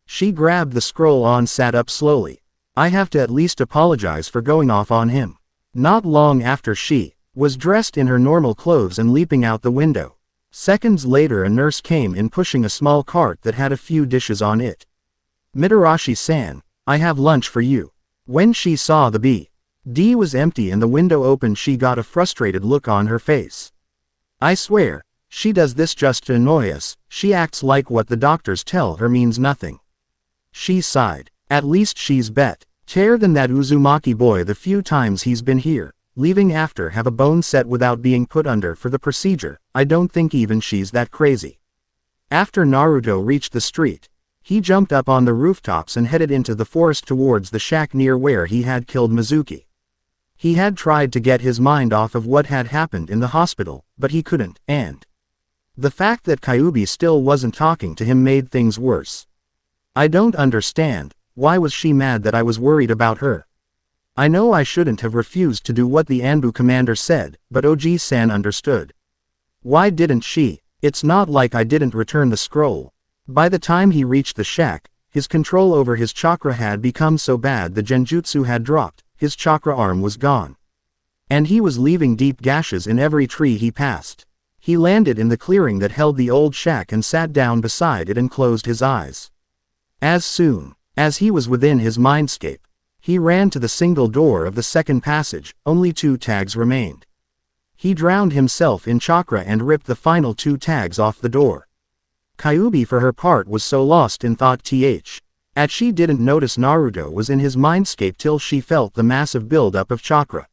She grabbed the scroll and sat up slowly. I have to at least apologize for going off on him. Not long after, she was dressed in her normal clothes and leaping out the window. Seconds later, a nurse came in pushing a small cart that had a few dishes on it. Mitarashi-san, I have lunch for you. When she saw the B.D. was empty and the window open, she got a frustrated look on her face. I swear, she does this just to annoy us. She acts like what the doctors tell her means nothing. She sighed. At least she's better than that Uzumaki boy the few times he's been here, leaving after have a bone set without being put under for the procedure. I don't think even she's that crazy. After Naruto reached the street, he jumped up on the rooftops and headed into the forest towards the shack near where he had killed Mizuki. He had tried to get his mind off of what had happened in the hospital, but he couldn't, and the fact that Kyubi still wasn't talking to him made things worse. I don't understand, why was she mad that I was worried about her? I know I shouldn't have refused to do what the Anbu commander said, but Oji-san understood. Why didn't she? It's not like I didn't return the scroll. By the time he reached the shack, his control over his chakra had become so bad the genjutsu had dropped, his chakra arm was gone. And he was leaving deep gashes in every tree he passed. He landed in the clearing that held the old shack and sat down beside it and closed his eyes. As soon as he was within his mindscape, he ran to the single door of the second passage. Only 2 tags remained. He drowned himself in chakra and ripped the final 2 tags off the door. Kyubi for her part was so lost in thought that she didn't notice Naruto was in his mindscape till she felt the massive buildup of chakra.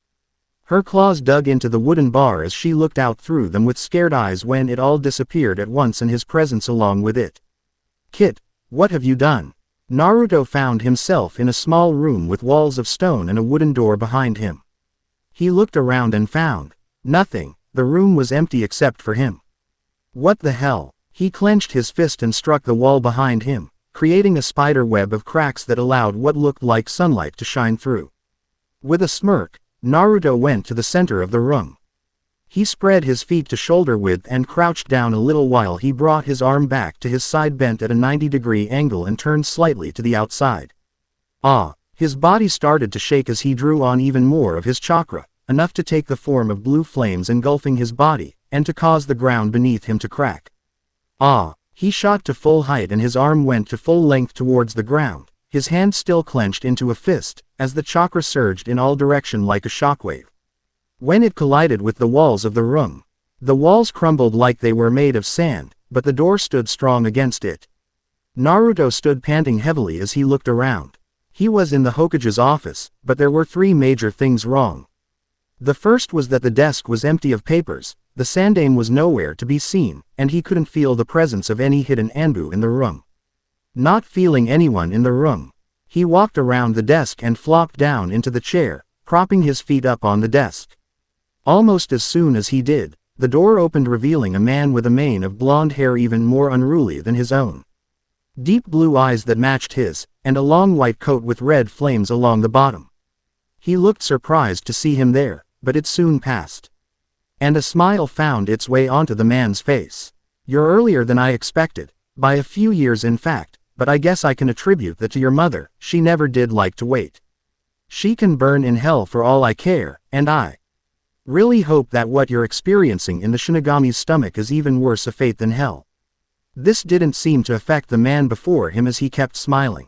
Her claws dug into the wooden bar as she looked out through them with scared eyes when it all disappeared at once and his presence along with it. Kid, what have you done? Naruto found himself in a small room with walls of stone and a wooden door behind him. He looked around and found nothing. The room was empty except for him. What the hell? He clenched his fist and struck the wall behind him, creating a spider web of cracks that allowed what looked like sunlight to shine through. With a smirk, Naruto went to the center of the room. He spread his feet to shoulder width and crouched down a little while. He brought his arm back to his side, bent at a 90-degree angle, and turned slightly to the outside. His body started to shake as he drew on even more of his chakra, enough to take the form of blue flames engulfing his body, and to cause the ground beneath him to crack. He shot to full height and his arm went to full length towards the ground, his hand still clenched into a fist, as the chakra surged in all directions like a shockwave. When it collided with the walls of the room, the walls crumbled like they were made of sand, but the door stood strong against it. Naruto stood panting heavily as he looked around. He was in the Hokage's office, but there were 3 major things wrong. The first was that the desk was empty of papers, the sandaime was nowhere to be seen, and he couldn't feel the presence of any hidden Anbu in the room. Not feeling anyone in the room, he walked around the desk and flopped down into the chair, propping his feet up on the desk. Almost as soon as he did, the door opened, revealing a man with a mane of blonde hair even more unruly than his own. Deep blue eyes that matched his, and a long white coat with red flames along the bottom. He looked surprised to see him there, but it soon passed. And a smile found its way onto the man's face. You're earlier than I expected. By a few years in fact, but I guess I can attribute that to your mother. She never did like to wait. She can burn in hell for all I care, and I really hope that what you're experiencing in the Shinigami's stomach is even worse a fate than hell. This didn't seem to affect the man before him as he kept smiling.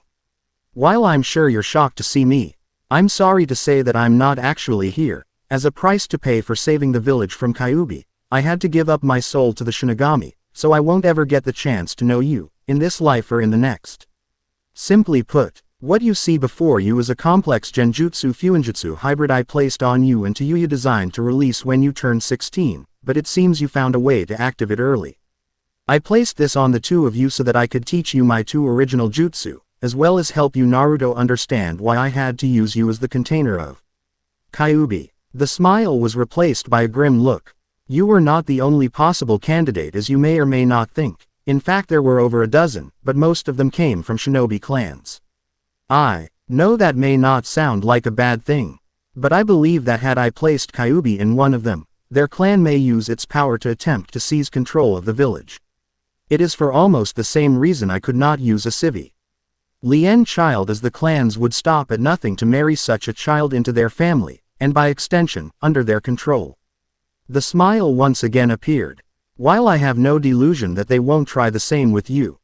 While I'm sure you're shocked to see me, I'm sorry to say that I'm not actually here. As a price to pay for saving the village from Kyuubi, I had to give up my soul to the Shinigami, so I won't ever get the chance to know you, in this life or in the next. Simply put, what you see before you is a complex genjutsu fuinjutsu hybrid I placed on you and to you designed to release when you turn 16, but it seems you found a way to activate early. I placed this on the two of you so that I could teach you my two original jutsu, as well as help you Naruto understand why I had to use you as the container of Kyuubi. The smile was replaced by a grim look. You were not the only possible candidate as you may or may not think. In fact there were over a dozen, but most of them came from shinobi clans. I know that may not sound like a bad thing, but I believe that had I placed Kyuubi in one of them, their clan may use its power to attempt to seize control of the village. It is for almost the same reason I could not use a civvy Lien child, as the clans would stop at nothing to marry such a child into their family, and by extension, under their control. The smile once again appeared. While I have no delusion that they won't try the same with you,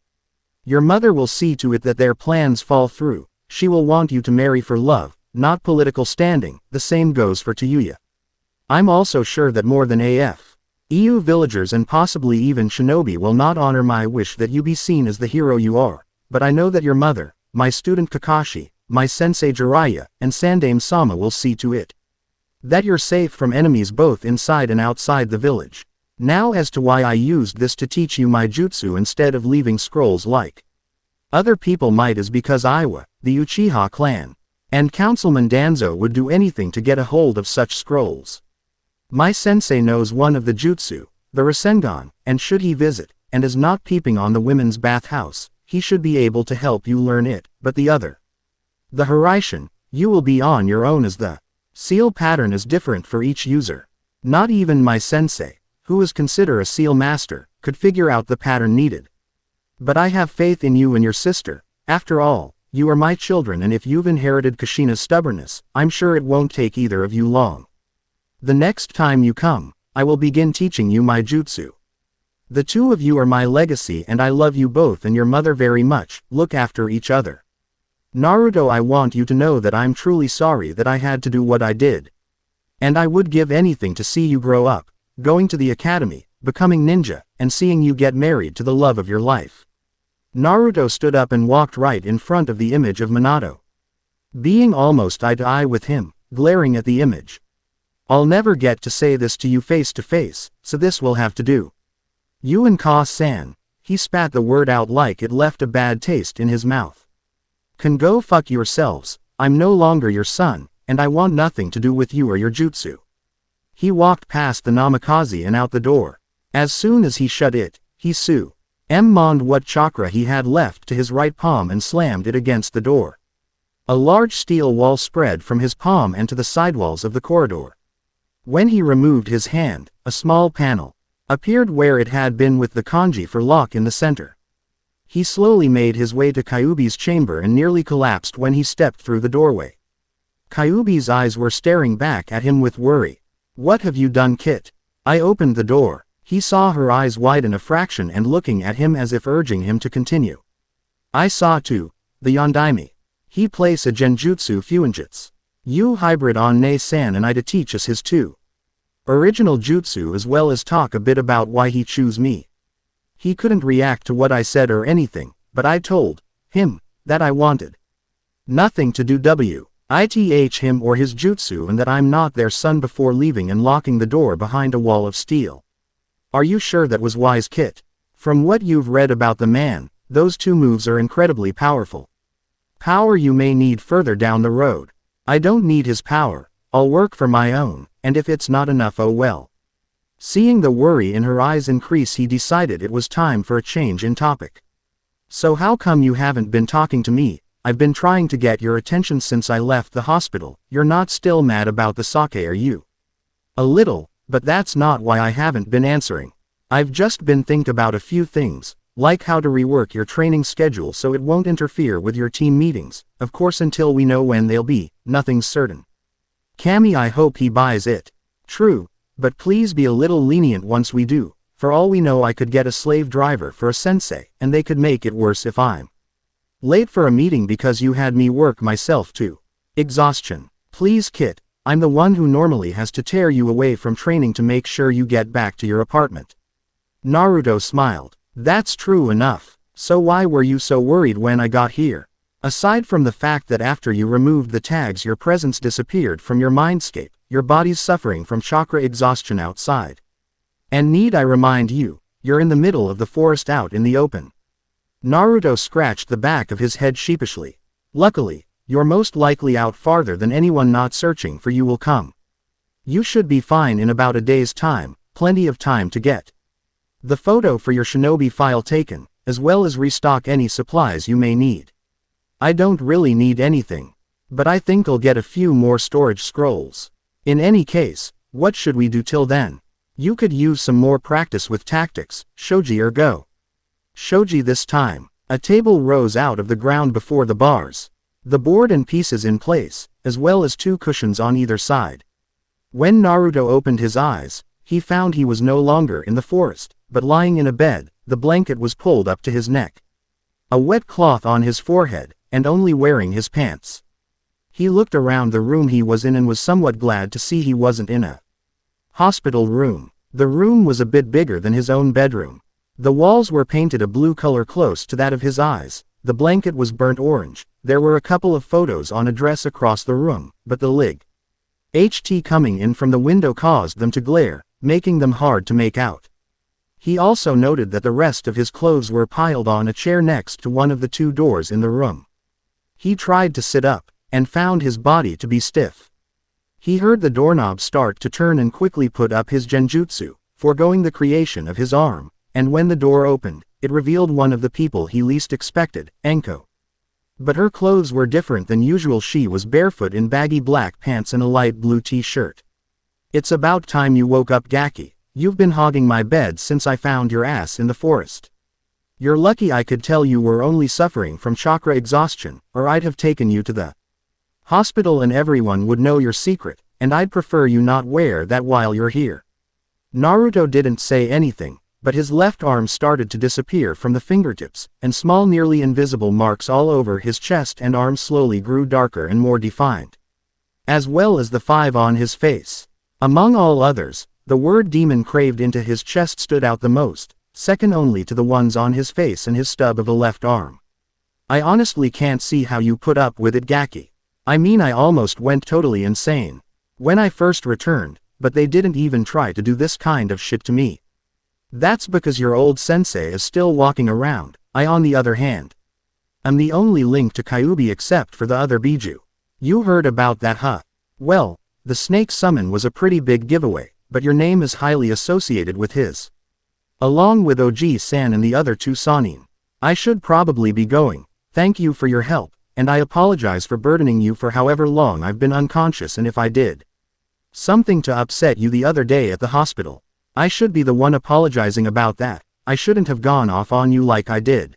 your mother will see to it that their plans fall through. She will want you to marry for love, not political standing. The same goes for Tayuya. I'm also sure that more than EU villagers and possibly even shinobi will not honor my wish that you be seen as the hero you are, but I know that your mother, my student Kakashi, my sensei Jiraiya, and Sandaime Sama will see to it that you're safe from enemies both inside and outside the village. Now as to why I used this to teach you my jutsu instead of leaving scrolls like other people might is because Iwa, the Uchiha clan, and Councilman Danzo would do anything to get a hold of such scrolls. My sensei knows one of the jutsu, the Rasengan, and should he visit, and is not peeping on the women's bathhouse, he should be able to help you learn it, but the other, the Hiraishin, you will be on your own as the seal pattern is different for each user. Not even my sensei, who is considered a seal master, could figure out the pattern needed. But I have faith in you and your sister. After all, you are my children, and if you've inherited Kushina's stubbornness, I'm sure it won't take either of you long. The next time you come, I will begin teaching you my jutsu. The two of you are my legacy and I love you both and your mother very much. Look after each other. Naruto, I want you to know that I'm truly sorry that I had to do what I did. And I would give anything to see you grow up, going to the academy, becoming ninja, and seeing you get married to the love of your life. Naruto stood up and walked right in front of the image of Minato, being almost eye to eye with him, glaring at the image. I'll never get to say this to you face to face, so this will have to do. You and Ka-san, he spat the word out like it left a bad taste in his mouth. Can go fuck yourselves. I'm no longer your son, and I want nothing to do with you or your jutsu. He walked past the namikaze and out the door. As soon as he shut it, he summoned what chakra he had left to his right palm and slammed it against the door. A large steel wall spread from his palm and to the sidewalls of the corridor. When he removed his hand, a small panel appeared where it had been with the kanji for lock in the center. He slowly made his way to Kyuubi's chamber and nearly collapsed when he stepped through the doorway. Kyuubi's eyes were staring back at him with worry. What have you done, Kit? I opened the door. He saw her eyes widen a fraction and looking at him as if urging him to continue. I saw too. The Yondaime. He place a genjutsu fuinjutsu. You hybrid on Ne-san and I to teach us his two original jutsu as well as talk a bit about why he choose me. He couldn't react to what I said or anything, but I told him that I wanted nothing to do with him or his jutsu and that I'm not their son before leaving and locking the door behind a wall of steel. Are you sure that was wise, Kit? From what you've read about the man, those two moves are incredibly powerful. Power you may need further down the road. I don't need his power. I'll work for my own, and if it's not enough, oh well. Seeing the worry in her eyes increase, he decided it was time for a change in topic. So how come you haven't been talking to me? I've been trying to get your attention since I left the hospital. You're not still mad about the sake, are you? A little, but that's not why I haven't been answering. I've just been thinking about a few things. like how to rework your training schedule so it won't interfere with your team meetings, of course until we know when they'll be, nothing's certain. Cammy, I hope he buys it. True, but please be a little lenient once we do. For all we know I could get a slave driver for a sensei, and they could make it worse if I'm late for a meeting because you had me work myself too. Exhaustion. Please Kit, I'm the one who normally has to tear you away from training to make sure you get back to your apartment. Naruto smiled. That's true enough. So why were you so worried when I got here? Aside from the fact that after you removed the tags your presence disappeared from your mindscape, your body's suffering from chakra exhaustion outside. And need I remind you, you're in the middle of the forest out in the open. Naruto scratched the back of his head sheepishly. Luckily, you're most likely out farther than anyone not searching for you will come. You should be fine in about a day's time, plenty of time to get the photo for your shinobi file taken, as well as restock any supplies you may need. I don't really need anything, but I think I'll get a few more storage scrolls. In any case, what should we do till then? You could use some more practice with tactics, shogi or go. Shogi this time. A table rose out of the ground before the bars. The board and pieces in place, as well as 2 cushions on either side. When Naruto opened his eyes, he found he was no longer in the forest, but lying in a bed. The blanket was pulled up to his neck. A wet cloth on his forehead, and only wearing his pants. He looked around the room he was in and was somewhat glad to see he wasn't in a hospital room. The room was a bit bigger than his own bedroom. The walls were painted a blue color close to that of his eyes. The blanket was burnt orange. There were a couple of photos on a dress across the room, but the light coming in from the window caused them to glare, making them hard to make out. He also noted that the rest of his clothes were piled on a chair next to one of the 2 doors in the room. He tried to sit up, and found his body to be stiff. He heard the doorknob start to turn and quickly put up his genjutsu, foregoing the creation of his arm, and when the door opened, it revealed one of the people he least expected, Anko. But her clothes were different than usual. She was barefoot in baggy black pants and a light blue t-shirt. It's about time you woke up, Gaki. You've been hogging my bed since I found your ass in the forest. You're lucky I could tell you were only suffering from chakra exhaustion, or I'd have taken you to the hospital and everyone would know your secret, and I'd prefer you not wear that while you're here. Naruto didn't say anything, but his left arm started to disappear from the fingertips, and small nearly invisible marks all over his chest and arms slowly grew darker and more defined. As well as the 5 on his face. Among all others, the word demon craved into his chest stood out the most, second only to the ones on his face and his stub of the left arm. I honestly can't see how you put up with it, Gaki. I mean, I almost went totally insane when I first returned, but they didn't even try to do this kind of shit to me. That's because your old sensei is still walking around. I, on the other hand, am the only link to Kyuubi except for the other Biju. You heard about that, huh? Well, the snake summon was a pretty big giveaway, but your name is highly associated with his. Along with Oji-san and the other 2 Sanin. I should probably be going. Thank you for your help, and I apologize for burdening you for however long I've been unconscious, and if I did something to upset you the other day at the hospital, I should be the one apologizing about that. I shouldn't have gone off on you like I did.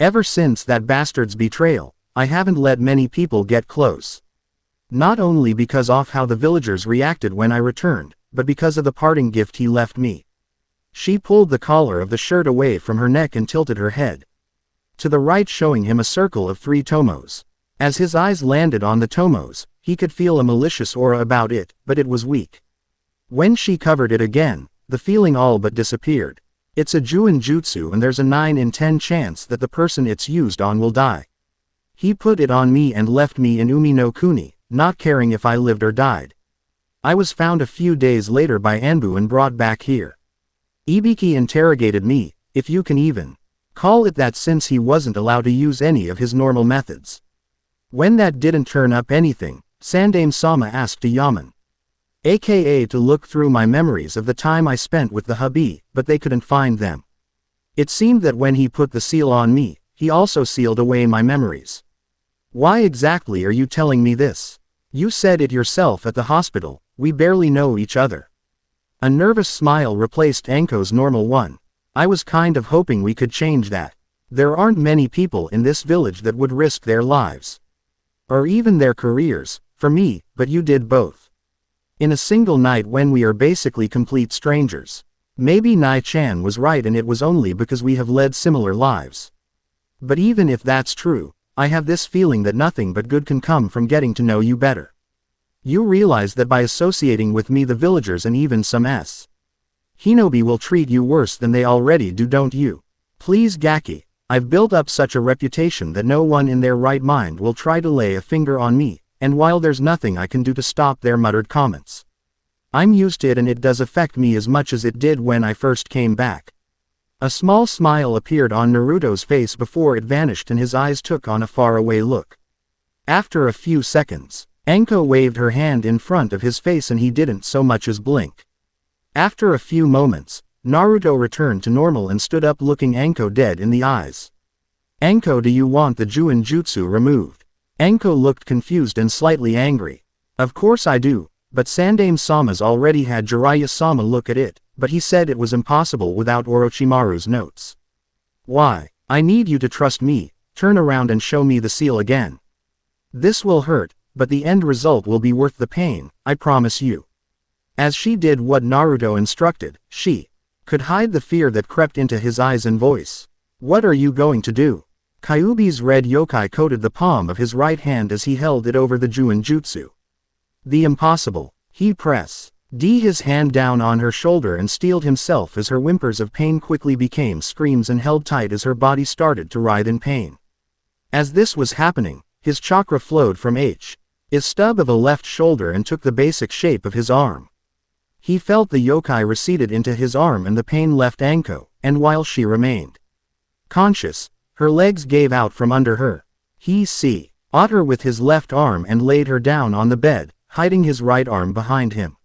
Ever since that bastard's betrayal, I haven't let many people get close. Not only because of how the villagers reacted when I returned, but because of the parting gift he left me. She pulled the collar of the shirt away from her neck and tilted her head to the right, showing him a circle of 3 tomos. As his eyes landed on the tomos, he could feel a malicious aura about it, but it was weak. When she covered it again, the feeling all but disappeared. It's a Juin jutsu and there's a 9 in 10 chance that the person it's used on will die. He put it on me and left me in Umi no Kuni, not caring if I lived or died. I was found a few days later by Anbu and brought back here. Ibiki interrogated me, if you can even call it that, since he wasn't allowed to use any of his normal methods. When that didn't turn up anything, Sandame-sama asked a yaman, aka to look through my memories of the time I spent with the hubby, but they couldn't find them. It seemed that when he put the seal on me, he also sealed away my memories. Why exactly are you telling me this? You said it yourself at the hospital. We barely know each other. A nervous smile replaced Anko's normal one. I was kind of hoping we could change that. There aren't many people in this village that would risk their lives. Or even their careers, for me, but you did both. In a single night when we are basically complete strangers. Maybe Nai-chan was right and it was only because we have led similar lives. But even if that's true, I have this feeling that nothing but good can come from getting to know you better. You realize that by associating with me the villagers and even some Hinobi will treat you worse than they already do, don't you? Please Gaki, I've built up such a reputation that no one in their right mind will try to lay a finger on me, and while there's nothing I can do to stop their muttered comments. I'm used to it and it does affect me as much as it did when I first came back. A small smile appeared on Naruto's face before it vanished and his eyes took on a faraway look. After a few seconds, Anko waved her hand in front of his face and he didn't so much as blink. After a few moments, Naruto returned to normal and stood up looking Anko dead in the eyes. Anko, do you want the Juin Jutsu removed? Anko looked confused and slightly angry. Of course I do, but Sandaime-sama's already had Jiraiya-sama look at it, but he said it was impossible without Orochimaru's notes. Why? I need you to trust me, turn around and show me the seal again. This will hurt, but the end result will be worth the pain, I promise you. As she did what Naruto instructed, she could hide the fear that crept into his eyes and voice. What are you going to do? Kyuubi's red yokai coated the palm of his right hand as he held it over the Juin Jutsu. The impossible. He pressed his hand down on her shoulder and steeled himself as her whimpers of pain quickly became screams and held tight as her body started to writhe in pain. As this was happening, his chakra flowed from his stub of a left shoulder and took the basic shape of his arm. He felt the yokai receded into his arm and the pain left Anko, and while she remained conscious, her legs gave out from under her. He caught her with his left arm and laid her down on the bed, hiding his right arm behind him.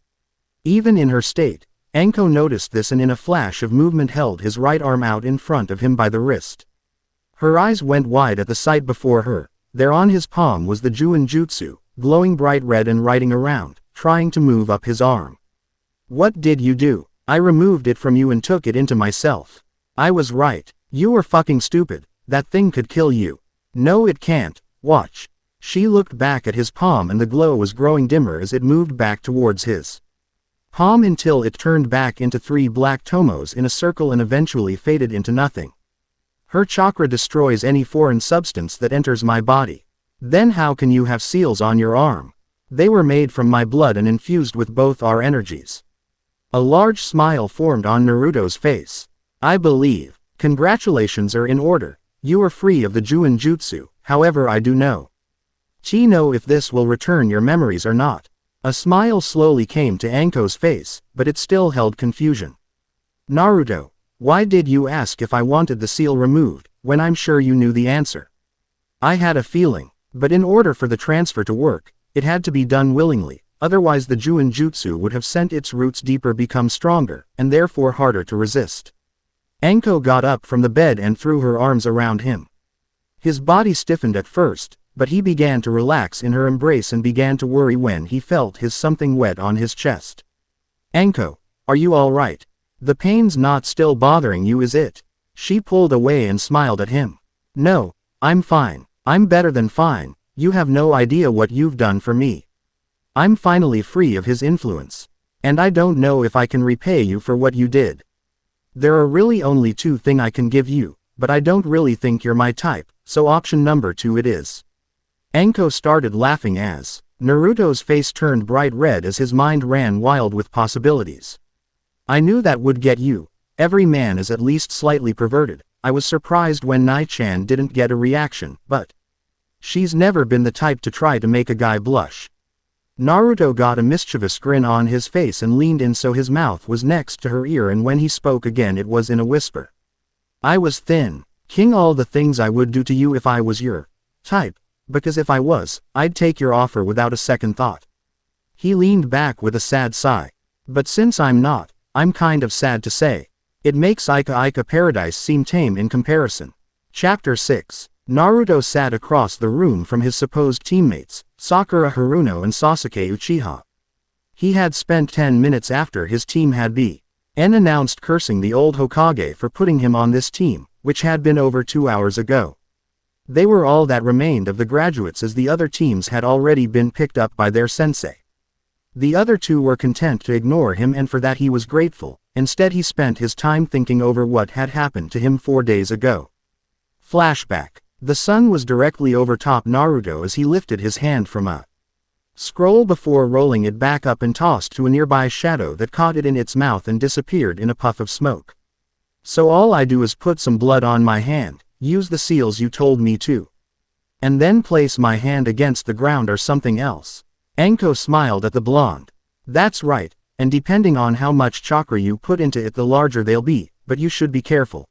Even in her state, Anko noticed this and in a flash of movement held his right arm out in front of him by the wrist. Her eyes went wide at the sight before her. There on his palm was the Juin Jutsu, glowing bright red and writing around, trying to move up his arm. What did you do? I removed it from you and took it into myself. I was right. You were fucking stupid. That thing could kill you. No it can't. Watch. She looked back at his palm and the glow was growing dimmer as it moved back towards his palm until it turned back into 3 black tomos in a circle and eventually faded into nothing. Her chakra destroys any foreign substance that enters my body. Then how can you have seals on your arm? They were made from my blood and infused with both our energies. A large smile formed on Naruto's face. I believe. Congratulations are in order. You are free of the Juin Jutsu, however I do know if this will return your memories or not. A smile slowly came to Anko's face, but it still held confusion. Naruto, why did you ask if I wanted the seal removed, when I'm sure you knew the answer? I had a feeling, but in order for the transfer to work, it had to be done willingly, otherwise the Juin Jutsu would have sent its roots deeper, become stronger, and therefore harder to resist. Anko got up from the bed and threw her arms around him. His body stiffened at first, but he began to relax in her embrace and began to worry when he felt something wet on his chest. Anko, are you all right? The pain's not still bothering you, is it? She pulled away and smiled at him. No, I'm fine. I'm better than fine. You have no idea what you've done for me. I'm finally free of his influence. And I don't know if I can repay you for what you did. There are really only 2 things I can give you, but I don't really think you're my type, so option number 2 it is. Anko started laughing as Naruto's face turned bright red as his mind ran wild with possibilities. I knew that would get you. Every man is at least slightly perverted. I was surprised when Nai-chan didn't get a reaction, but she's never been the type to try to make a guy blush. Naruto got a mischievous grin on his face and leaned in so his mouth was next to her ear, and when he spoke again it was in a whisper. I was thin. King, all the things I would do to you if I was your type. Because if I was, I'd take your offer without a second thought. He leaned back with a sad sigh. But since I'm not, I'm kind of sad to say. It makes Ika Ika Paradise seem tame in comparison. Chapter 6. Naruto sat across the room from his supposed teammates, Sakura Haruno and Sasuke Uchiha. He had spent 10 minutes after his team had En announced, cursing the old Hokage for putting him on this team, which had been over 2 hours ago. They were all that remained of the graduates, as the other teams had already been picked up by their sensei. The other two were content to ignore him, and for that he was grateful. Instead, he spent his time thinking over what had happened to him 4 days ago. Flashback. The sun was directly over top Naruto as he lifted his hand from a scroll before rolling it back up and tossed to a nearby shadow that caught it in its mouth and disappeared in a puff of smoke. So all I do is put some blood on my hand, use the seals you told me to, and then place my hand against the ground or something else. Anko smiled at the blonde. That's right, and depending on how much chakra you put into it, the larger they'll be, but you should be careful.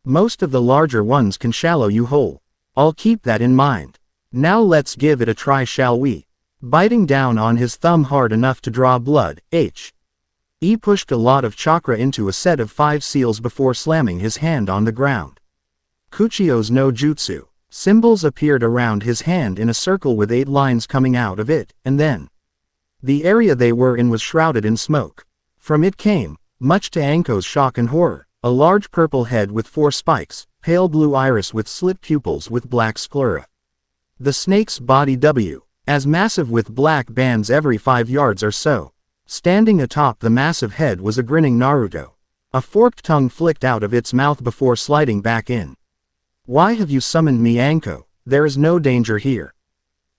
Most of the larger ones can shallow you whole. I'll keep that in mind. Now let's give it a try, shall we? Biting down on his thumb hard enough to draw blood, he pushed a lot of chakra into a set of 5 seals before slamming his hand on the ground. Kuchio's no jutsu. Symbols appeared around his hand in a circle with 8 lines coming out of it, and then the area they were in was shrouded in smoke. From it came, much to Anko's shock and horror, a large purple head with 4 spikes, pale blue iris with slit pupils with black sclera. The snake's body as massive with black bands every 5 yards or so. Standing atop the massive head was a grinning Naruto. A forked tongue flicked out of its mouth before sliding back in. Why have you summoned me, Anko? There is no danger here.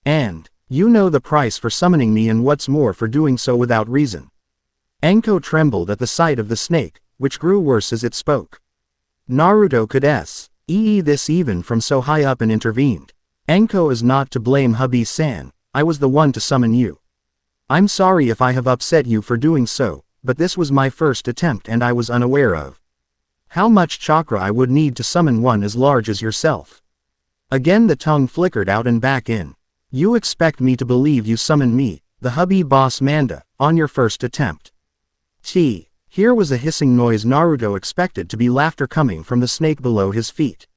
And you know the price for summoning me, and what's more, for doing so without reason. Anko trembled at the sight of the snake, which grew worse as it spoke. Naruto could this even from so high up, and intervened. Anko is not to blame, hubby-san. I was the one to summon you. I'm sorry if I have upset you for doing so, but this was my first attempt and I was unaware of how much chakra I would need to summon one as large as yourself. Again the tongue flickered out and back in. You expect me to believe you summoned me, the hubby boss Manda, on your first attempt? Here was a hissing noise. Naruto expected to be laughter coming from the snake below his feet.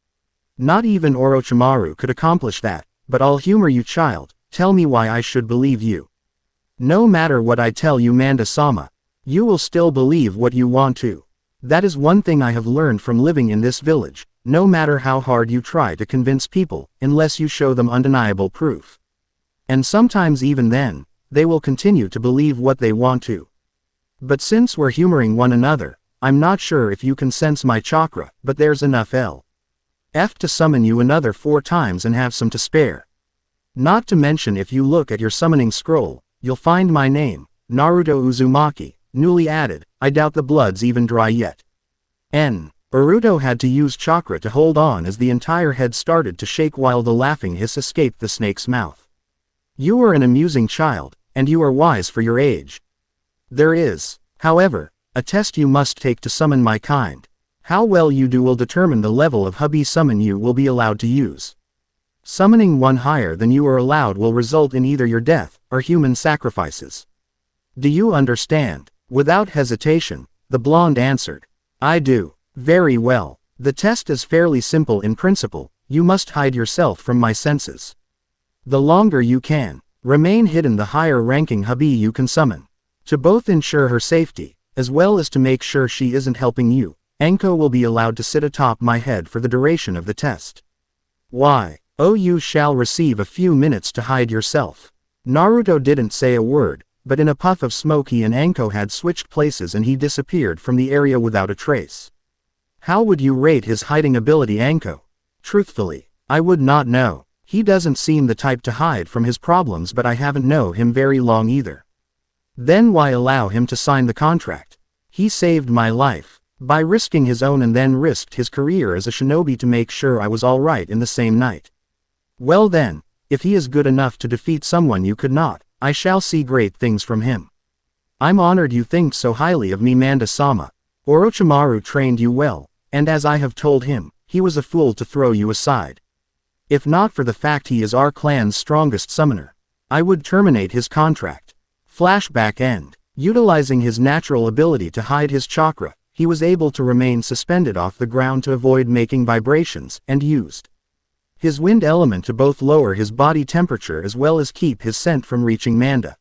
Not even Orochimaru could accomplish that, but I'll humor you, child. Tell me why I should believe you. No matter what I tell you, Manda-sama, you will still believe what you want to. That is one thing I have learned from living in this village. No matter how hard you try to convince people, unless you show them undeniable proof. And sometimes even then, they will continue to believe what they want to. But since we're humoring one another, I'm not sure if you can sense my chakra, but there's enough to summon you another 4 times and have some to spare. Not to mention, if you look at your summoning scroll, you'll find my name, Naruto Uzumaki, newly added. I doubt the blood's even dry yet. Naruto had to use chakra to hold on as the entire head started to shake while the laughing hiss escaped the snake's mouth. You are an amusing child, and you are wise for your age. There is, however, a test you must take to summon my kind. How well you do will determine the level of hubby summon you will be allowed to use. Summoning one higher than you are allowed will result in either your death, or human sacrifices. Do you understand? Without hesitation, the blonde answered. I do. Very well. The test is fairly simple in principle. You must hide yourself from my senses. The longer you can remain hidden, the higher ranking hubby you can summon. To both ensure her safety, as well as to make sure she isn't helping you, Anko will be allowed to sit atop my head for the duration of the test. Why? Oh, you shall receive a few minutes to hide yourself. Naruto didn't say a word, but in a puff of smoke he and Anko had switched places and he disappeared from the area without a trace. How would you rate his hiding ability, Anko? Truthfully, I would not know. He doesn't seem the type to hide from his problems, but I haven't known him very long either. Then why allow him to sign the contract? He saved my life by risking his own and then risked his career as a shinobi to make sure I was alright in the same night. Well then, if he is good enough to defeat someone you could not, I shall see great things from him. I'm honored you think so highly of me, Manda-sama. Orochimaru trained you well, and as I have told him, he was a fool to throw you aside. If not for the fact he is our clan's strongest summoner, I would terminate his contract. Flashback end. Utilizing his natural ability to hide his chakra, he was able to remain suspended off the ground to avoid making vibrations, and used his wind element to both lower his body temperature as well as keep his scent from reaching Manda.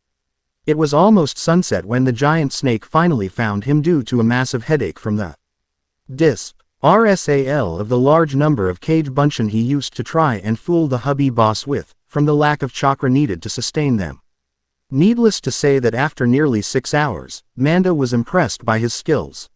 It was almost sunset when the giant snake finally found him due to a massive headache from the RSAL of the large number of cage bunshin he used to try and fool the hubby boss with, from the lack of chakra needed to sustain them. Needless to say that after nearly 6 hours, Manda was impressed by his skills.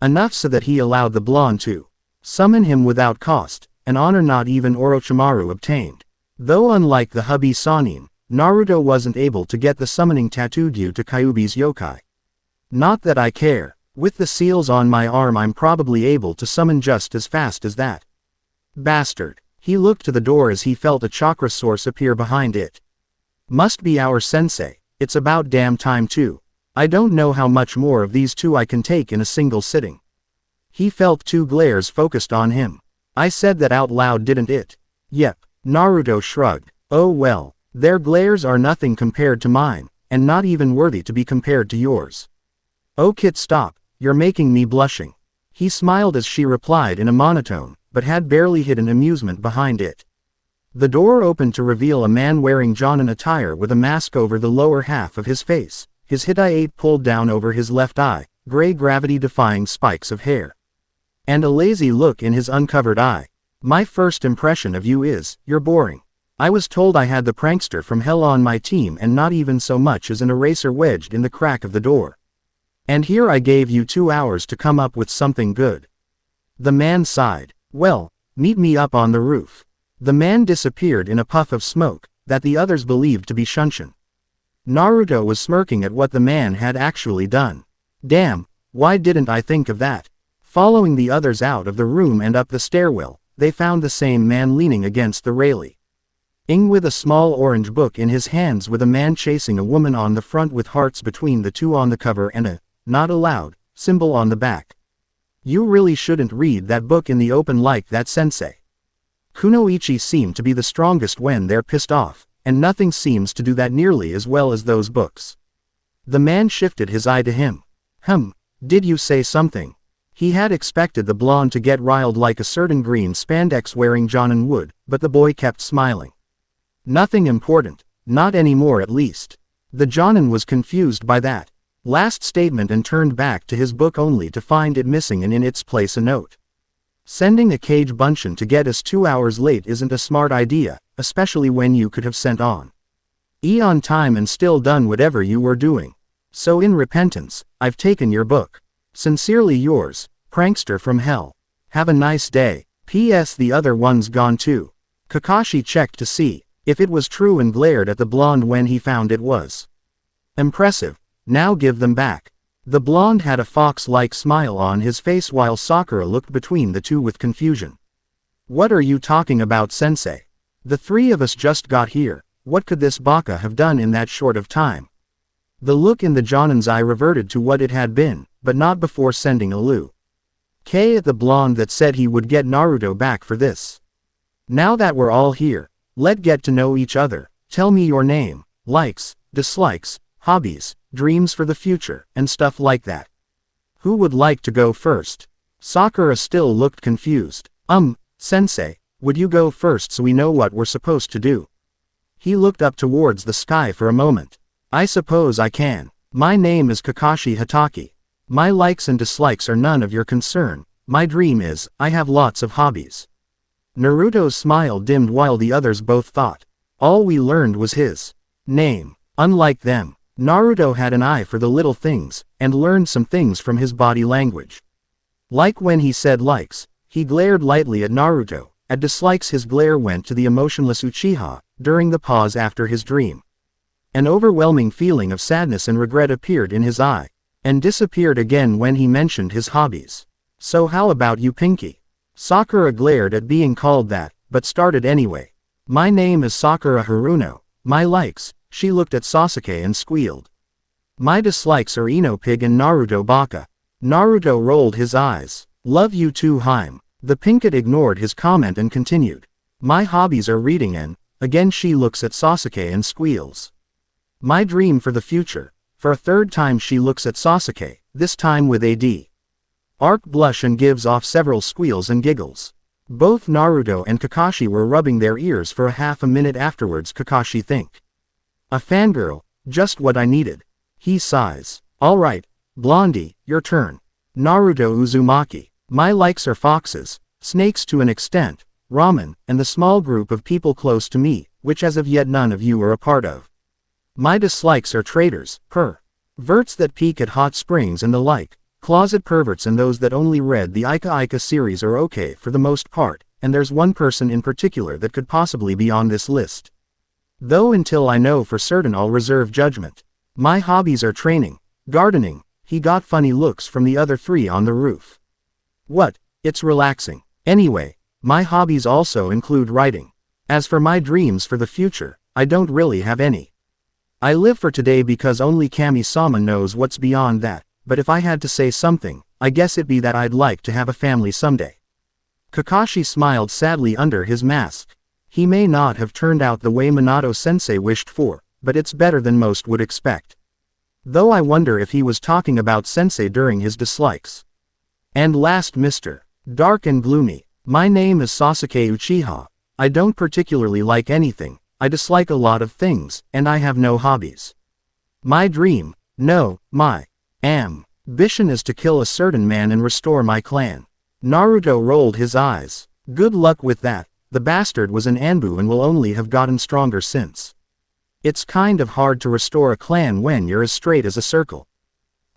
Enough so that he allowed the blonde to summon him without cost, an honor not even Orochimaru obtained. Though unlike the hubby Sannin, Naruto wasn't able to get the summoning tattoo due to Kyuubi's yokai. Not that I care. With the seals on my arm I'm probably able to summon just as fast as that bastard. He looked to the door as he felt a chakra source appear behind it. Must be our sensei. It's about damn time too. I don't know how much more of these two I can take in a single sitting. He felt 2 glares focused on him. I said that out loud, didn't it? Yep. Naruto shrugged. Oh well, their glares are nothing compared to mine, and not even worthy to be compared to yours. Oh Kit, stop, you're making me blushing. He smiled as she replied in a monotone, but had barely hidden amusement behind it. The door opened to reveal a man wearing Jonin attire with a mask over the lower half of his face, his hitai pulled down over his left eye, gray gravity-defying spikes of hair, and a lazy look in his uncovered eye. My first impression of you is, you're boring. I was told I had the prankster from hell on my team and not even so much as an eraser wedged in the crack of the door. And here I gave you 2 hours to come up with something good. The man sighed. Well, meet me up on the roof. The man disappeared in a puff of smoke, that the others believed to be Shunshin. Naruto was smirking at what the man had actually done. Damn, why didn't I think of that? Following the others out of the room and up the stairwell, they found the same man leaning against the railing, with a small orange book in his hands, with a man chasing a woman on the front with hearts between the two on the cover and a "not allowed" symbol on the back. You really shouldn't read that book in the open like that, sensei. Kunoichi seem to be the strongest when they're pissed off, and nothing seems to do that nearly as well as those books. The man shifted his eye to him. Did you say something? He had expected the blonde to get riled like a certain green spandex wearing Jonin would, but the boy kept smiling. Nothing important, not anymore at least. The Jonin was confused by that last statement and turned back to his book only to find it missing and in its place a note. Sending a cage bunshin to get us 2 hours late isn't a smart idea, especially when you could have sent on time and still done whatever you were doing. So in repentance, I've taken your book. Sincerely yours, prankster from hell. Have a nice day. P.S. The other one's gone too. Kakashi checked to see if it was true and glared at the blonde when he found it was. Impressive. Now give them back. The blonde had a fox-like smile on his face while Sakura looked between the two with confusion. What are you talking about, sensei? The 3 of us just got here. What could this baka have done in that short of time? The look in the Jonin's eye reverted to what it had been, but not before sending a look at the blonde that said he would get Naruto back for this. Now that we're all here, let's get to know each other. Tell me your name, likes, dislikes, hobbies, dreams for the future, and stuff like that. Who would like to go first? Sakura still looked confused. Sensei, would you go first so we know what we're supposed to do? He looked up towards the sky for a moment. I suppose I can. My name is Kakashi Hatake. My likes and dislikes are none of your concern. My dream is, I have lots of hobbies. Naruto's smile dimmed while the others both thought. All we learned was his name. Unlike them, Naruto had an eye for the little things, and learned some things from his body language. Like when he said likes, he glared lightly at Naruto. At dislikes his glare went to the emotionless Uchiha, during the pause after his dream. An overwhelming feeling of sadness and regret appeared in his eye, and disappeared again when he mentioned his hobbies. So how about you, Pinky? Sakura glared at being called that, but started anyway. My name is Sakura Haruno. My likes, she looked at Sasuke and squealed. My dislikes are Ino Pig and Naruto Baka. Naruto rolled his eyes. Love you too, Haim. The Pinkett ignored his comment and continued. My hobbies are reading and, again she looks at Sasuke and squeals. My dream for the future. For a third time she looks at Sasuke, this time with a arc blush and gives off several squeals and giggles. Both Naruto and Kakashi were rubbing their ears for a half a minute afterwards. Kakashi think. A fangirl, Just what I needed. He sighs. Alright, Blondie, your turn. Naruto Uzumaki. My likes are foxes, snakes to an extent, ramen, and the small group of people close to me, which as of yet none of you are a part of. My dislikes are traitors, perverts that peek at hot springs and the like, closet perverts and those that only read the Ika Ika series are okay for the most part, and there's one person in particular that could possibly be on this list. Though until I know for certain I'll reserve judgment. My hobbies are training, gardening. He got funny looks from the other three on the roof. What? It's relaxing. Anyway, my hobbies also include writing. As for my dreams for the future, I don't really have any. I live for today because only Kami-sama knows what's beyond that, but if I had to say something, I guess it'd be that I'd like to have a family someday. Kakashi smiled sadly under his mask. He may not have turned out the way Minato-sensei wished for, but it's better than most would expect. Though I wonder if he was talking about sensei during his dislikes. And last, Mr. Dark and Gloomy. My name is Sasuke Uchiha. I don't particularly like anything, I dislike a lot of things, and I have no hobbies. My dream, no, my ambition is to kill a certain man and restore my clan. Naruto rolled his eyes. Good luck with that, the bastard was an Anbu and will only have gotten stronger since. It's kind of hard to restore a clan when you're as straight as a circle.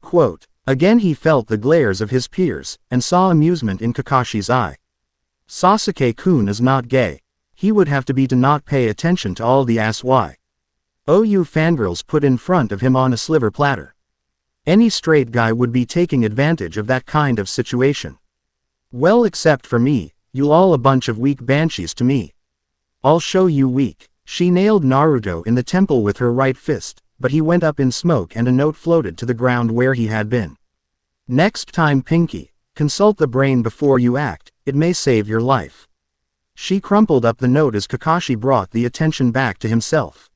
Quote. Again he felt the glares of his peers, and saw amusement in Kakashi's eye. Sasuke-kun is not gay. He would have to be to not pay attention to all the OU fangirls put in front of him on a sliver platter. Any straight guy would be taking advantage of that kind of situation. Well, except for me, you all a bunch of weak banshees to me. I'll show you weak. She nailed Naruto in the temple with her right fist, but he went up in smoke and a note floated to the ground where he had been. Next time, Pinky, consult the brain before you act, it may save your life. She crumpled up the note as Kakashi brought the attention back to himself.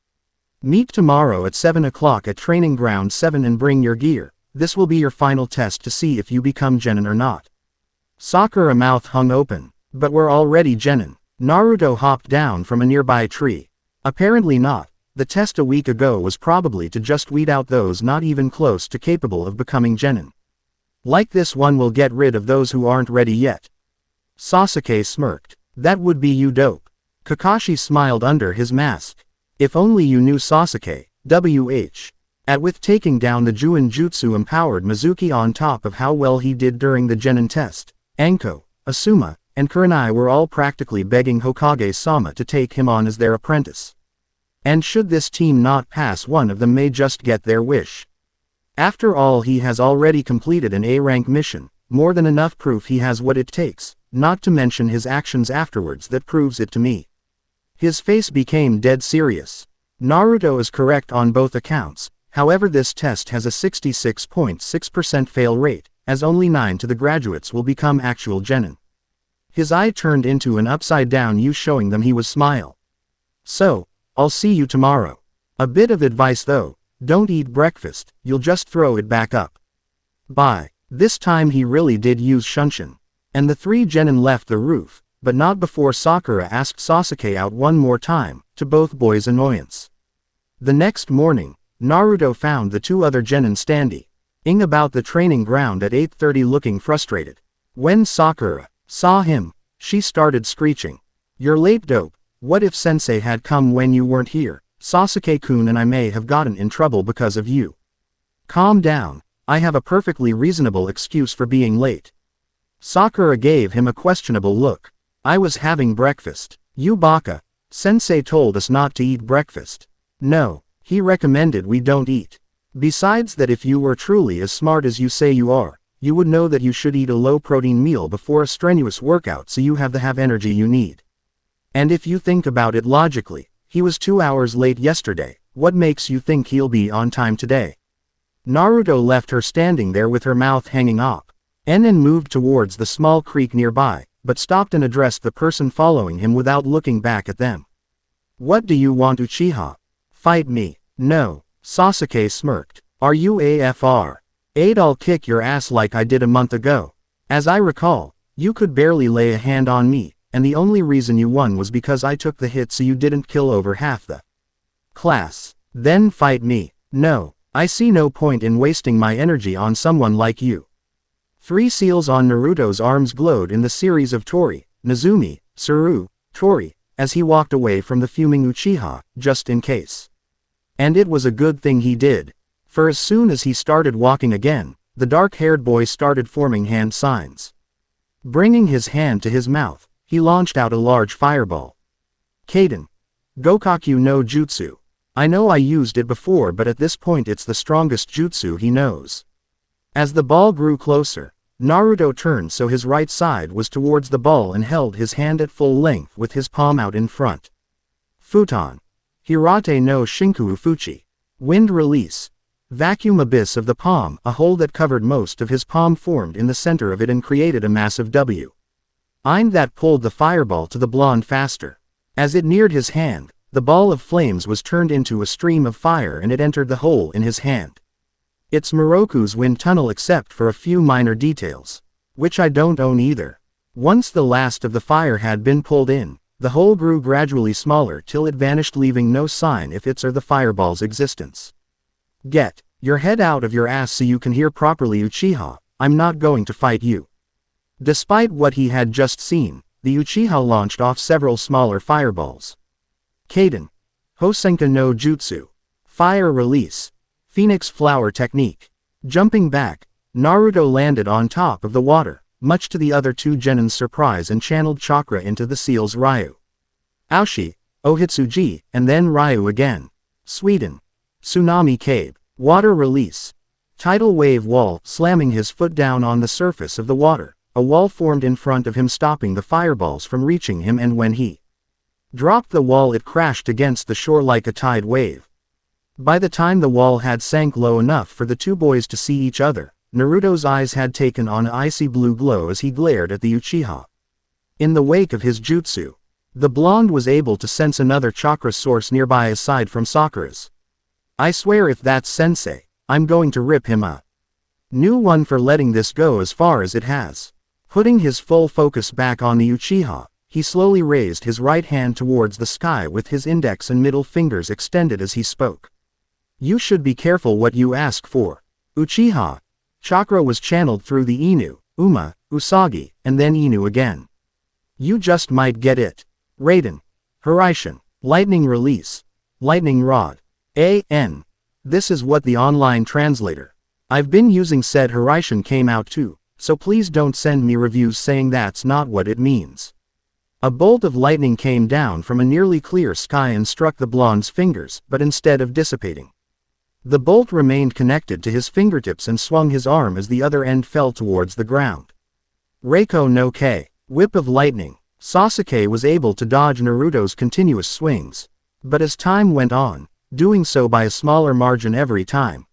Meet tomorrow at 7 o'clock at Training Ground 7 and bring your gear. This will be your final test to see if you become Genin or not. Sakura mouth hung open. But we're already Genin. Naruto hopped down from a nearby tree. Apparently not. The test a week ago was probably to just weed out those not even close to capable of becoming Genin. Like this one will get rid of those who aren't ready yet. Sasuke smirked. That would be you dope. Kakashi smiled under his mask. If only you knew Sasuke, with taking down the Juin Jutsu empowered Mizuki on top of how well he did during the Genin test, Anko, Asuma, and Kurenai were all practically begging Hokage-sama to take him on as their apprentice. And should this team not pass, one of them may just get their wish. After all, he has already completed an A-rank mission, more than enough proof he has what it takes, not to mention his actions afterwards that proves it to me. His face became dead serious. Naruto is correct on both accounts, however this test has a 66.6% fail rate, as only 9 to the graduates will become actual Genin. His eye turned into an upside-down U, showing them he was smile. So, I'll see you tomorrow. A bit of advice though, don't eat breakfast, you'll just throw it back up. Bye. This time he really did use Shunshin. And the three Genin left the roof, but not before Sakura asked Sasuke out one more time, to both boys' annoyance. The next morning, Naruto found the two other Genin standing about the training ground at 8:30 looking frustrated. When Sakura saw him, she started screeching. You're late, dope. What if sensei had come when you weren't here? Sasuke-kun and I may have gotten in trouble because of you. Calm down. I have a perfectly reasonable excuse for being late. Sakura gave him a questionable look. I was having breakfast. You baka. Sensei told us not to eat breakfast. No, he recommended we don't eat. Besides that, if you were truly as smart as you say you are, you would know that you should eat a low-protein meal before a strenuous workout so you have the energy you need. And if you think about it logically, he was 2 hours late yesterday, what makes you think he'll be on time today? Naruto left her standing there with her mouth hanging up. Nen moved towards the small creek nearby, but stopped and addressed the person following him without looking back at them. What do you want, Uchiha? Fight me. No. Sasuke smirked. Are you AFR? I'll kick your ass like I did a month ago. As I recall, you could barely lay a hand on me, and the only reason you won was because I took the hit so you didn't kill over half the class. Then fight me. No, I see no point in wasting my energy on someone like you. 3 seals on Naruto's arms glowed in the series of Tori, Nezumi, Suru, Tori, as he walked away from the fuming Uchiha, just in case. And it was a good thing he did. For as soon as he started walking again, the dark-haired boy started forming hand signs. Bringing his hand to his mouth, he launched out a large fireball. Kaden. Gokaku no Jutsu. I know I used it before, but at this point it's the strongest jutsu he knows. As the ball grew closer, Naruto turned so his right side was towards the ball and held his hand at full length with his palm out in front. Futon. Hirate no Shinku Fuchi. Wind release. Vacuum abyss of the palm, a hole that covered most of his palm formed in the center of it and created a massive W. Ein that pulled the fireball to the blonde faster. As it neared his hand, the ball of flames was turned into a stream of fire and it entered the hole in his hand. It's Moroku's wind tunnel except for a few minor details. Which I don't own either. Once the last of the fire had been pulled in, the hole grew gradually smaller till it vanished, leaving no sign of its or the fireball's existence. Get your head out of your ass so you can hear properly, Uchiha. I'm not going to fight you. Despite what he had just seen, the Uchiha launched off several smaller fireballs. Kaden. Hosenka no Jutsu. Fire release. Phoenix flower technique. Jumping back, Naruto landed on top of the water, much to the other 2 genins' surprise, and channeled chakra into the seal's Ryu. Aoshi, Ohitsuji, and then Ryu again. Sweden. Tsunami cave. Water release. Tidal wave wall, slamming his foot down on the surface of the water. A wall formed in front of him, stopping the fireballs from reaching him, and when he dropped the wall it crashed against the shore like a tide wave. By the time the wall had sank low enough for the 2 boys to see each other, Naruto's eyes had taken on an icy blue glow as he glared at the Uchiha. In the wake of his jutsu, the blonde was able to sense another chakra source nearby aside from Sakura's. I swear if that's sensei, I'm going to rip him a new one for letting this go as far as it has. Putting his full focus back on the Uchiha, he slowly raised his right hand towards the sky with his index and middle fingers extended as he spoke. You should be careful what you ask for. Uchiha. Chakra was channeled through the Inu, Uma, Usagi, and then Inu again. You just might get it. Raiden. Hiraishin. Lightning release. Lightning rod. A.N. This is what the online translator. I've been using said Hiraishin came out too, so please don't send me reviews saying that's not what it means. A bolt of lightning came down from a nearly clear sky and struck the blonde's fingers, but instead of dissipating, the bolt remained connected to his fingertips and swung his arm as the other end fell towards the ground. Reiko no Kei. Whip of lightning. Sasuke was able to dodge Naruto's continuous swings, but as time went on, doing so by a smaller margin every time.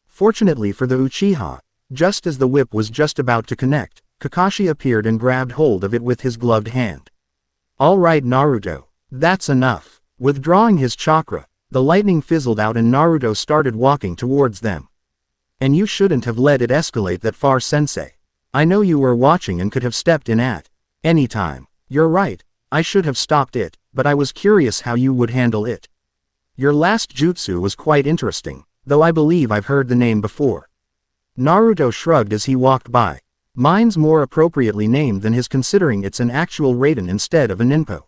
Fortunately for the Uchiha, just as the whip was just about to connect, Kakashi appeared and grabbed hold of it with his gloved hand. All right Naruto, that's enough. Withdrawing his chakra, the lightning fizzled out and Naruto started walking towards them. And you shouldn't have let it escalate that far, sensei. I know you were watching and could have stepped in at any time. You're right, I should have stopped it, but I was curious how you would handle it. Your last jutsu was quite interesting, though I believe I've heard the name before. Naruto shrugged as he walked by. Mine's more appropriately named than his, considering it's an actual Raiden instead of a ninpo.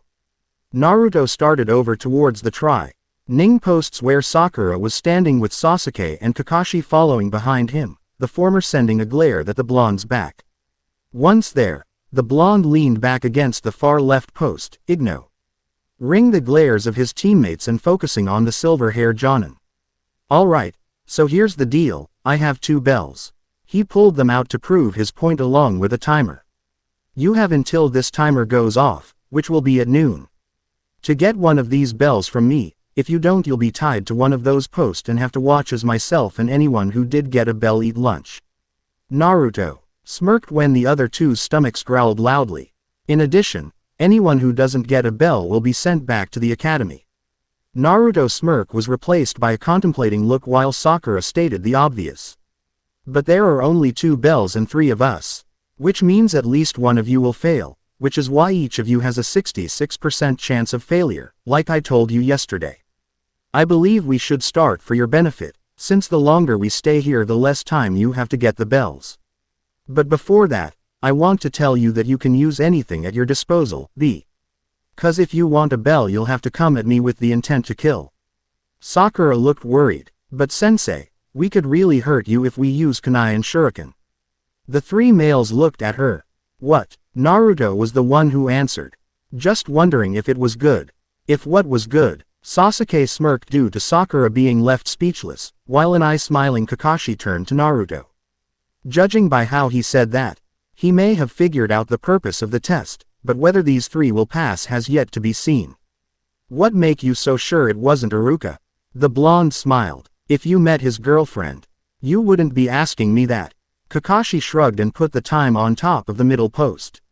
Naruto started over towards the Ning posts where Sakura was standing with Sasuke and Kakashi following behind him, the former sending a glare at the blonde's back. Once there, the blonde leaned back against the far left post, ignoring the glares of his teammates and focusing on the silver-haired Jonin. Alright, so here's the deal, I have 2 bells. He pulled them out to prove his point along with a timer. You have until this timer goes off, which will be at noon, to get one of these bells from me. If you don't, you'll be tied to one of those posts and have to watch as myself and anyone who did get a bell eat lunch. Naruto smirked when the other 2's stomachs growled loudly. In addition, anyone who doesn't get a bell will be sent back to the academy. Naruto's smirk was replaced by a contemplating look while Sakura stated the obvious. But there are only 2 bells and 3 of us, which means at least one of you will fail, which is why each of you has a 66% chance of failure, like I told you yesterday. I believe we should start for your benefit. since the longer we stay here the less time you have to get the bells. But before that, I want to tell you that you can use anything at your disposal, cause if you want a bell you'll have to come at me with the intent to kill. Sakura looked worried, but sensei, we could really hurt you if we use kunai and shuriken. The three males looked at her. What? Naruto was the one who answered. Just wondering if it was good. If what was good? Sasuke smirked due to Sakura being left speechless, while an eye-smiling Kakashi turned to Naruto. Judging by how he said that, he may have figured out the purpose of the test, but whether these three will pass has yet to be seen. What make you so sure it wasn't Iruka? The blonde smiled. If you met his girlfriend, you wouldn't be asking me that. Kakashi shrugged and put the time on top of the middle post.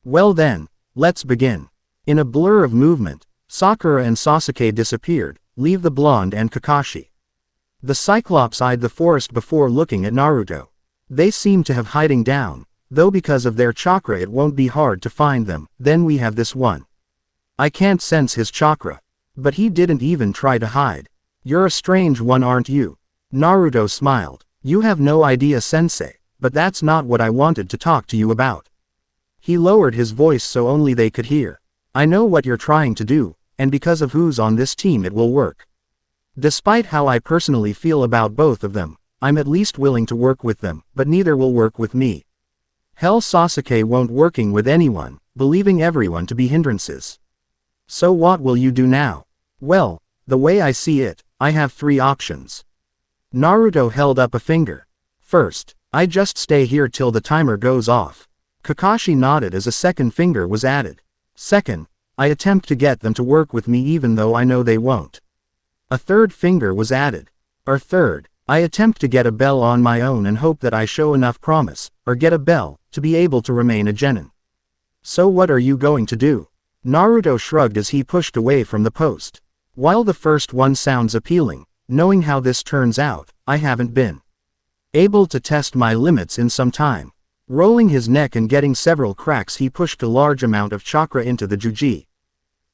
Well then, let's begin. In a blur of movement, Sakura and Sasuke disappeared, leave the blonde and Kakashi. The Cyclops eyed the forest before looking at Naruto. They seem to have hiding down, though because of their chakra it won't be hard to find them. Then we have this one. I can't sense his chakra. But he didn't even try to hide. You're a strange one, aren't you? Naruto smiled. You have no idea, sensei, but that's not what I wanted to talk to you about. He lowered his voice so only they could hear. I know what you're trying to do, and because of who's on this team it will work. Despite how I personally feel about both of them, I'm at least willing to work with them, but neither will work with me. Hell, Sasuke won't working with anyone, believing everyone to be hindrances. So what will you do now? Well, the way I see it, I have three options. Naruto held up a finger. First, I just stay here till the timer goes off. Kakashi nodded as a second finger was added. Second, I attempt to get them to work with me even though I know they won't. A third finger was added. Or third, I attempt to get a bell on my own and hope that I show enough promise, or get a bell, to be able to remain a genin. So what are you going to do? Naruto shrugged as he pushed away from the post. While the first one sounds appealing, knowing how this turns out, I haven't been able to test my limits in some time. Rolling his neck and getting several cracks, he pushed a large amount of chakra into the Juji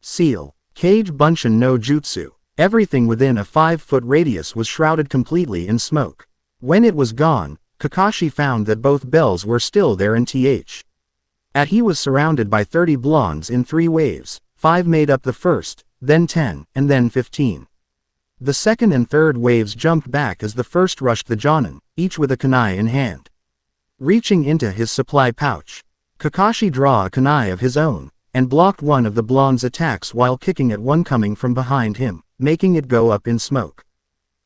seal. Cage Bunshin no Jutsu. Everything within a 5-foot radius was shrouded completely in smoke. When it was gone, Kakashi found that both bells were still there and he was surrounded by 30 blondes in 3 waves. 5 made up the first, then 10, and then 15. The second and third waves jumped back as the first rushed the Jonin, each with a kunai in hand. Reaching into his supply pouch, Kakashi drew a kunai of his own, and blocked one of the blonde's attacks while kicking at one coming from behind him, making it go up in smoke.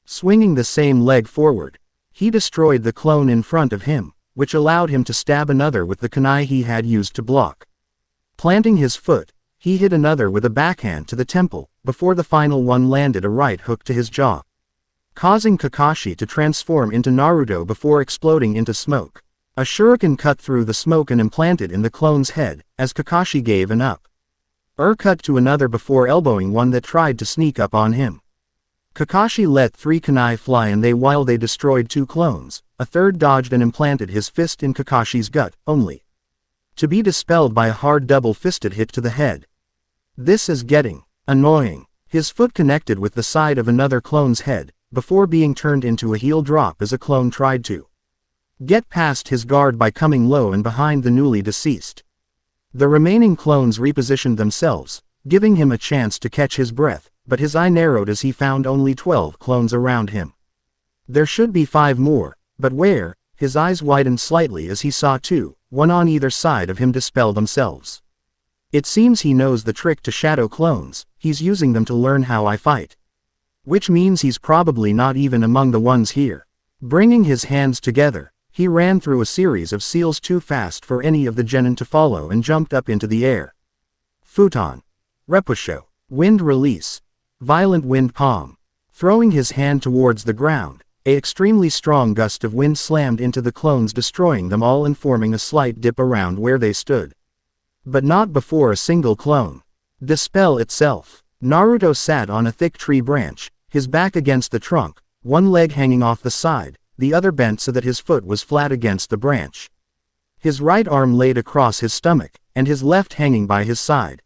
Swinging the same leg forward, he destroyed the clone in front of him, which allowed him to stab another with the kunai he had used to block. Planting his foot, he hit another with a backhand to the temple, before the final one landed a right hook to his jaw, causing Kakashi to transform into Naruto before exploding into smoke. A shuriken cut through the smoke and implanted in the clone's head, as Kakashi gave an cut to another before elbowing one that tried to sneak up on him. Kakashi let 3 kunai fly and while they destroyed 2 clones, a third dodged and implanted his fist in Kakashi's gut, only to be dispelled by a hard double-fisted hit to the head. This is getting annoying. His foot connected with the side of another clone's head, before being turned into a heel drop as a clone tried to get past his guard by coming low and behind the newly deceased. The remaining clones repositioned themselves, giving him a chance to catch his breath, but his eye narrowed as he found only 12 clones around him. There should be 5 more, but where? His eyes widened slightly as he saw 2, one on either side of him, dispel themselves. It seems he knows the trick to shadow clones. He's using them to learn how I fight. Which means he's probably not even among the ones here. Bringing his hands together, he ran through a series of seals too fast for any of the genin to follow and jumped up into the air. Futon. Repusho. Wind release. Violent wind palm. Throwing his hand towards the ground, an extremely strong gust of wind slammed into the clones, destroying them all and forming a slight dip around where they stood. But not before a single clone. Dispel itself. Naruto sat on a thick tree branch, his back against the trunk, one leg hanging off the side, the other bent so that his foot was flat against the branch. His right arm laid across his stomach, and his left hanging by his side.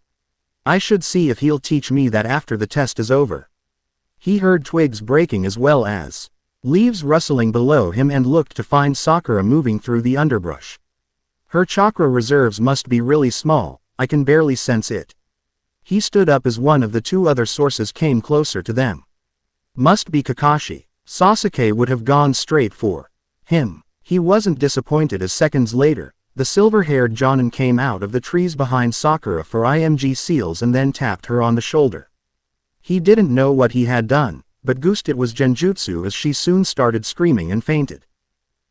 I should see if he'll teach me that after the test is over. He heard twigs breaking as well as leaves rustling below him, and looked to find Sakura moving through the underbrush. Her chakra reserves must be really small, I can barely sense it. He stood up as one of the two other sources came closer to them. Must be Kakashi. Sasuke would have gone straight for him. He wasn't disappointed as seconds later, the silver-haired Jonin came out of the trees behind Sakura for IMG seals and then tapped her on the shoulder. He didn't know what he had done, but guessed it was genjutsu as she soon started screaming and fainted.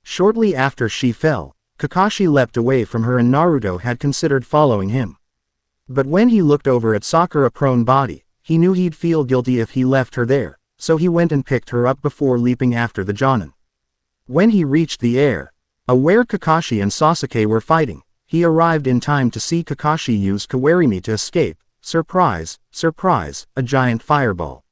Shortly after she fell, Kakashi leapt away from her and Naruto had considered following him. But when he looked over at Sakura's prone body, he knew he'd feel guilty if he left her there, so he went and picked her up before leaping after the Jonin. When he reached the air, where Kakashi and Sasuke were fighting, he arrived in time to see Kakashi use Kawarimi to escape. Surprise, surprise, a giant fireball.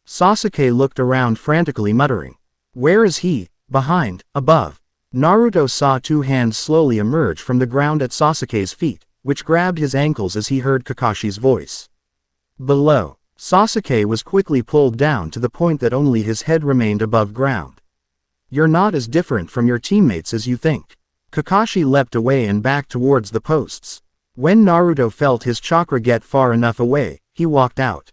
Sasuke looked around frantically muttering. Where is he? Behind, above. Naruto saw two hands slowly emerge from the ground at Sasuke's feet, which grabbed his ankles as he heard Kakashi's voice. Below, Sasuke was quickly pulled down to the point that only his head remained above ground. You're not as different from your teammates as you think. Kakashi leapt away and back towards the posts. When Naruto felt his chakra get far enough away, he walked out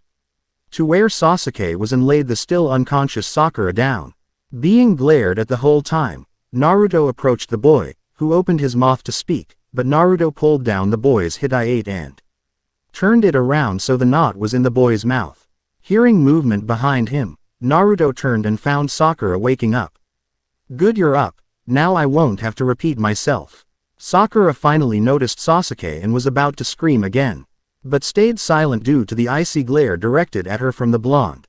to where Sasuke was and laid the still unconscious Sakura down. Being glared at the whole time, Naruto approached the boy, who opened his mouth to speak, but Naruto pulled down the boy's hitai and turned it around so the knot was in the boy's mouth. Hearing movement behind him, Naruto turned and found Sakura waking up. Good, you're up, now I won't have to repeat myself. Sakura finally noticed Sasuke and was about to scream again, but stayed silent due to the icy glare directed at her from the blonde.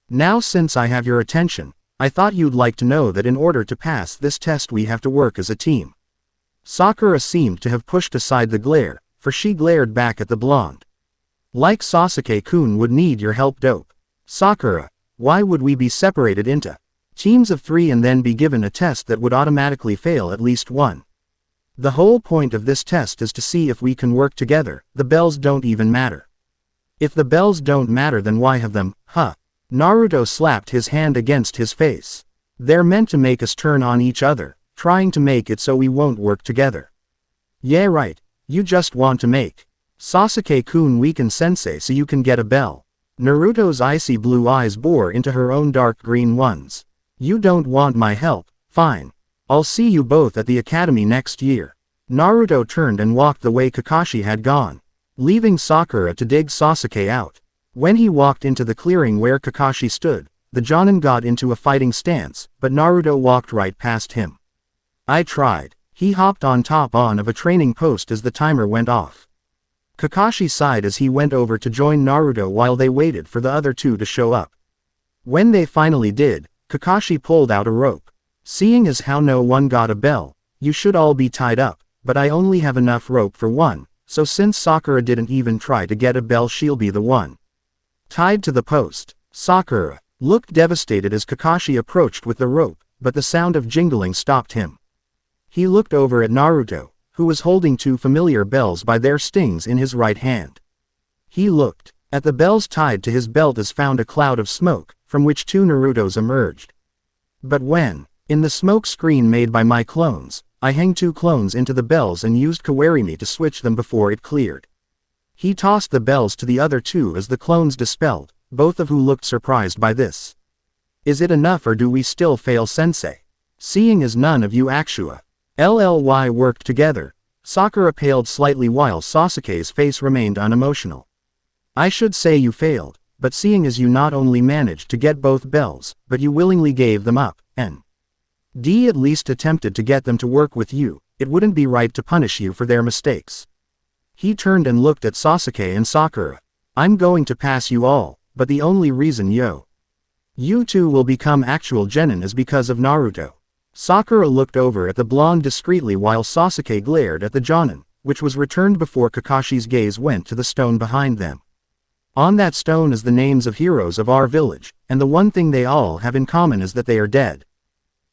Now since I have your attention, I thought you'd like to know that in order to pass this test we have to work as a team. Sakura seemed to have pushed aside the glare, for she glared back at the blonde. Like Sasuke-kun would need your help. Dope. Sakura, why would we be separated into teams of 3 and then be given a test that would automatically fail at least one? The whole point of this test is to see if we can work together. The bells don't even matter. If the bells don't matter, then why have them, huh? Naruto slapped his hand against his face. They're meant to make us turn on each other, trying to make it so we won't work together. Yeah right, you just want to make Sasuke-kun weaken sensei so you can get a bell. Naruto's icy blue eyes bore into her own dark green ones. You don't want my help, fine. I'll see you both at the academy next year. Naruto turned and walked the way Kakashi had gone, leaving Sakura to dig Sasuke out. When he walked into the clearing where Kakashi stood, the Jonin got into a fighting stance, but Naruto walked right past him. I tried. He hopped on top of a training post as the timer went off. Kakashi sighed as he went over to join Naruto while they waited for the other two to show up. When they finally did, Kakashi pulled out a rope. Seeing as how no one got a bell, you should all be tied up, but I only have enough rope for one, so since Sakura didn't even try to get a bell, she'll be the one tied to the post. Sakura looked devastated as Kakashi approached with the rope, but the sound of jingling stopped him. He looked over at Naruto, who was holding two familiar bells by their stings in his right hand. He looked at the bells tied to his belt as found a cloud of smoke, from which two Narutos emerged. But when, in the smoke screen made by my clones, I hung two clones into the bells and used Kawarimi to switch them before it cleared. He tossed the bells to the other two as the clones dispelled, both of who looked surprised by this. Is it enough or do we still fail, sensei? Seeing as none of you actually worked together, Sakura paled slightly while Sasuke's face remained unemotional. I should say you failed, but seeing as you not only managed to get both bells, but you willingly gave them up, and at least attempted to get them to work with you, it wouldn't be right to punish you for their mistakes. He turned and looked at Sasuke and Sakura. I'm going to pass you all, but the only reason you two will become actual genin is because of Naruto. Sakura looked over at the blonde discreetly while Sasuke glared at the Jonin, which was returned before Kakashi's gaze went to the stone behind them. On that stone is the names of heroes of our village, and the one thing they all have in common is that they are dead.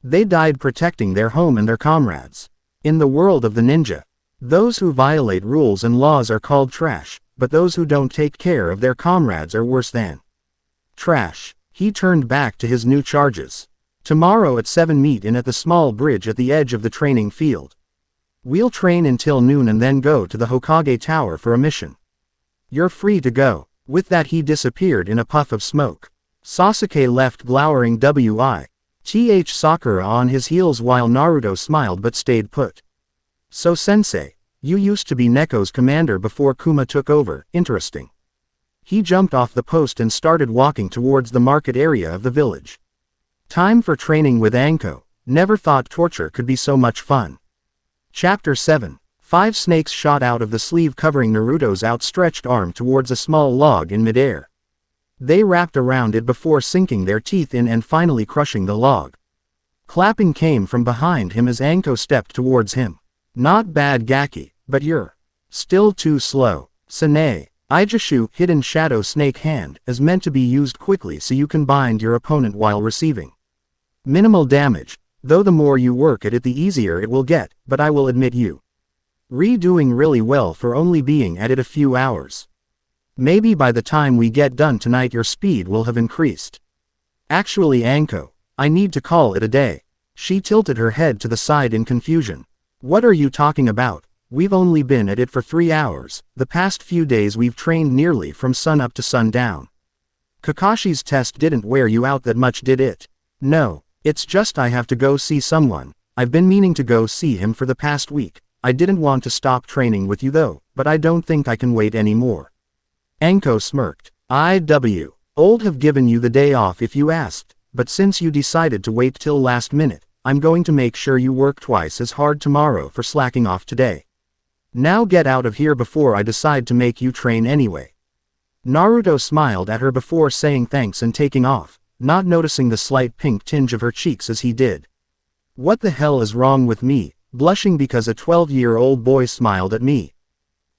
They died protecting their home and their comrades. In the world of the ninja, those who violate rules and laws are called trash, but those who don't take care of their comrades are worse than trash. He turned back to his new charges. Tomorrow at 7 meet in at the small bridge at the edge of the training field. We'll train until noon and then go to the Hokage Tower for a mission. You're free to go." With that he disappeared in a puff of smoke. Sasuke left glowering with Sakura on his heels while Naruto smiled but stayed put. "So sensei, you used to be Neko's commander before Kuma took over, interesting." He jumped off the post and started walking towards the market area of the village. Time for training with Anko. Never thought torture could be so much fun. Chapter 7. 5 snakes shot out of the sleeve covering Naruto's outstretched arm towards a small log in midair. They wrapped around it before sinking their teeth in and finally crushing the log. Clapping came from behind him as Anko stepped towards him. "Not bad Gaki, but you're still too slow. Sanae." Ijashu hidden shadow snake hand is meant to be used quickly so you can bind your opponent while receiving minimal damage, though the more you work at it the easier it will get, but I will admit you doing really well for only being at it a few hours. Maybe by the time we get done tonight your speed will have increased. Actually Anko, I need to call it a day. She tilted her head to the side in confusion. What are you talking about? We've only been at it for 3 hours, the past few days we've trained nearly from sun up to sundown. Kakashi's test didn't wear you out that much, did it? No, it's just I have to go see someone. I've been meaning to go see him for the past week. I didn't want to stop training with you though, but I don't think I can wait anymore. Anko smirked. Old have given you the day off if you asked, but since you decided to wait till last minute, I'm going to make sure you work twice as hard tomorrow for slacking off today. Now get out of here before I decide to make you train anyway. Naruto smiled at her before saying thanks and taking off, not noticing the slight pink tinge of her cheeks as he did. What the hell is wrong with me, blushing because a 12-year-old boy smiled at me?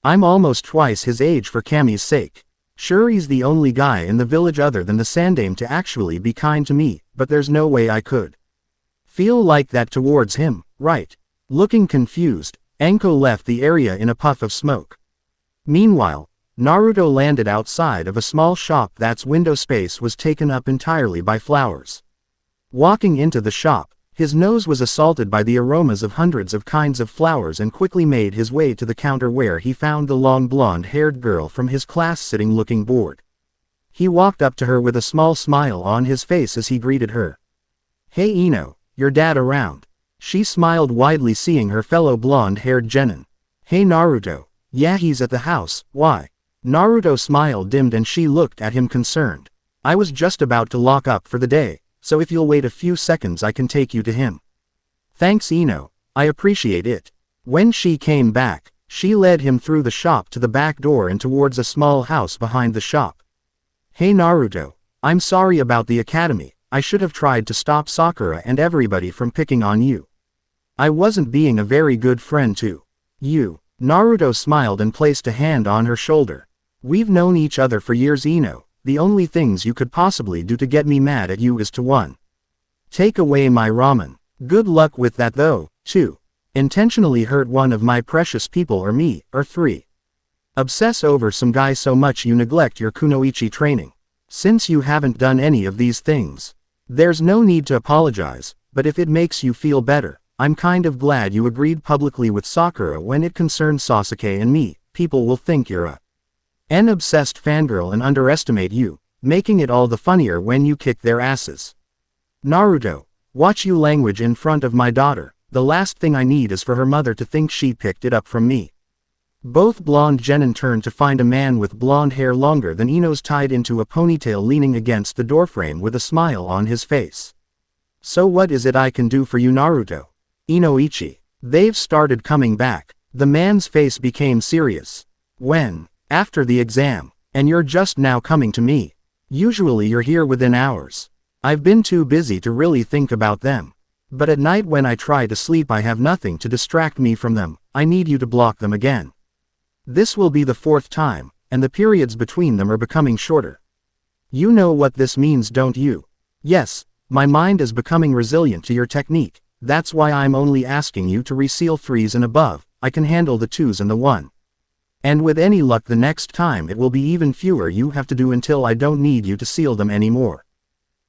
I'm almost twice his age for Kami's sake. Sure, he's the only guy in the village other than the Sandame to actually be kind to me, but there's no way I could feel like that towards him, right? Looking confused, Anko left the area in a puff of smoke. Meanwhile, Naruto landed outside of a small shop that's window space was taken up entirely by flowers. Walking into the shop, his nose was assaulted by the aromas of hundreds of kinds of flowers and quickly made his way to the counter where he found the long blonde-haired girl from his class sitting looking bored. He walked up to her with a small smile on his face as he greeted her. "Hey Ino, your dad around?" She smiled widely seeing her fellow blonde-haired genin. "Hey Naruto, yeah he's at the house, why?" Naruto smile dimmed and she looked at him concerned. "I was just about to lock up for the day. So if you'll wait a few seconds I can take you to him." "Thanks Ino, I appreciate it." When she came back, she led him through the shop to the back door and towards a small house behind the shop. "Hey Naruto, I'm sorry about the academy, I should have tried to stop Sakura and everybody from picking on you. I wasn't being a very good friend to you." Naruto smiled and placed a hand on her shoulder. "We've known each other for years Ino. The only things you could possibly do to get me mad at you is to 1. Take away my ramen. Good luck with that though. 2. Intentionally hurt one of my precious people or me, or 3. Obsess over some guy so much you neglect your kunoichi training. Since you haven't done any of these things, there's no need to apologize, but if it makes you feel better, I'm kind of glad you agreed publicly with Sakura when it concerns Sasuke and me. People will think you're an obsessed fangirl and underestimate you, making it all the funnier when you kick their asses. Naruto, watch you language in front of my daughter. The last thing I need is for her mother to think she picked it up from me." Both blonde genin turned to find a man with blonde hair longer than Ino's tied into a ponytail leaning against the doorframe with a smile on his face. "So what is it I can do for you Naruto?" "Inoichi, they've started coming back." The man's face became serious. "When?" "After the exam. And you're just now coming to me. Usually you're here within hours. I've been too busy to really think about them. But at night when I try to sleep I have nothing to distract me from them. I need you to block them again. This will be the 4th time, and the periods between them are becoming shorter. You know what this means, don't you?" "Yes, my mind is becoming resilient to your technique. That's why I'm only asking you to reseal 3s and above. I can handle the 2s and the 1. And with any luck the next time it will be even fewer you have to do until I don't need you to seal them anymore."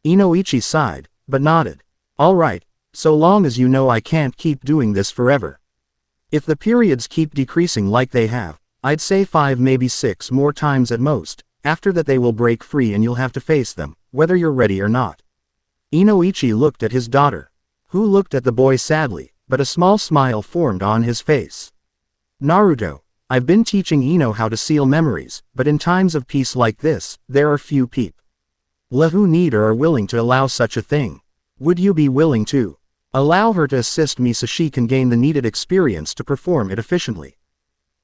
Inoichi sighed, but nodded. Alright, so long as you know I can't keep doing this forever. If the periods keep decreasing like they have, I'd say 5 maybe 6 more times at most, after that they will break free and you'll have to face them, whether you're ready or not. Inoichi looked at his daughter, who looked at the boy sadly, but a small smile formed on his face. Naruto, I've been teaching Ino how to seal memories, but in times of peace like this, there are few people who need or are willing to allow such a thing. Would you be willing to allow her to assist me so she can gain the needed experience to perform it efficiently?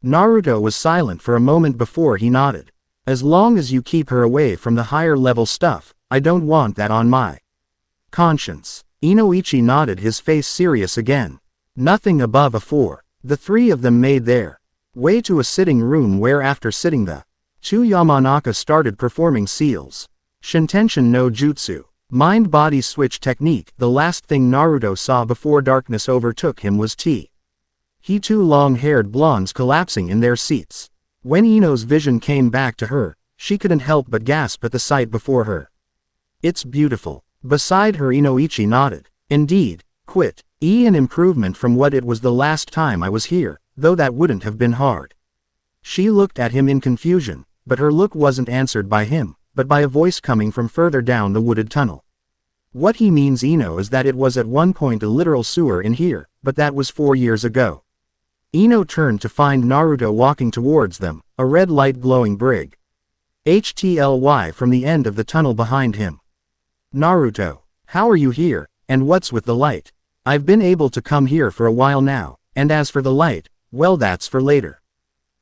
Naruto was silent for a moment before he nodded. As long as you keep her away from the higher level stuff, I don't want that on my conscience. Inoichi nodded, his face serious again. Nothing above a 4. The three of them made their way to a sitting room where after sitting the two Yamanaka started performing seals. Shintenshin no Jutsu. Mind-body switch technique. The last thing Naruto saw before darkness overtook him was two long-haired blondes collapsing in their seats. When Ino's vision came back to her, she couldn't help but gasp at the sight before her. It's beautiful. Beside her Inoichi nodded. Indeed, an improvement from what it was the last time I was here, though that wouldn't have been hard. She looked at him in confusion, but her look wasn't answered by him, but by a voice coming from further down the wooded tunnel. What he means, Ino, is that it was at one point a literal sewer in here, but that was 4 years ago. Ino turned to find Naruto walking towards them, a red light glowing brig. HTLY from the end of the tunnel behind him. Naruto, how are you here, and what's with the light? I've been able to come here for a while now, and as for the light, well, that's for later.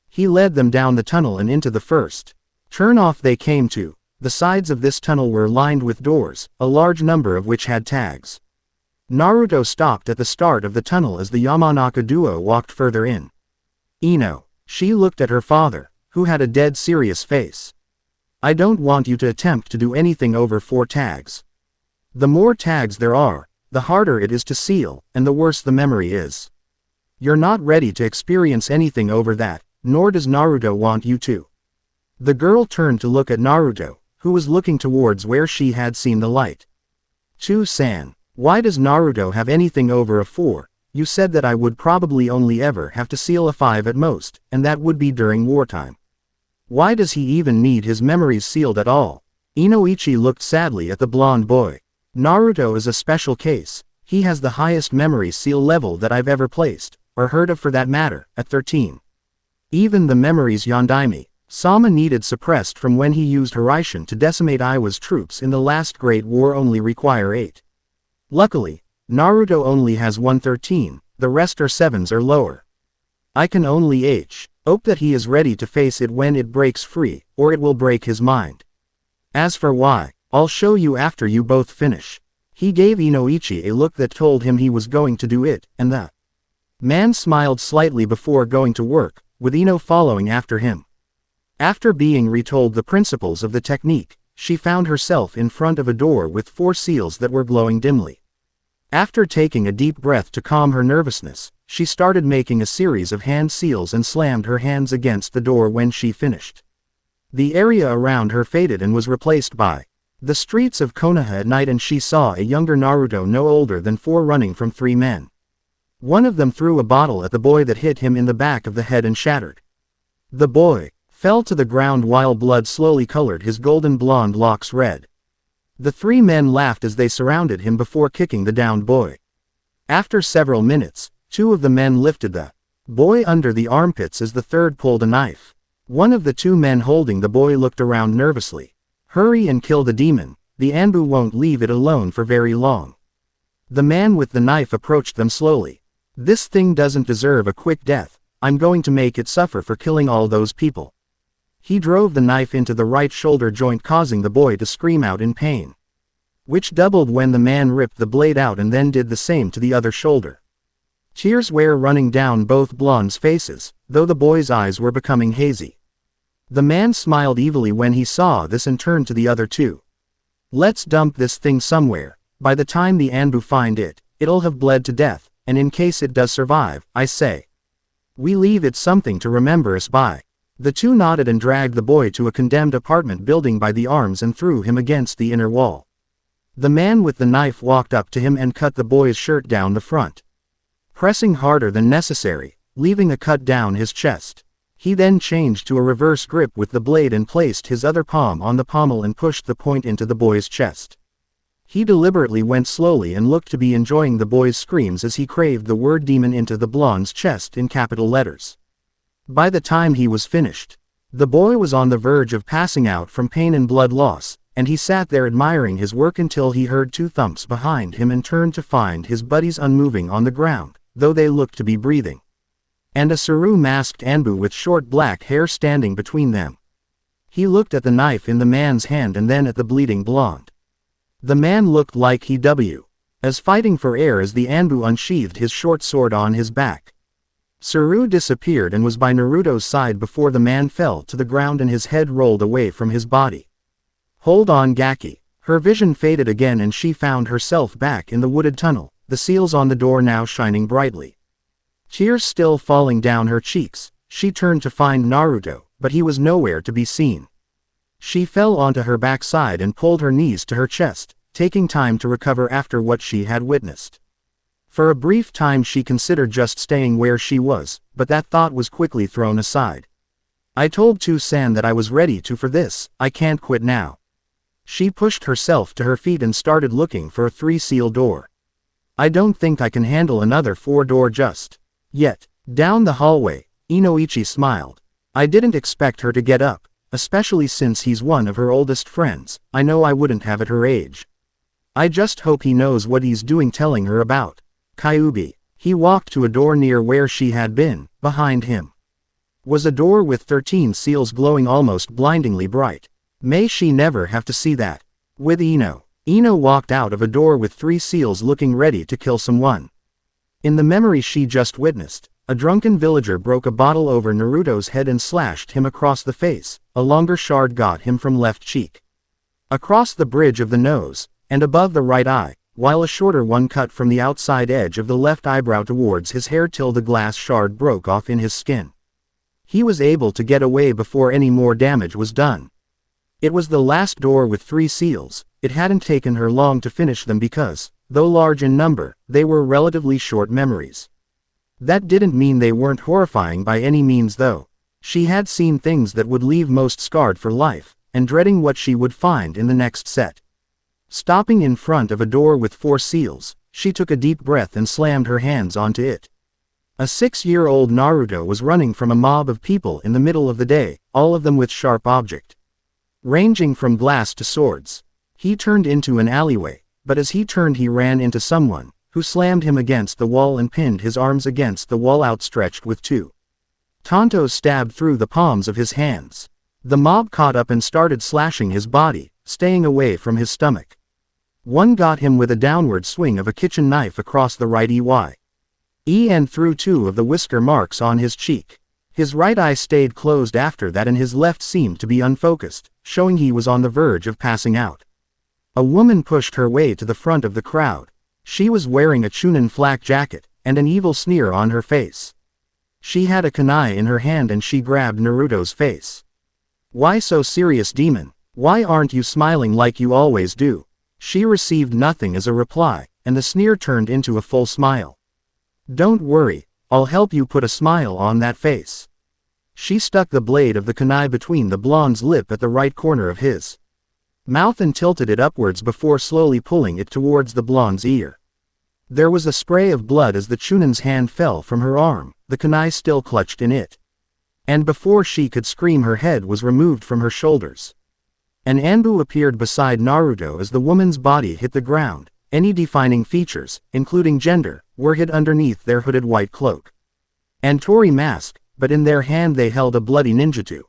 He led them down the tunnel and into the first turn-off they came to. The sides of this tunnel were lined with doors, a large number of which had tags. Naruto stopped at the start of the tunnel as the Yamanaka duo walked further in. Ino. She looked at her father, who had a dead serious face. I don't want you to attempt to do anything over 4 tags. The more tags there are, the harder it is to seal, and the worse the memory is. You're not ready to experience anything over that, nor does Naruto want you to. The girl turned to look at Naruto, who was looking towards where she had seen the light. Chu-san, why does Naruto have anything over a 4? You said that I would probably only ever have to seal a 5 at most, and that would be during wartime. Why does he even need his memories sealed at all? Inoichi looked sadly at the blonde boy. Naruto is a special case. He has the highest memory seal level that I've ever placed, or heard of for that matter, at 13. Even the memories Yondaime Sama needed suppressed from when he used Hiraishin to decimate Iwa's troops in the last Great War only require 8. Luckily, Naruto only has 113, the rest are 7s or lower. I can only hope that he is ready to face it when it breaks free, or it will break his mind. As for why, I'll show you after you both finish. He gave Inoichi a look that told him he was going to do it, and the man smiled slightly before going to work, with Ino following after him. After being retold the principles of the technique, she found herself in front of a door with 4 seals that were glowing dimly. After taking a deep breath to calm her nervousness, she started making a series of hand seals and slammed her hands against the door when she finished. The area around her faded and was replaced by the streets of Konoha at night, and she saw a younger Naruto no older than 4 running from 3 men. One of them threw a bottle at the boy that hit him in the back of the head and shattered. The boy fell to the ground while blood slowly colored his golden blonde locks red. The 3 men laughed as they surrounded him before kicking the downed boy. After several minutes, 2 of the men lifted the boy under the armpits as the third pulled a knife. One of the 2 men holding the boy looked around nervously. Hurry and kill the demon, the Anbu won't leave it alone for very long. The man with the knife approached them slowly. This thing doesn't deserve a quick death, I'm going to make it suffer for killing all those people. He drove the knife into the right shoulder joint, causing the boy to scream out in pain, which doubled when the man ripped the blade out and then did the same to the other shoulder. Tears were running down both blondes' faces, though the boy's eyes were becoming hazy. The man smiled evilly when he saw this and turned to the other 2. Let's dump this thing somewhere. By the time the Anbu find it, it'll have bled to death, and in case it does survive, I say, we leave it something to remember us by. The 2 nodded and dragged the boy to a condemned apartment building by the arms and threw him against the inner wall. The man with the knife walked up to him and cut the boy's shirt down the front, pressing harder than necessary, leaving a cut down his chest. He then changed to a reverse grip with the blade and placed his other palm on the pommel and pushed the point into the boy's chest. He deliberately went slowly and looked to be enjoying the boy's screams as he craved the word demon into the blonde's chest in capital letters. By the time he was finished, the boy was on the verge of passing out from pain and blood loss, and he sat there admiring his work until he heard 2 thumps behind him and turned to find his buddies unmoving on the ground, though they looked to be breathing, and a Saru-masked Anbu with short black hair standing between them. He looked at the knife in the man's hand and then at the bleeding blonde. The man looked like he was fighting for air as the Anbu unsheathed his short sword on his back. Saru disappeared and was by Naruto's side before the man fell to the ground and his head rolled away from his body. Hold on, Gaki. Her vision faded again and she found herself back in the wooded tunnel, the seals on the door now shining brightly. Tears still falling down her cheeks, she turned to find Naruto, but he was nowhere to be seen. She fell onto her backside and pulled her knees to her chest, taking time to recover after what she had witnessed. For a brief time she considered just staying where she was, but that thought was quickly thrown aside. I told Tu-san that I was ready for this, I can't quit now. She pushed herself to her feet and started looking for a 3-seal door. I don't think I can handle another 4-door just yet. Down the hallway, Inoichi smiled. I didn't expect her to get up, especially since he's one of her oldest friends. I know I wouldn't have at her age. I just hope he knows what he's doing telling her about Kyubi. He walked to a door near where she had been. Behind him was a door with 13 seals glowing almost blindingly bright. May she never have to see that. With Ino walked out of a door with 3 seals looking ready to kill someone. In the memory she just witnessed, a drunken villager broke a bottle over Naruto's head and slashed him across the face. A longer shard got him from left cheek, across the bridge of the nose, and above the right eye, while a shorter one cut from the outside edge of the left eyebrow towards his hair till the glass shard broke off in his skin. He was able to get away before any more damage was done. It was the last door with 3 seals. It hadn't taken her long to finish them because, though large in number, they were relatively short memories. That didn't mean they weren't horrifying by any means though. She had seen things that would leave most scarred for life, and dreading what she would find in the next set. Stopping in front of a door with 4 seals, she took a deep breath and slammed her hands onto it. A 6-year-old Naruto was running from a mob of people in the middle of the day, all of them with sharp object, ranging from glass to swords. He turned into an alleyway, but as he turned he ran into someone, who slammed him against the wall and pinned his arms against the wall outstretched with 2 tantos stabbed through the palms of his hands. The mob caught up and started slashing his body, staying away from his stomach. One got him with a downward swing of a kitchen knife across the right and through 2 of the whisker marks on his cheek. His right eye stayed closed after that and his left seemed to be unfocused, showing he was on the verge of passing out. A woman pushed her way to the front of the crowd. She was wearing a chunin flak jacket, and an evil sneer on her face. She had a kunai in her hand and she grabbed Naruto's face. Why so serious, demon? Why aren't you smiling like you always do? She received nothing as a reply, and the sneer turned into a full smile. Don't worry, I'll help you put a smile on that face. She stuck the blade of the kunai between the blonde's lip at the right corner of his mouth and tilted it upwards before slowly pulling it towards the blonde's ear. There was a spray of blood as the chunin's hand fell from her arm, the kunai still clutched in it. And before she could scream her head was removed from her shoulders. An Anbu appeared beside Naruto as the woman's body hit the ground. Any defining features, including gender, were hid underneath their hooded white cloak and Tori mask, but in their hand they held a bloody ninjutsu.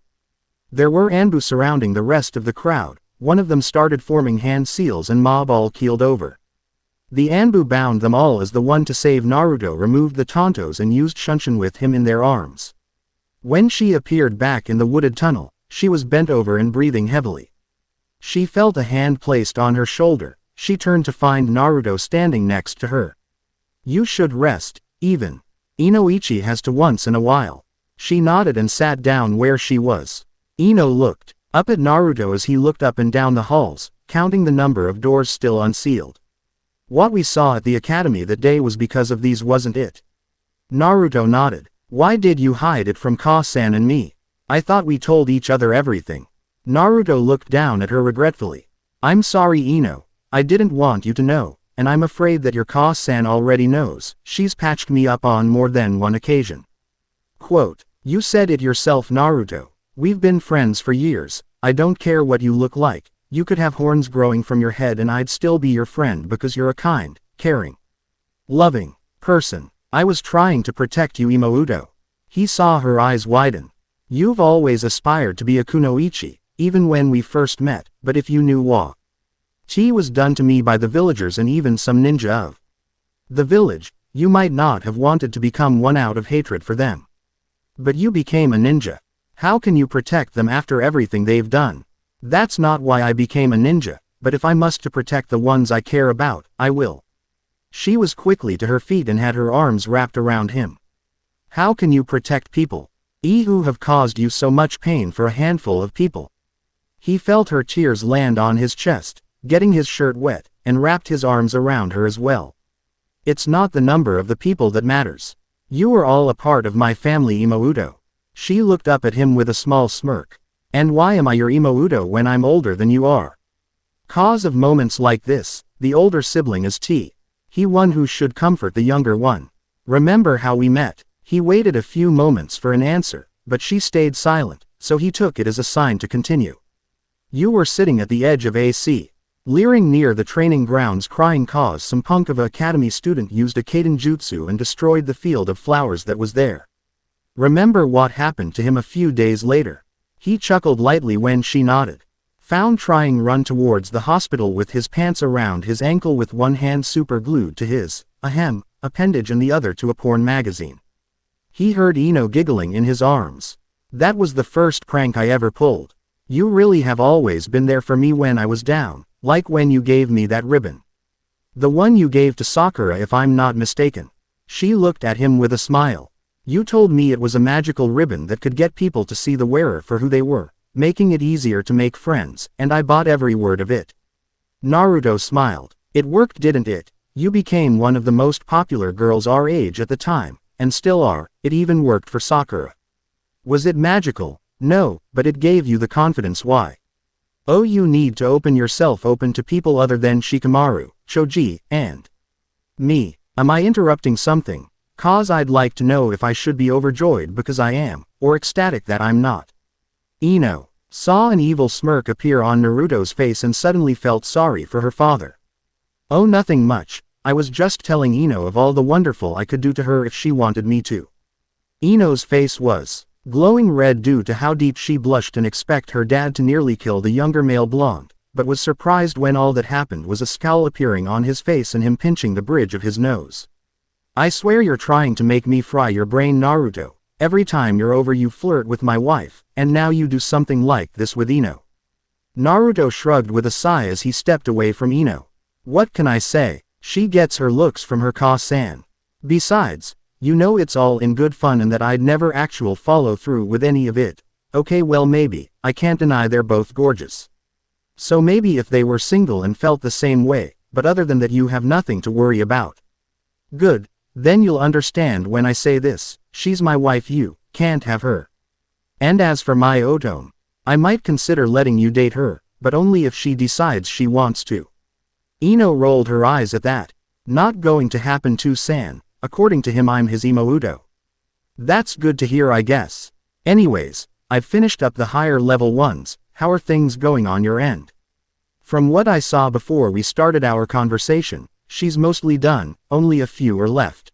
There were Anbu surrounding the rest of the crowd. One of them started forming hand seals and mob all keeled over. The Anbu bound them all as the one to save Naruto removed the tantos and used shunshin with him in their arms. When she appeared back in the wooded tunnel, she was bent over and breathing heavily. She felt a hand placed on her shoulder. She turned to find Naruto standing next to her. You should rest, even Inoichi has to once in a while. She nodded and sat down where she was. Ino looked up at Naruto as he looked up and down the halls, counting the number of doors still unsealed. What we saw at the academy that day was because of these, wasn't it? Naruto nodded. Why did you hide it from Ka-san and me? I thought we told each other everything. Naruto looked down at her regretfully. I'm sorry, Ino. I didn't want you to know, and I'm afraid that your Ka-san already knows. She's patched me up on more than one occasion. Quote, you said it yourself, Naruto. We've been friends for years. I don't care what you look like. You could have horns growing from your head and I'd still be your friend because you're a kind, caring, loving person. I was trying to protect you, Imouto. He saw her eyes widen. You've always aspired to be a kunoichi, even when we first met, but if you knew what was done to me by the villagers and even some ninja of the village, you might not have wanted to become one out of hatred for them. But you became a ninja. How can you protect them after everything they've done? That's not why I became a ninja, but if I must to protect the ones I care about, I will. She was quickly to her feet and had her arms wrapped around him. How can you protect people who have caused you so much pain for a handful of people? He felt her tears land on his chest, getting his shirt wet, and wrapped his arms around her as well. It's not the number of the people that matters. You are all a part of my family, Imouto. She looked up at him with a small smirk. And why am I your Imouto when I'm older than you are? Cause of moments like this, the older sibling is he one who should comfort the younger one. Remember how we met? He waited a few moments for an answer, but she stayed silent, so he took it as a sign to continue. You were sitting at the edge of AC, leering near the training grounds, crying cause some punk of a academy student used a Kaden jutsu and destroyed the field of flowers that was there. Remember what happened to him a few days later? He chuckled lightly when she nodded. Found trying run towards the hospital with his pants around his ankle with one hand super glued to his appendage and the other to a porn magazine. He heard Ino giggling in his arms. That was the first prank I ever pulled. You really have always been there for me when I was down, like when you gave me that ribbon. The one you gave to Sakura, if I'm not mistaken. She looked at him with a smile. You told me it was a magical ribbon that could get people to see the wearer for who they were, making it easier to make friends, and I bought every word of it. Naruto smiled. It worked, didn't it? You became one of the most popular girls our age at the time, and still are. It even worked for Sakura. Was it magical? No, but it gave you the confidence. Why? Oh, you need to open yourself open to people other than Shikamaru, Choji, and me. Am I interrupting something? Cause I'd like to know if I should be overjoyed because I am, or ecstatic that I'm not. Ino saw an evil smirk appear on Naruto's face and suddenly felt sorry for her father. Oh, nothing much. I was just telling Ino of all the wonderful I could do to her if she wanted me to. Ino's face was glowing red due to how deep she blushed and expect her dad to nearly kill the younger male blonde, but was surprised when all that happened was a scowl appearing on his face and him pinching the bridge of his nose. I swear you're trying to make me fry your brain, Naruto. Every time you're over you flirt with my wife, and now you do something like this with Ino. Naruto shrugged with a sigh as he stepped away from Ino. What can I say? She gets her looks from her Ka-san. Besides, you know it's all in good fun and that I'd never actual follow through with any of it. Okay, well maybe, I can't deny they're both gorgeous. So maybe if they were single and felt the same way, but other than that you have nothing to worry about. Good. Then you'll understand when I say this, she's my wife, you can't have her. And as for my Otome, I might consider letting you date her, but only if she decides she wants to. Ino rolled her eyes at that. Not going to happen to San, according to him I'm his Imouto. That's good to hear, I guess. Anyways, I've finished up the higher level ones. How are things going on your end? From what I saw before we started our conversation, she's mostly done, only a few are left.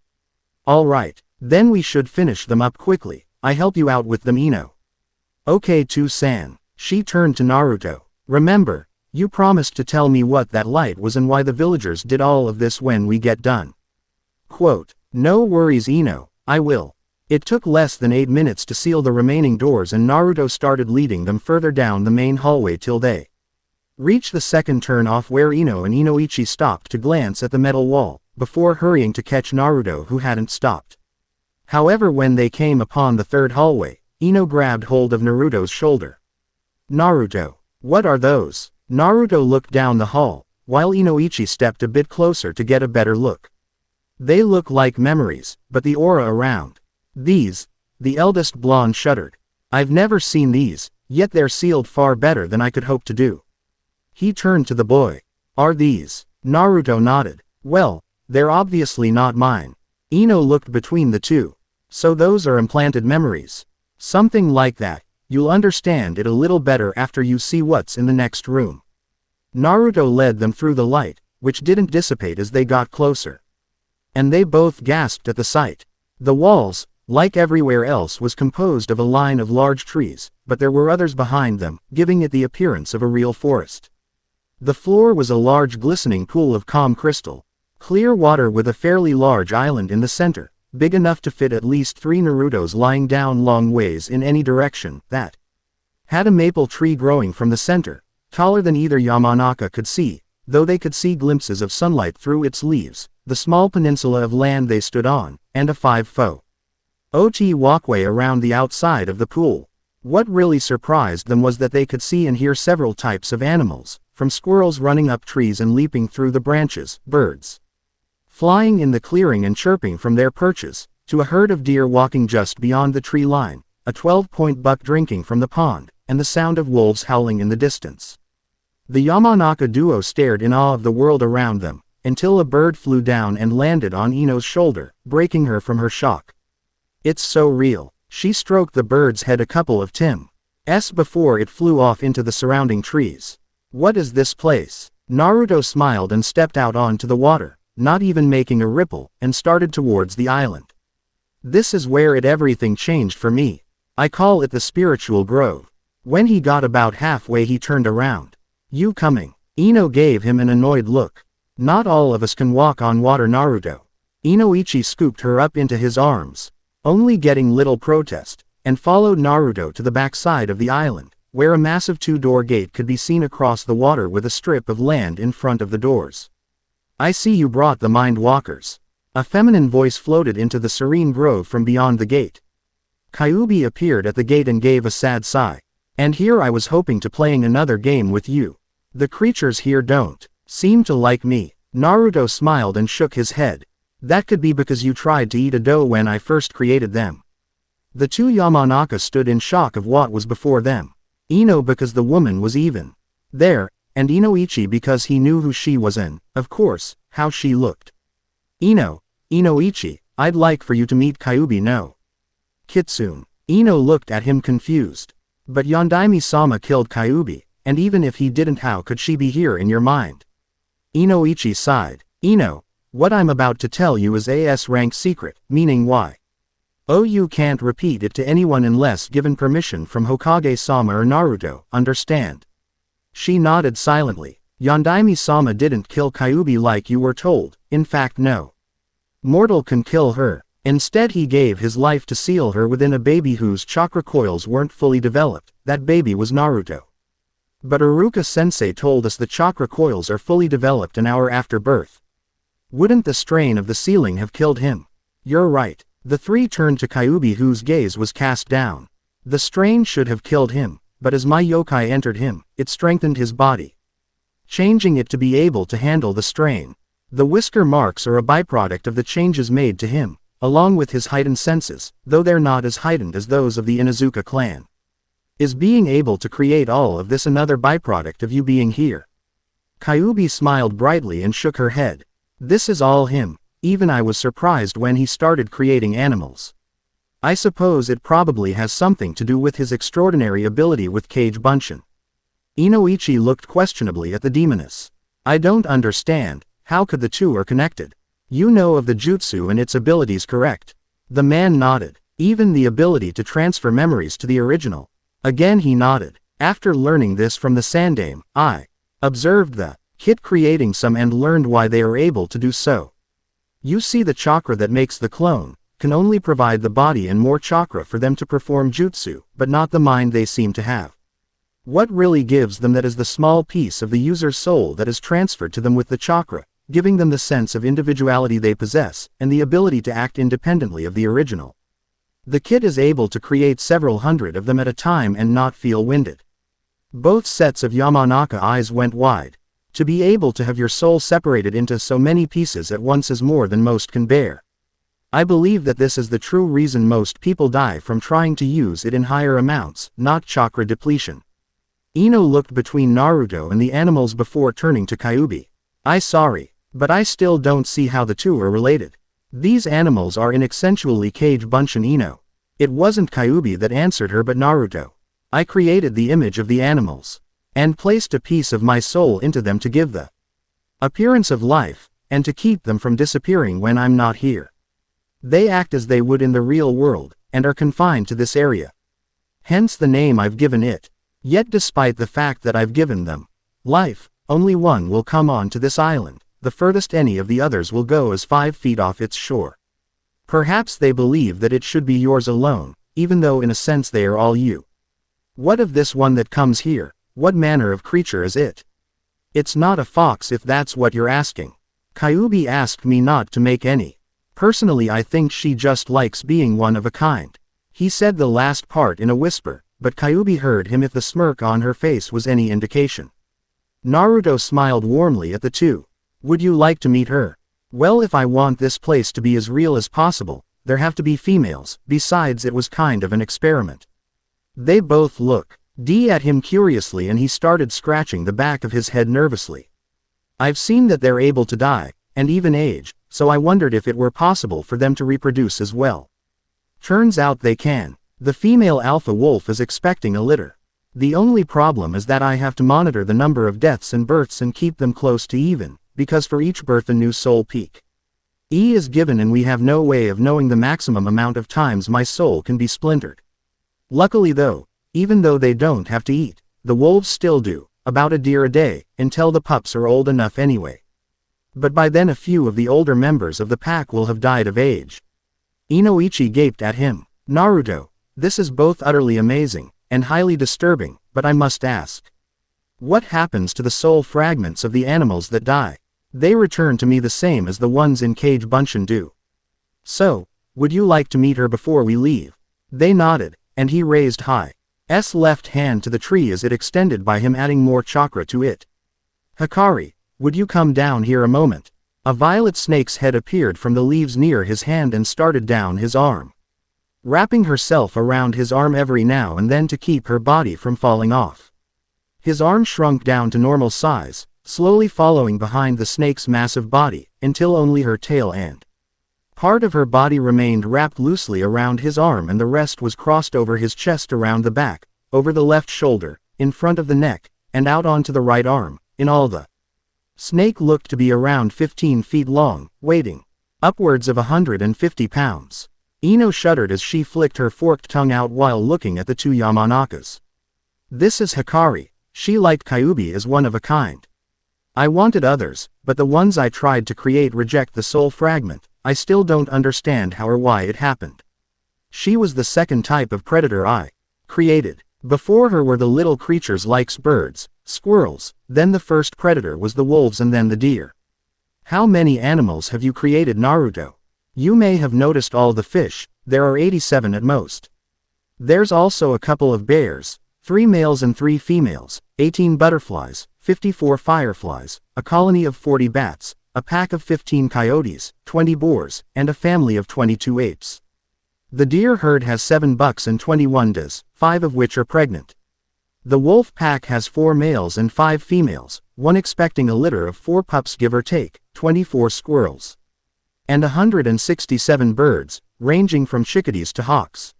Alright, then we should finish them up quickly. I help you out with them, Ino. Okay, San. She turned to Naruto. Remember, you promised to tell me what that light was and why the villagers did all of this when we get done. Quote, no worries, Ino, I will. It took less than 8 minutes to seal the remaining doors and Naruto started leading them further down the main hallway till they reached the second turn-off where Ino and Inoichi stopped to glance at the metal wall, before hurrying to catch Naruto who hadn't stopped. However, when they came upon the third hallway, Ino grabbed hold of Naruto's shoulder. Naruto, what are those? Naruto looked down the hall, while Inoichi stepped a bit closer to get a better look. They look like memories, but the aura around. These, the eldest blonde shuddered. I've never seen these, yet they're sealed far better than I could hope to do. He turned to the boy. Are these? Naruto nodded. Well, they're obviously not mine. Ino looked between the two. So those are implanted memories. Something like that. You'll understand it a little better after you see what's in the next room. Naruto led them through the light, which didn't dissipate as they got closer. And they both gasped at the sight. The walls, like everywhere else, was composed of a line of large trees, but there were others behind them, giving it the appearance of a real forest. The floor was a large glistening pool of calm crystal. Clear water with a fairly large island in the center, big enough to fit at least 3 Narutos lying down long ways in any direction, that had a maple tree growing from the center, taller than either Yamanaka could see, though they could see glimpses of sunlight through its leaves, the small peninsula of land they stood on, and a 5-foot walkway around the outside of the pool. What really surprised them was that they could see and hear several types of animals, from squirrels running up trees and leaping through the branches, birds flying in the clearing and chirping from their perches, to a herd of deer walking just beyond the tree line, a 12-point buck drinking from the pond, and the sound of wolves howling in the distance. The Yamanaka duo stared in awe of the world around them, until a bird flew down and landed on Ino's shoulder, breaking her from her shock. It's so real. She stroked the bird's head a couple of times before it flew off into the surrounding trees. What is this place? Naruto smiled and stepped out onto the water, not even making a ripple, and started towards the island. This is where everything changed for me. I call it the spiritual grove. When he got about halfway he turned around. You coming? Ino gave him an annoyed look. Not all of us can walk on water, Naruto. Inoichi scooped her up into his arms, only getting little protest, and followed Naruto to the backside of the island, where a massive 2-door gate could be seen across the water with a strip of land in front of the doors. I see you brought the Mind Walkers. A feminine voice floated into the serene grove from beyond the gate. Kyuubi appeared at the gate and gave a sad sigh. And here I was hoping to playing another game with you. The creatures here don't seem to like me. Naruto smiled and shook his head. That could be because you tried to eat a dough when I first created them. The two Yamanaka stood in shock of what was before them. Ino because the woman was even there, and Inoichi because he knew who she was and, of course, how she looked. Inoichi, I'd like for you to meet Kyuubi no Kitsune. Ino looked at him confused. But Yondaime-sama killed Kyuubi, and even if he didn't, how could she be here in your mind? Inoichi sighed. Ino, what I'm about to tell you is AS rank secret, meaning why? Oh, you can't repeat it to anyone unless given permission from Hokage-sama or Naruto, understand? She nodded silently. Yondaime-sama didn't kill Kyuubi like you were told, in fact no mortal can kill her. Instead he gave his life to seal her within a baby whose chakra coils weren't fully developed. That baby was Naruto. But Iruka-sensei told us the chakra coils are fully developed an hour after birth. Wouldn't the strain of the sealing have killed him? You're right. The three turned to Kyuubi, whose gaze was cast down. The strain should have killed him, but as my yokai entered him, it strengthened his body, changing it to be able to handle the strain. The whisker marks are a byproduct of the changes made to him, along with his heightened senses, though they're not as heightened as those of the Inuzuka clan. Is being able to create all of this another byproduct of you being here? Kyuubi smiled brightly and shook her head. This is all him. Even I was surprised when he started creating animals. I suppose it probably has something to do with his extraordinary ability with Kage Bunshin. Inoichi looked questionably at the demoness. I don't understand, how could the two are connected? You know of the jutsu and its abilities, correct? The man nodded. Even the ability to transfer memories to the original. Again he nodded. After learning this from the Sandame, I observed the kit creating some and learned why they are able to do so. You see, the chakra that makes the clone can only provide the body and more chakra for them to perform jutsu, but not the mind they seem to have. What really gives them that is the small piece of the user's soul that is transferred to them with the chakra, giving them the sense of individuality they possess, and the ability to act independently of the original. The kit is able to create several hundred of them at a time and not feel winded. Both sets of Yamanaka eyes went wide. To be able to have your soul separated into so many pieces at once is more than most can bear. I believe that this is the true reason most people die from trying to use it in higher amounts, not chakra depletion. Ino looked between Naruto and the animals before turning to Kyuubi. Sorry, but I still don't see how the two are related. These animals are inexsensually cage bunshin Ino. It wasn't Kyuubi that answered her but Naruto. I created the image of the animals, and placed a piece of my soul into them to give the appearance of life, and to keep them from disappearing when I'm not here. They act as they would in the real world, and are confined to this area. Hence the name I've given it. Yet despite the fact that I've given them life, only one will come on to this island, the furthest any of the others will go is 5 feet off its shore. Perhaps they believe that it should be yours alone, even though in a sense they are all you. What of this one that comes here? What manner of creature is it? It's not a fox if that's what you're asking. Kyuubi asked me not to make any. Personally I think she just likes being one of a kind. He said the last part in a whisper, but Kyuubi heard him if the smirk on her face was any indication. Naruto smiled warmly at the two. Would you like to meet her? Well, if I want this place to be as real as possible, there have to be females, besides it was kind of an experiment. They both looked at him curiously and he started scratching the back of his head nervously. I've seen that they're able to die, and even age, so I wondered if it were possible for them to reproduce as well. Turns out they can. The female alpha wolf is expecting a litter. The only problem is that I have to monitor the number of deaths and births and keep them close to even, because for each birth a new soul peak is given and we have no way of knowing the maximum amount of times my soul can be splintered. Luckily though, even though they don't have to eat, the wolves still do, about a deer a day, until the pups are old enough anyway. But by then a few of the older members of the pack will have died of age. Inoichi gaped at him. Naruto, this is both utterly amazing, and highly disturbing, but I must ask. What happens to the soul fragments of the animals that die? They return to me the same as the ones in Cage Bunshin do. So, would you like to meet her before we leave? They nodded, and he raised Hi's left hand to the tree as it extended by him, adding more chakra to it. Hikari, would you come down here a moment? A violet snake's head appeared from the leaves near his hand and started down his arm, wrapping herself around his arm every now and then to keep her body from falling off. His arm shrunk down to normal size, slowly following behind the snake's massive body, until only her tail and part of her body remained wrapped loosely around his arm and the rest was crossed over his chest, around the back, over the left shoulder, in front of the neck, and out onto the right arm. In all, the snake looked to be around 15 feet long, weighing upwards of 150 pounds. Ino shuddered as she flicked her forked tongue out while looking at the two Yamanakas. This is Hikari. She liked Kyuubi as one of a kind. I wanted others, but the ones I tried to create reject the soul fragment. I still don't understand how or why it happened. She was the second type of predator I created. Before her were the little creatures like birds, squirrels, then the first predator was the wolves and then the deer. How many animals have you created, Naruto? You may have noticed all the fish, there are 87 at most. There's also a couple of bears, 3 males and 3 females, 18 butterflies, 54 fireflies, a colony of 40 bats, a pack of 15 coyotes, 20 boars, and a family of 22 apes. The deer herd has 7 bucks and 21 does, 5 of which are pregnant. The wolf pack has 4 males and 5 females, one expecting a litter of 4 pups give or take, 24 squirrels, and 167 birds, ranging from chickadees to hawks.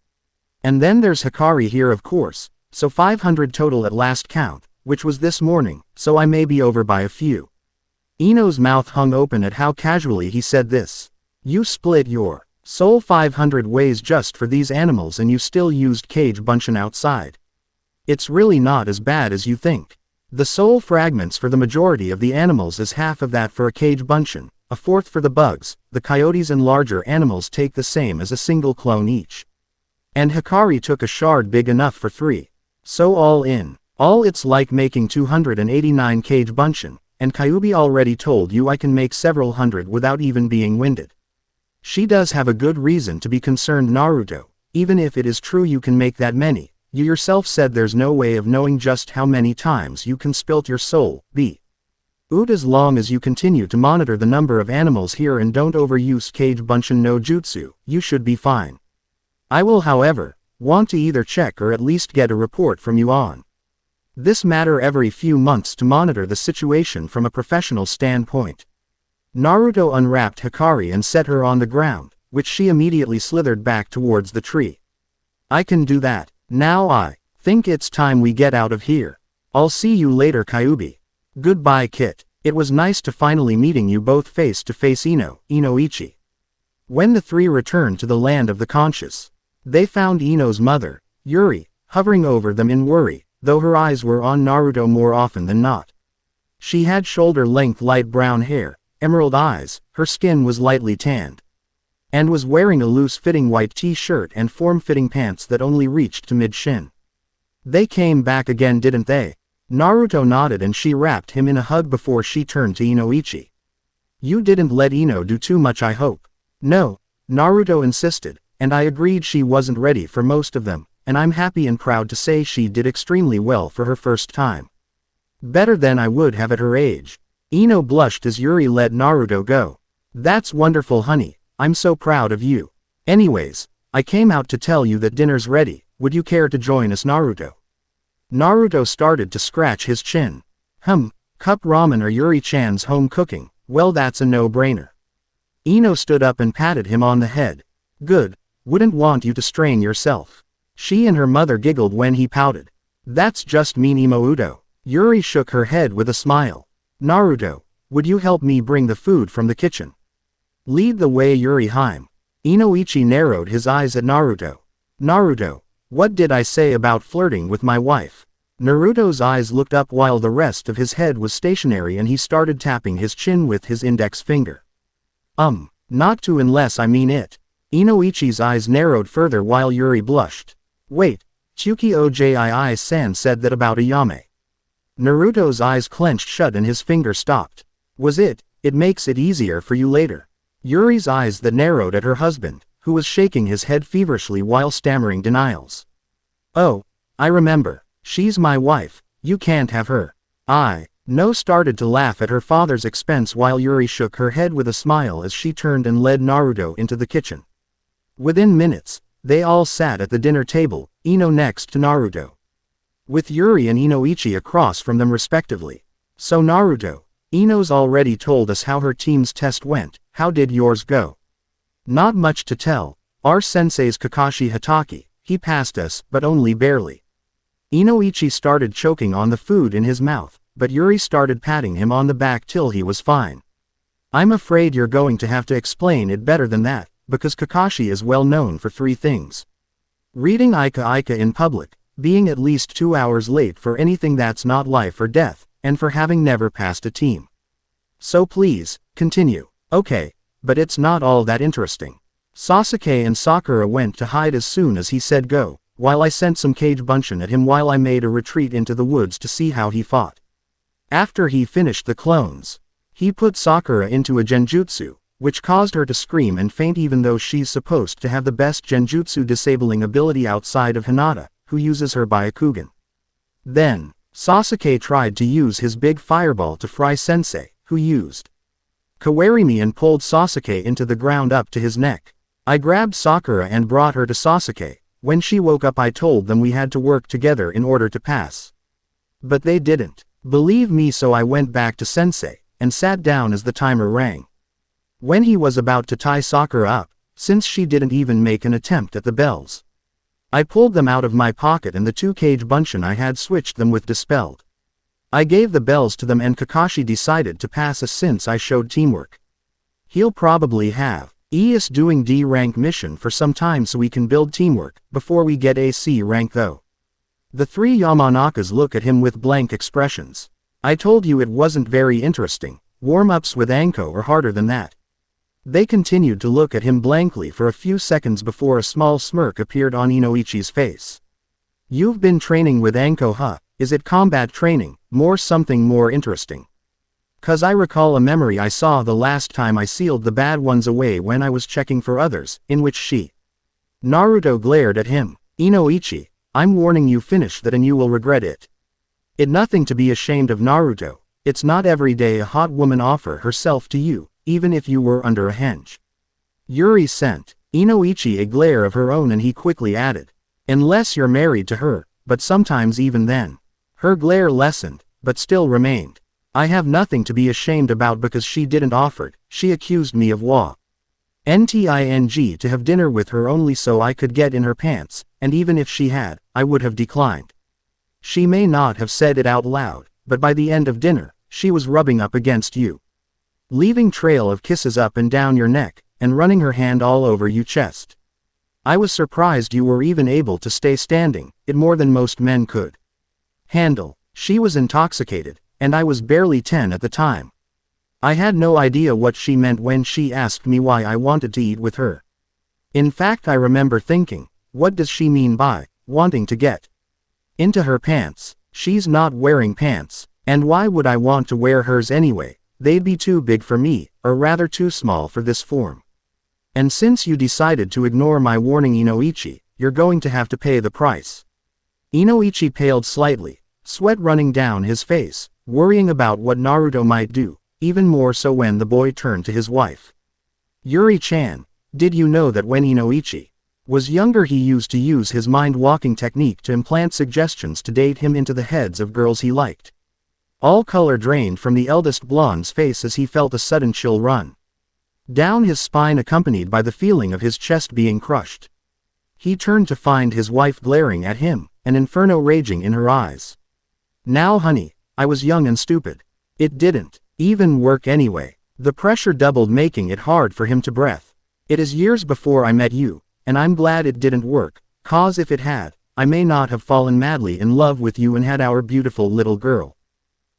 And then there's Hikari here, of course, so 500 total at last count, which was this morning, so I may be over by a few. Ino's mouth hung open at how casually he said this. You split your soul 500 ways just for these animals and you still used Cage Bunshin outside. It's really not as bad as you think. The soul fragments for the majority of the animals is half of that for a Cage Bunshin, a fourth for the bugs. The coyotes and larger animals take the same as a single clone each. And Hikari took a shard big enough for 3. So all in all it's like making 289 Cage Bunshin. And Kyuubi already told you I can make several hundred without even being winded. She does have a good reason to be concerned, Naruto. Even if it is true you can make that many, You yourself said there's no way of knowing just how many times you can spilt your soul, as long as you continue to monitor the number of animals here and don't overuse Kage Bunshin no Jutsu, you should be fine. I will however, want to either check or at least get a report from you on this matter every few months to monitor the situation from a professional standpoint. Naruto unwrapped Hikari and set her on the ground, which she immediately slithered back towards the tree. I can do that. Now I think it's time we get out of here. I'll see you later, Kyubi. Goodbye, Kit. It was nice to finally meeting you both face to face, Inoichi. When the three returned to the land of the conscious, they found Ino's mother, Yuri, hovering over them in worry, though her eyes were on Naruto more often than not. She had shoulder-length light brown hair, emerald eyes, her skin was lightly tanned, and was wearing a loose-fitting white t-shirt and form-fitting pants that only reached to mid-shin. They came back again, didn't they? Naruto nodded and she wrapped him in a hug before she turned to Inoichi. You didn't let Ino do too much, I hope. No, Naruto insisted, and I agreed she wasn't ready for most of them, and I'm happy and proud to say she did extremely well for her first time. Better than I would have at her age. Ino blushed as Yuri let Naruto go. That's wonderful, honey. I'm so proud of you. Anyways, I came out to tell you that dinner's ready. Would you care to join us, Naruto? Naruto started to scratch his chin. Cup ramen or Yuri-chan's home cooking, well, that's a no-brainer. Ino stood up and patted him on the head. Good. Wouldn't want you to strain yourself. She and her mother giggled when he pouted. That's just mean, Imouto. Yuri shook her head with a smile. Naruto, would you help me bring the food from the kitchen? Lead the way, Yuri-hime. Inoichi narrowed his eyes at Naruto. Naruto, what did I say about flirting with my wife? Naruto's eyes looked up while the rest of his head was stationary and he started tapping his chin with his index finger. Not to unless I mean it. Inoichi's eyes narrowed further while Yuri blushed. Wait, Tsuki Ojii-san said that about Ayame. Naruto's eyes clenched shut and his finger stopped. Was it? It makes it easier for you later. Yuri's eyes that narrowed at her husband, who was shaking his head feverishly while stammering denials. Oh, I remember. She's my wife, you can't have her. No started to laugh at her father's expense while Yuri shook her head with a smile as she turned and led Naruto into the kitchen. Within minutes, they all sat at the dinner table, Ino next to Naruto, with Yuri and Inoichi across from them respectively. So Naruto, Ino's already told us how her team's test went, how did yours go? Not much to tell. Our sensei's Kakashi Hatake, he passed us, but only barely. Inoichi started choking on the food in his mouth, but Yuri started patting him on the back till he was fine. I'm afraid you're going to have to explain it better than that, because Kakashi is well known for 3 things. Reading Ika in public, being at least 2 hours late for anything that's not life or death, and for having never passed a team. So please, continue. Okay, but it's not all that interesting. Sasuke and Sakura went to hide as soon as he said go, while I sent some Kage Bunshin at him while I made a retreat into the woods to see how he fought. After he finished the clones, he put Sakura into a genjutsu, which caused her to scream and faint even though she's supposed to have the best genjutsu disabling ability outside of Hinata, who uses her Byakugan. Then, Sasuke tried to use his big fireball to fry Sensei, who used Kawarimi and pulled Sasuke into the ground up to his neck. I grabbed Sakura and brought her to Sasuke. When she woke up I told them we had to work together in order to pass. But they didn't believe me, so I went back to Sensei, and sat down as the timer rang. When he was about to tie Sakura up, since she didn't even make an attempt at the bells, I pulled them out of my pocket and the 2 Kage Bunshin I had switched them with dispelled. I gave the bells to them and Kakashi decided to pass us since I showed teamwork. He'll probably have us doing D rank mission for some time so we can build teamwork, before we get AC rank though. The 3 Yamanakas look at him with blank expressions. I told you it wasn't very interesting. Warm-ups with Anko are harder than that. They continued to look at him blankly for a few seconds before a small smirk appeared on Inoichi's face. You've been training with Anko, huh? Is it combat training, something more interesting? 'Cause I recall a memory I saw the last time I sealed the bad ones away when I was checking for others, in which she. Naruto glared at him. Inoichi, I'm warning you, finish that and you will regret it. It nothing to be ashamed of, Naruto. It's not every day a hot woman offer herself to you, even if you were under a henge. Yuri sent Inoichi a glare of her own and he quickly added, unless you're married to her, but sometimes even then. Her glare lessened, but still remained. I have nothing to be ashamed about because she didn't offered, she accused me of NTING to have dinner with her only so I could get in her pants, and even if she had, I would have declined. She may not have said it out loud, but by the end of dinner, she was rubbing up against you. Leaving trail of kisses up and down your neck, and running her hand all over your chest. I was surprised you were even able to stay standing, it more than most men could handle. She was intoxicated, and I was barely 10 at the time. I had no idea what she meant when she asked me why I wanted to eat with her. In fact, I remember thinking, what does she mean by wanting to get into her pants? She's not wearing pants, and why would I want to wear hers anyway? They'd be too big for me, or rather too small for this form. And since you decided to ignore my warning, Inoichi, you're going to have to pay the price. Inoichi paled slightly, sweat running down his face, worrying about what Naruto might do, even more so when the boy turned to his wife. Yuri-chan, did you know that when Inoichi was younger he used to use his mind-walking technique to implant suggestions to date him into the heads of girls he liked? All color drained from the eldest blonde's face as he felt a sudden chill run down his spine, accompanied by the feeling of his chest being crushed. He turned to find his wife glaring at him, an inferno raging in her eyes. Now honey, I was young and stupid. It didn't even work anyway. The pressure doubled, making it hard for him to breathe. It is years before I met you, and I'm glad it didn't work, cause if it had, I may not have fallen madly in love with you and had our beautiful little girl.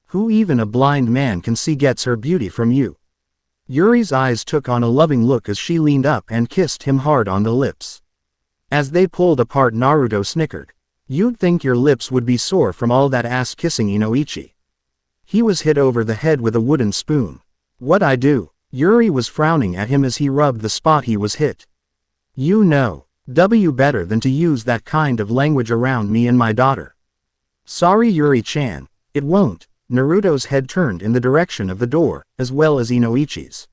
Who even a blind man can see gets her beauty from you. Yuri's eyes took on a loving look as she leaned up and kissed him hard on the lips. As they pulled apart, Naruto snickered. You'd think your lips would be sore from all that ass kissing, Inoichi. He was hit over the head with a wooden spoon. What'd I do? Yuri was frowning at him as he rubbed the spot he was hit. You know better than to use that kind of language around me and my daughter. Sorry, Yuri-chan, it won't. Naruto's head turned in the direction of the door, as well as Inoichi's.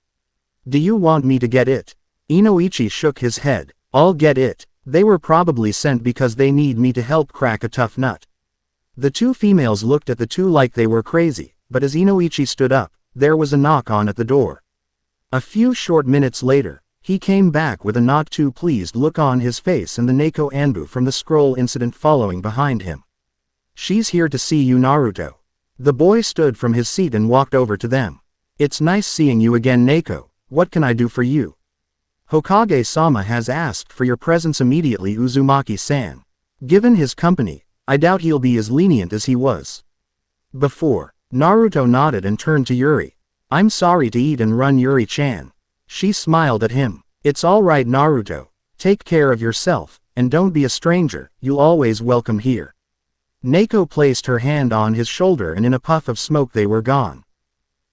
Do you want me to get it? Inoichi shook his head. I'll get it. They were probably sent because they need me to help crack a tough nut. The two females looked at the two like they were crazy, but as Inoichi stood up, there was a knock on at the door. A few short minutes later, he came back with a not too pleased look on his face and the Neko Anbu from the scroll incident following behind him. She's here to see you, Naruto. The boy stood from his seat and walked over to them. It's nice seeing you again, Neko. What can I do for you? Hokage-sama has asked for your presence immediately, Uzumaki-san. Given his company, I doubt he'll be as lenient as he was before. Naruto nodded and turned to Yuri. I'm sorry to eat and run, Yuri-chan. She smiled at him. It's all right, Naruto. Take care of yourself, and don't be a stranger, you'll always welcome here. Neko placed her hand on his shoulder and in a puff of smoke they were gone.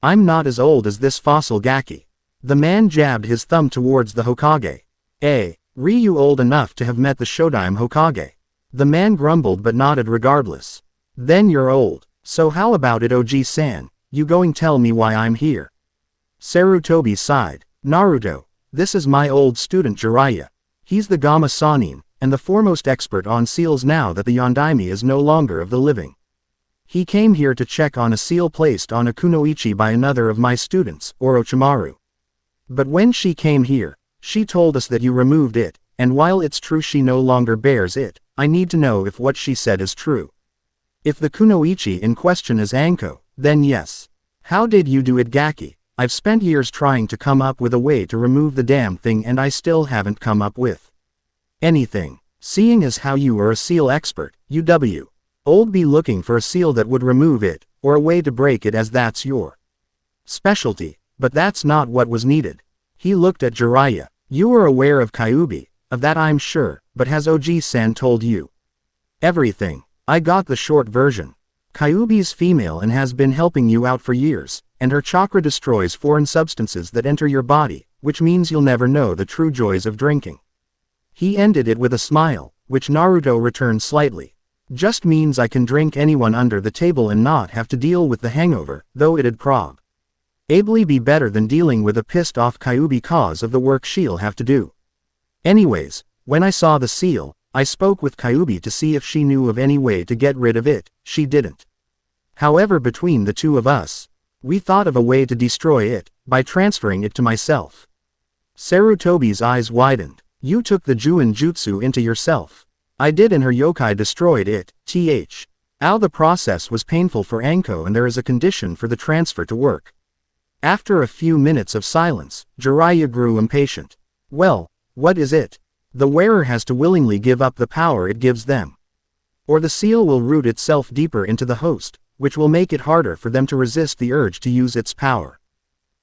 I'm not as old as this fossil Gaki. The man jabbed his thumb towards the Hokage. You old enough to have met the Shodaime Hokage? The man grumbled but nodded regardless. Then you're old. So how about it, Oji-san? You going tell me why I'm here? Sarutobi sighed. Naruto, this is my old student Jiraiya. He's the Gamma Sanin, and the foremost expert on seals now that the Yondaime is no longer of the living. He came here to check on a seal placed on a kunoichi by another of my students, Orochimaru. But when she came here, she told us that you removed it, and while it's true she no longer bears it, I need to know if what she said is true. If the kunoichi in question is Anko, then yes. How did you do it, Gaki? I've spent years trying to come up with a way to remove the damn thing and I still haven't come up with anything. Seeing as how you are a seal expert, old be looking for a seal that would remove it, or a way to break it as that's your specialty, but that's not what was needed. He looked at Jiraiya. You are aware of Kyuubi, of that I'm sure, but has Oji-san told you everything? I got the short version. Kyuubi's female and has been helping you out for years, and her chakra destroys foreign substances that enter your body, which means you'll never know the true joys of drinking. He ended it with a smile, which Naruto returned slightly. Just means I can drink anyone under the table and not have to deal with the hangover, though it'd probably be better than dealing with a pissed off Kyuubi cause of the work she'll have to do. Anyways, when I saw the seal, I spoke with Kyuubi to see if she knew of any way to get rid of it. She didn't. However, between the two of us, we thought of a way to destroy it, by transferring it to myself. Sarutobi's eyes widened. You took the Juin Jutsu into yourself. I did, and her yokai destroyed it. The process was painful for Anko, and there is a condition for the transfer to work. After a few minutes of silence, Jiraiya grew impatient. Well, what is it? The wearer has to willingly give up the power it gives them. Or the seal will root itself deeper into the host, which will make it harder for them to resist the urge to use its power.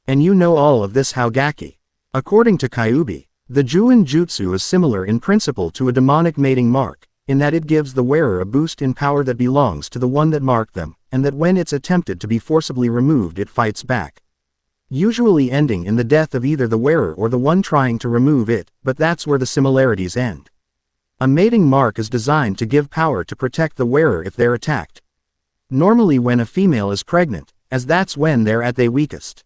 And you know all of this, Hogaki. According to Kyuubi, the Juin Jutsu is similar in principle to a demonic mating mark, in that it gives the wearer a boost in power that belongs to the one that marked them, and that when it's attempted to be forcibly removed it fights back. Usually ending in the death of either the wearer or the one trying to remove it, but that's where the similarities end. A mating mark is designed to give power to protect the wearer if they're attacked. Normally when a female is pregnant, as that's when they're at their weakest.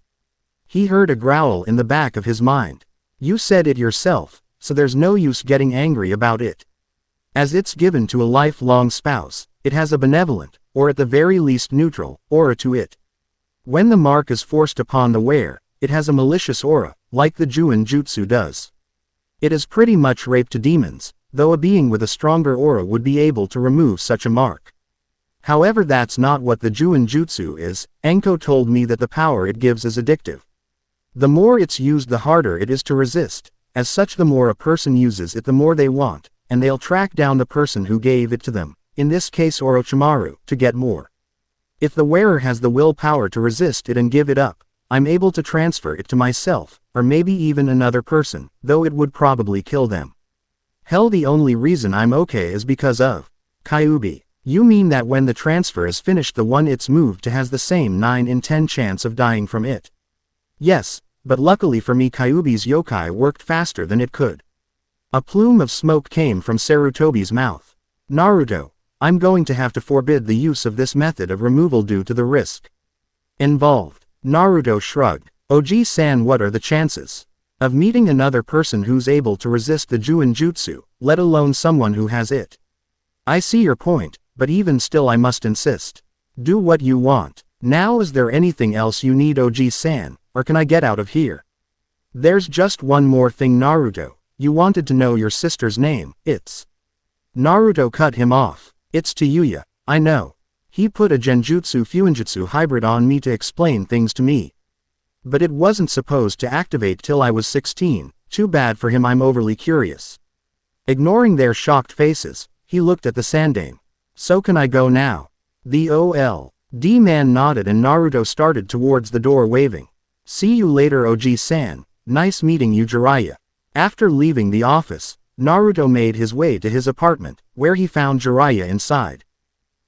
He heard a growl in the back of his mind. You said it yourself, so there's no use getting angry about it. As it's given to a lifelong spouse, it has a benevolent, or at the very least neutral, aura to it. When the mark is forced upon the wearer, it has a malicious aura, like the Juin Jutsu does. It is pretty much rape to demons, though a being with a stronger aura would be able to remove such a mark. However, that's not what the Juin Jutsu is. Anko told me that the power it gives is addictive. The more it's used, the harder it is to resist. As such, the more a person uses it, the more they want, and they'll track down the person who gave it to them, in this case Orochimaru, to get more. If the wearer has the willpower to resist it and give it up, I'm able to transfer it to myself, or maybe even another person, though it would probably kill them. Hell, the only reason I'm okay is because of Kyuubi. You mean that when the transfer is finished, the one it's moved to has the same 9 in 10 chance of dying from it? Yes, but luckily for me Kyuubi's yokai worked faster than it could. A plume of smoke came from Sarutobi's mouth. Naruto, I'm going to have to forbid the use of this method of removal due to the risk involved. Naruto shrugged. Oji-san, what are the chances of meeting another person who's able to resist the Juin Jutsu, let alone someone who has it? I see your point, but even still I must insist. Do what you want. Now, is there anything else you need, Oji-san, or can I get out of here? There's just one more thing, Naruto. You wanted to know your sister's name. It's... Naruto cut him off. It's Tayuya. I know. He put a Genjutsu Fuinjutsu hybrid on me to explain things to me. But it wasn't supposed to activate till I was 16. Too bad for him, I'm overly curious. Ignoring their shocked faces, he looked at the Sandaime. So can I go now? The OLD man nodded and Naruto started towards the door waving. See you later, Oji-san. Nice meeting you, Jiraiya. After leaving the office, Naruto made his way to his apartment, where he found Jiraiya inside.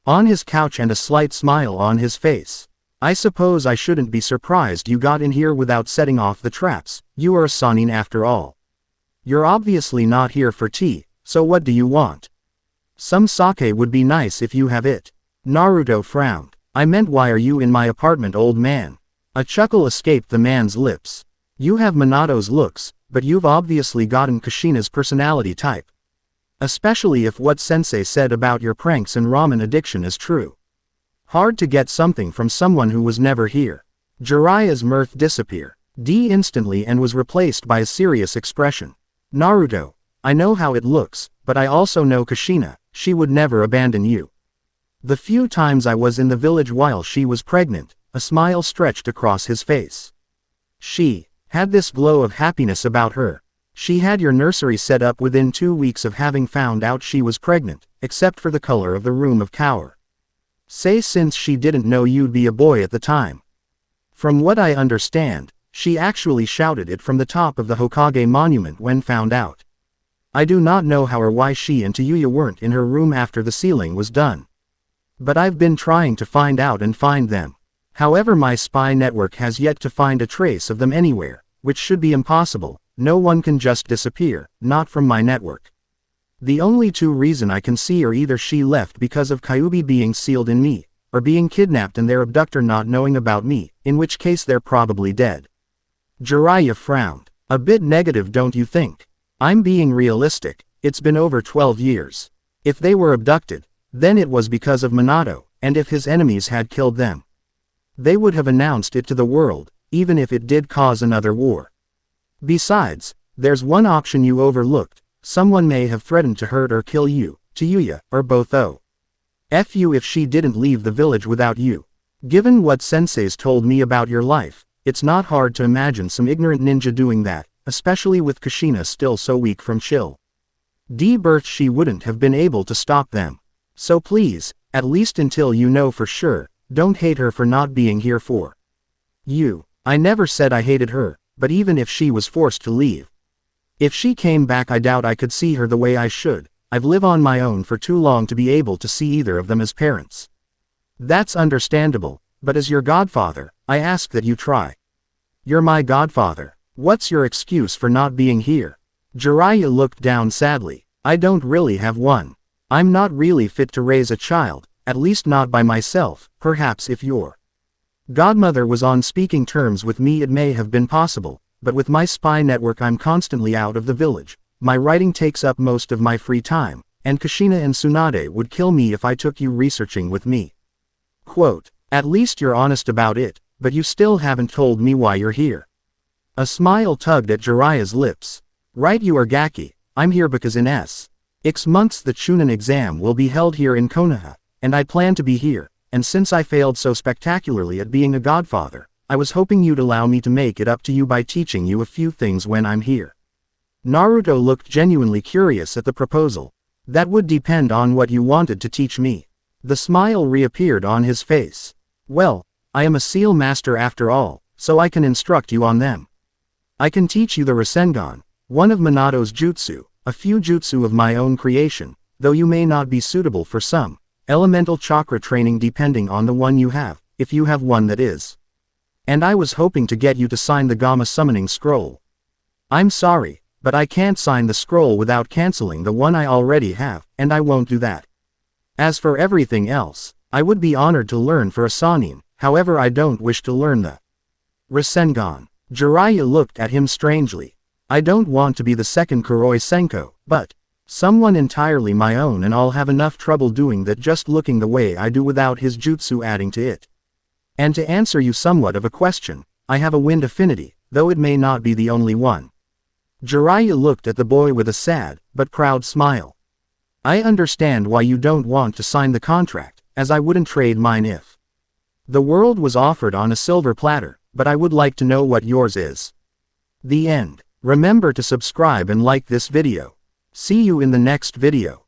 On his couch and a slight smile on his face. I suppose I shouldn't be surprised you got in here without setting off the traps. You are a Sannin after all. You're obviously not here for tea, so what do you want? Some sake would be nice if you have it. Naruto frowned. I meant, why are you in my apartment, old man? A chuckle escaped the man's lips. You have Minato's looks, but you've obviously gotten Kushina's personality type. Especially if what sensei said about your pranks and ramen addiction is true. Hard to get something from someone who was never here. Jiraiya's mirth disappeared instantly and was replaced by a serious expression. Naruto, I know how it looks, but I also know Kushina. She would never abandon you. The few times I was in the village while she was pregnant, a smile stretched across his face. She had this glow of happiness about her. She had your nursery set up within 2 weeks of having found out she was pregnant, except for the color of the room of cower. Say, since she didn't know you'd be a boy at the time. From what I understand, she actually shouted it from the top of the Hokage monument when found out. I do not know how or why she and Tayuya weren't in her room after the sealing was done. But I've been trying to find out and find them. However, my spy network has yet to find a trace of them anywhere, which should be impossible. No one can just disappear, not from my network. The only two reasons I can see are either she left because of Kyuubi being sealed in me, or being kidnapped and their abductor not knowing about me, in which case they're probably dead. Jiraiya frowned. A bit negative, don't you think? I'm being realistic, it's been over 12 years. If they were abducted, then it was because of Minato, and if his enemies had killed them, they would have announced it to the world, even if it did cause another war. Besides, there's one option you overlooked. Someone may have threatened to hurt or kill you, Yuya, or both. F you if she didn't leave the village without you. Given what senseis told me about your life, it's not hard to imagine some ignorant ninja doing that, especially with Kushina still so weak from chill birth. She wouldn't have been able to stop them. So please, at least until you know for sure, don't hate her for not being here for you. I never said I hated her, but even if she was forced to leave, if she came back, I doubt I could see her the way I should. I've lived on my own for too long to be able to see either of them as parents. That's understandable, but as your godfather, I ask that you try. You're my godfather. What's your excuse for not being here? Jiraiya looked down sadly. I don't really have one. I'm not really fit to raise a child, at least not by myself. Perhaps if your godmother was on speaking terms with me it may have been possible, but with my spy network I'm constantly out of the village. My writing takes up most of my free time, and Kushina and Tsunade would kill me if I took you researching with me. Quote, at least you're honest about it, but you still haven't told me why you're here. A smile tugged at Jiraiya's lips. Right, you are Gaki. I'm here because in 6 months the Chunin exam will be held here in Konoha, and I plan to be here, and since I failed so spectacularly at being a godfather, I was hoping you'd allow me to make it up to you by teaching you a few things when I'm here. Naruto looked genuinely curious at the proposal. That would depend on what you wanted to teach me. The smile reappeared on his face. Well, I am a seal master after all, so I can instruct you on them. I can teach you the Rasengan, one of Minato's jutsu, a few jutsu of my own creation, though you may not be suitable for some elemental chakra training depending on the one you have, if you have one that is. And I was hoping to get you to sign the Gamma summoning scroll. I'm sorry, but I can't sign the scroll without canceling the one I already have, and I won't do that. As for everything else, I would be honored to learn for a Sannin, however I don't wish to learn the Rasengan. Jiraiya looked at him strangely. I don't want to be the second Kuroi Senko, but someone entirely my own, and I'll have enough trouble doing that just looking the way I do without his jutsu adding to it. And to answer you somewhat of a question, I have a wind affinity, though it may not be the only one. Jiraiya looked at the boy with a sad, but proud smile. I understand why you don't want to sign the contract, as I wouldn't trade mine if the world was offered on a silver platter, but I would like to know what yours is. The end. Remember to subscribe and like this video. See you in the next video.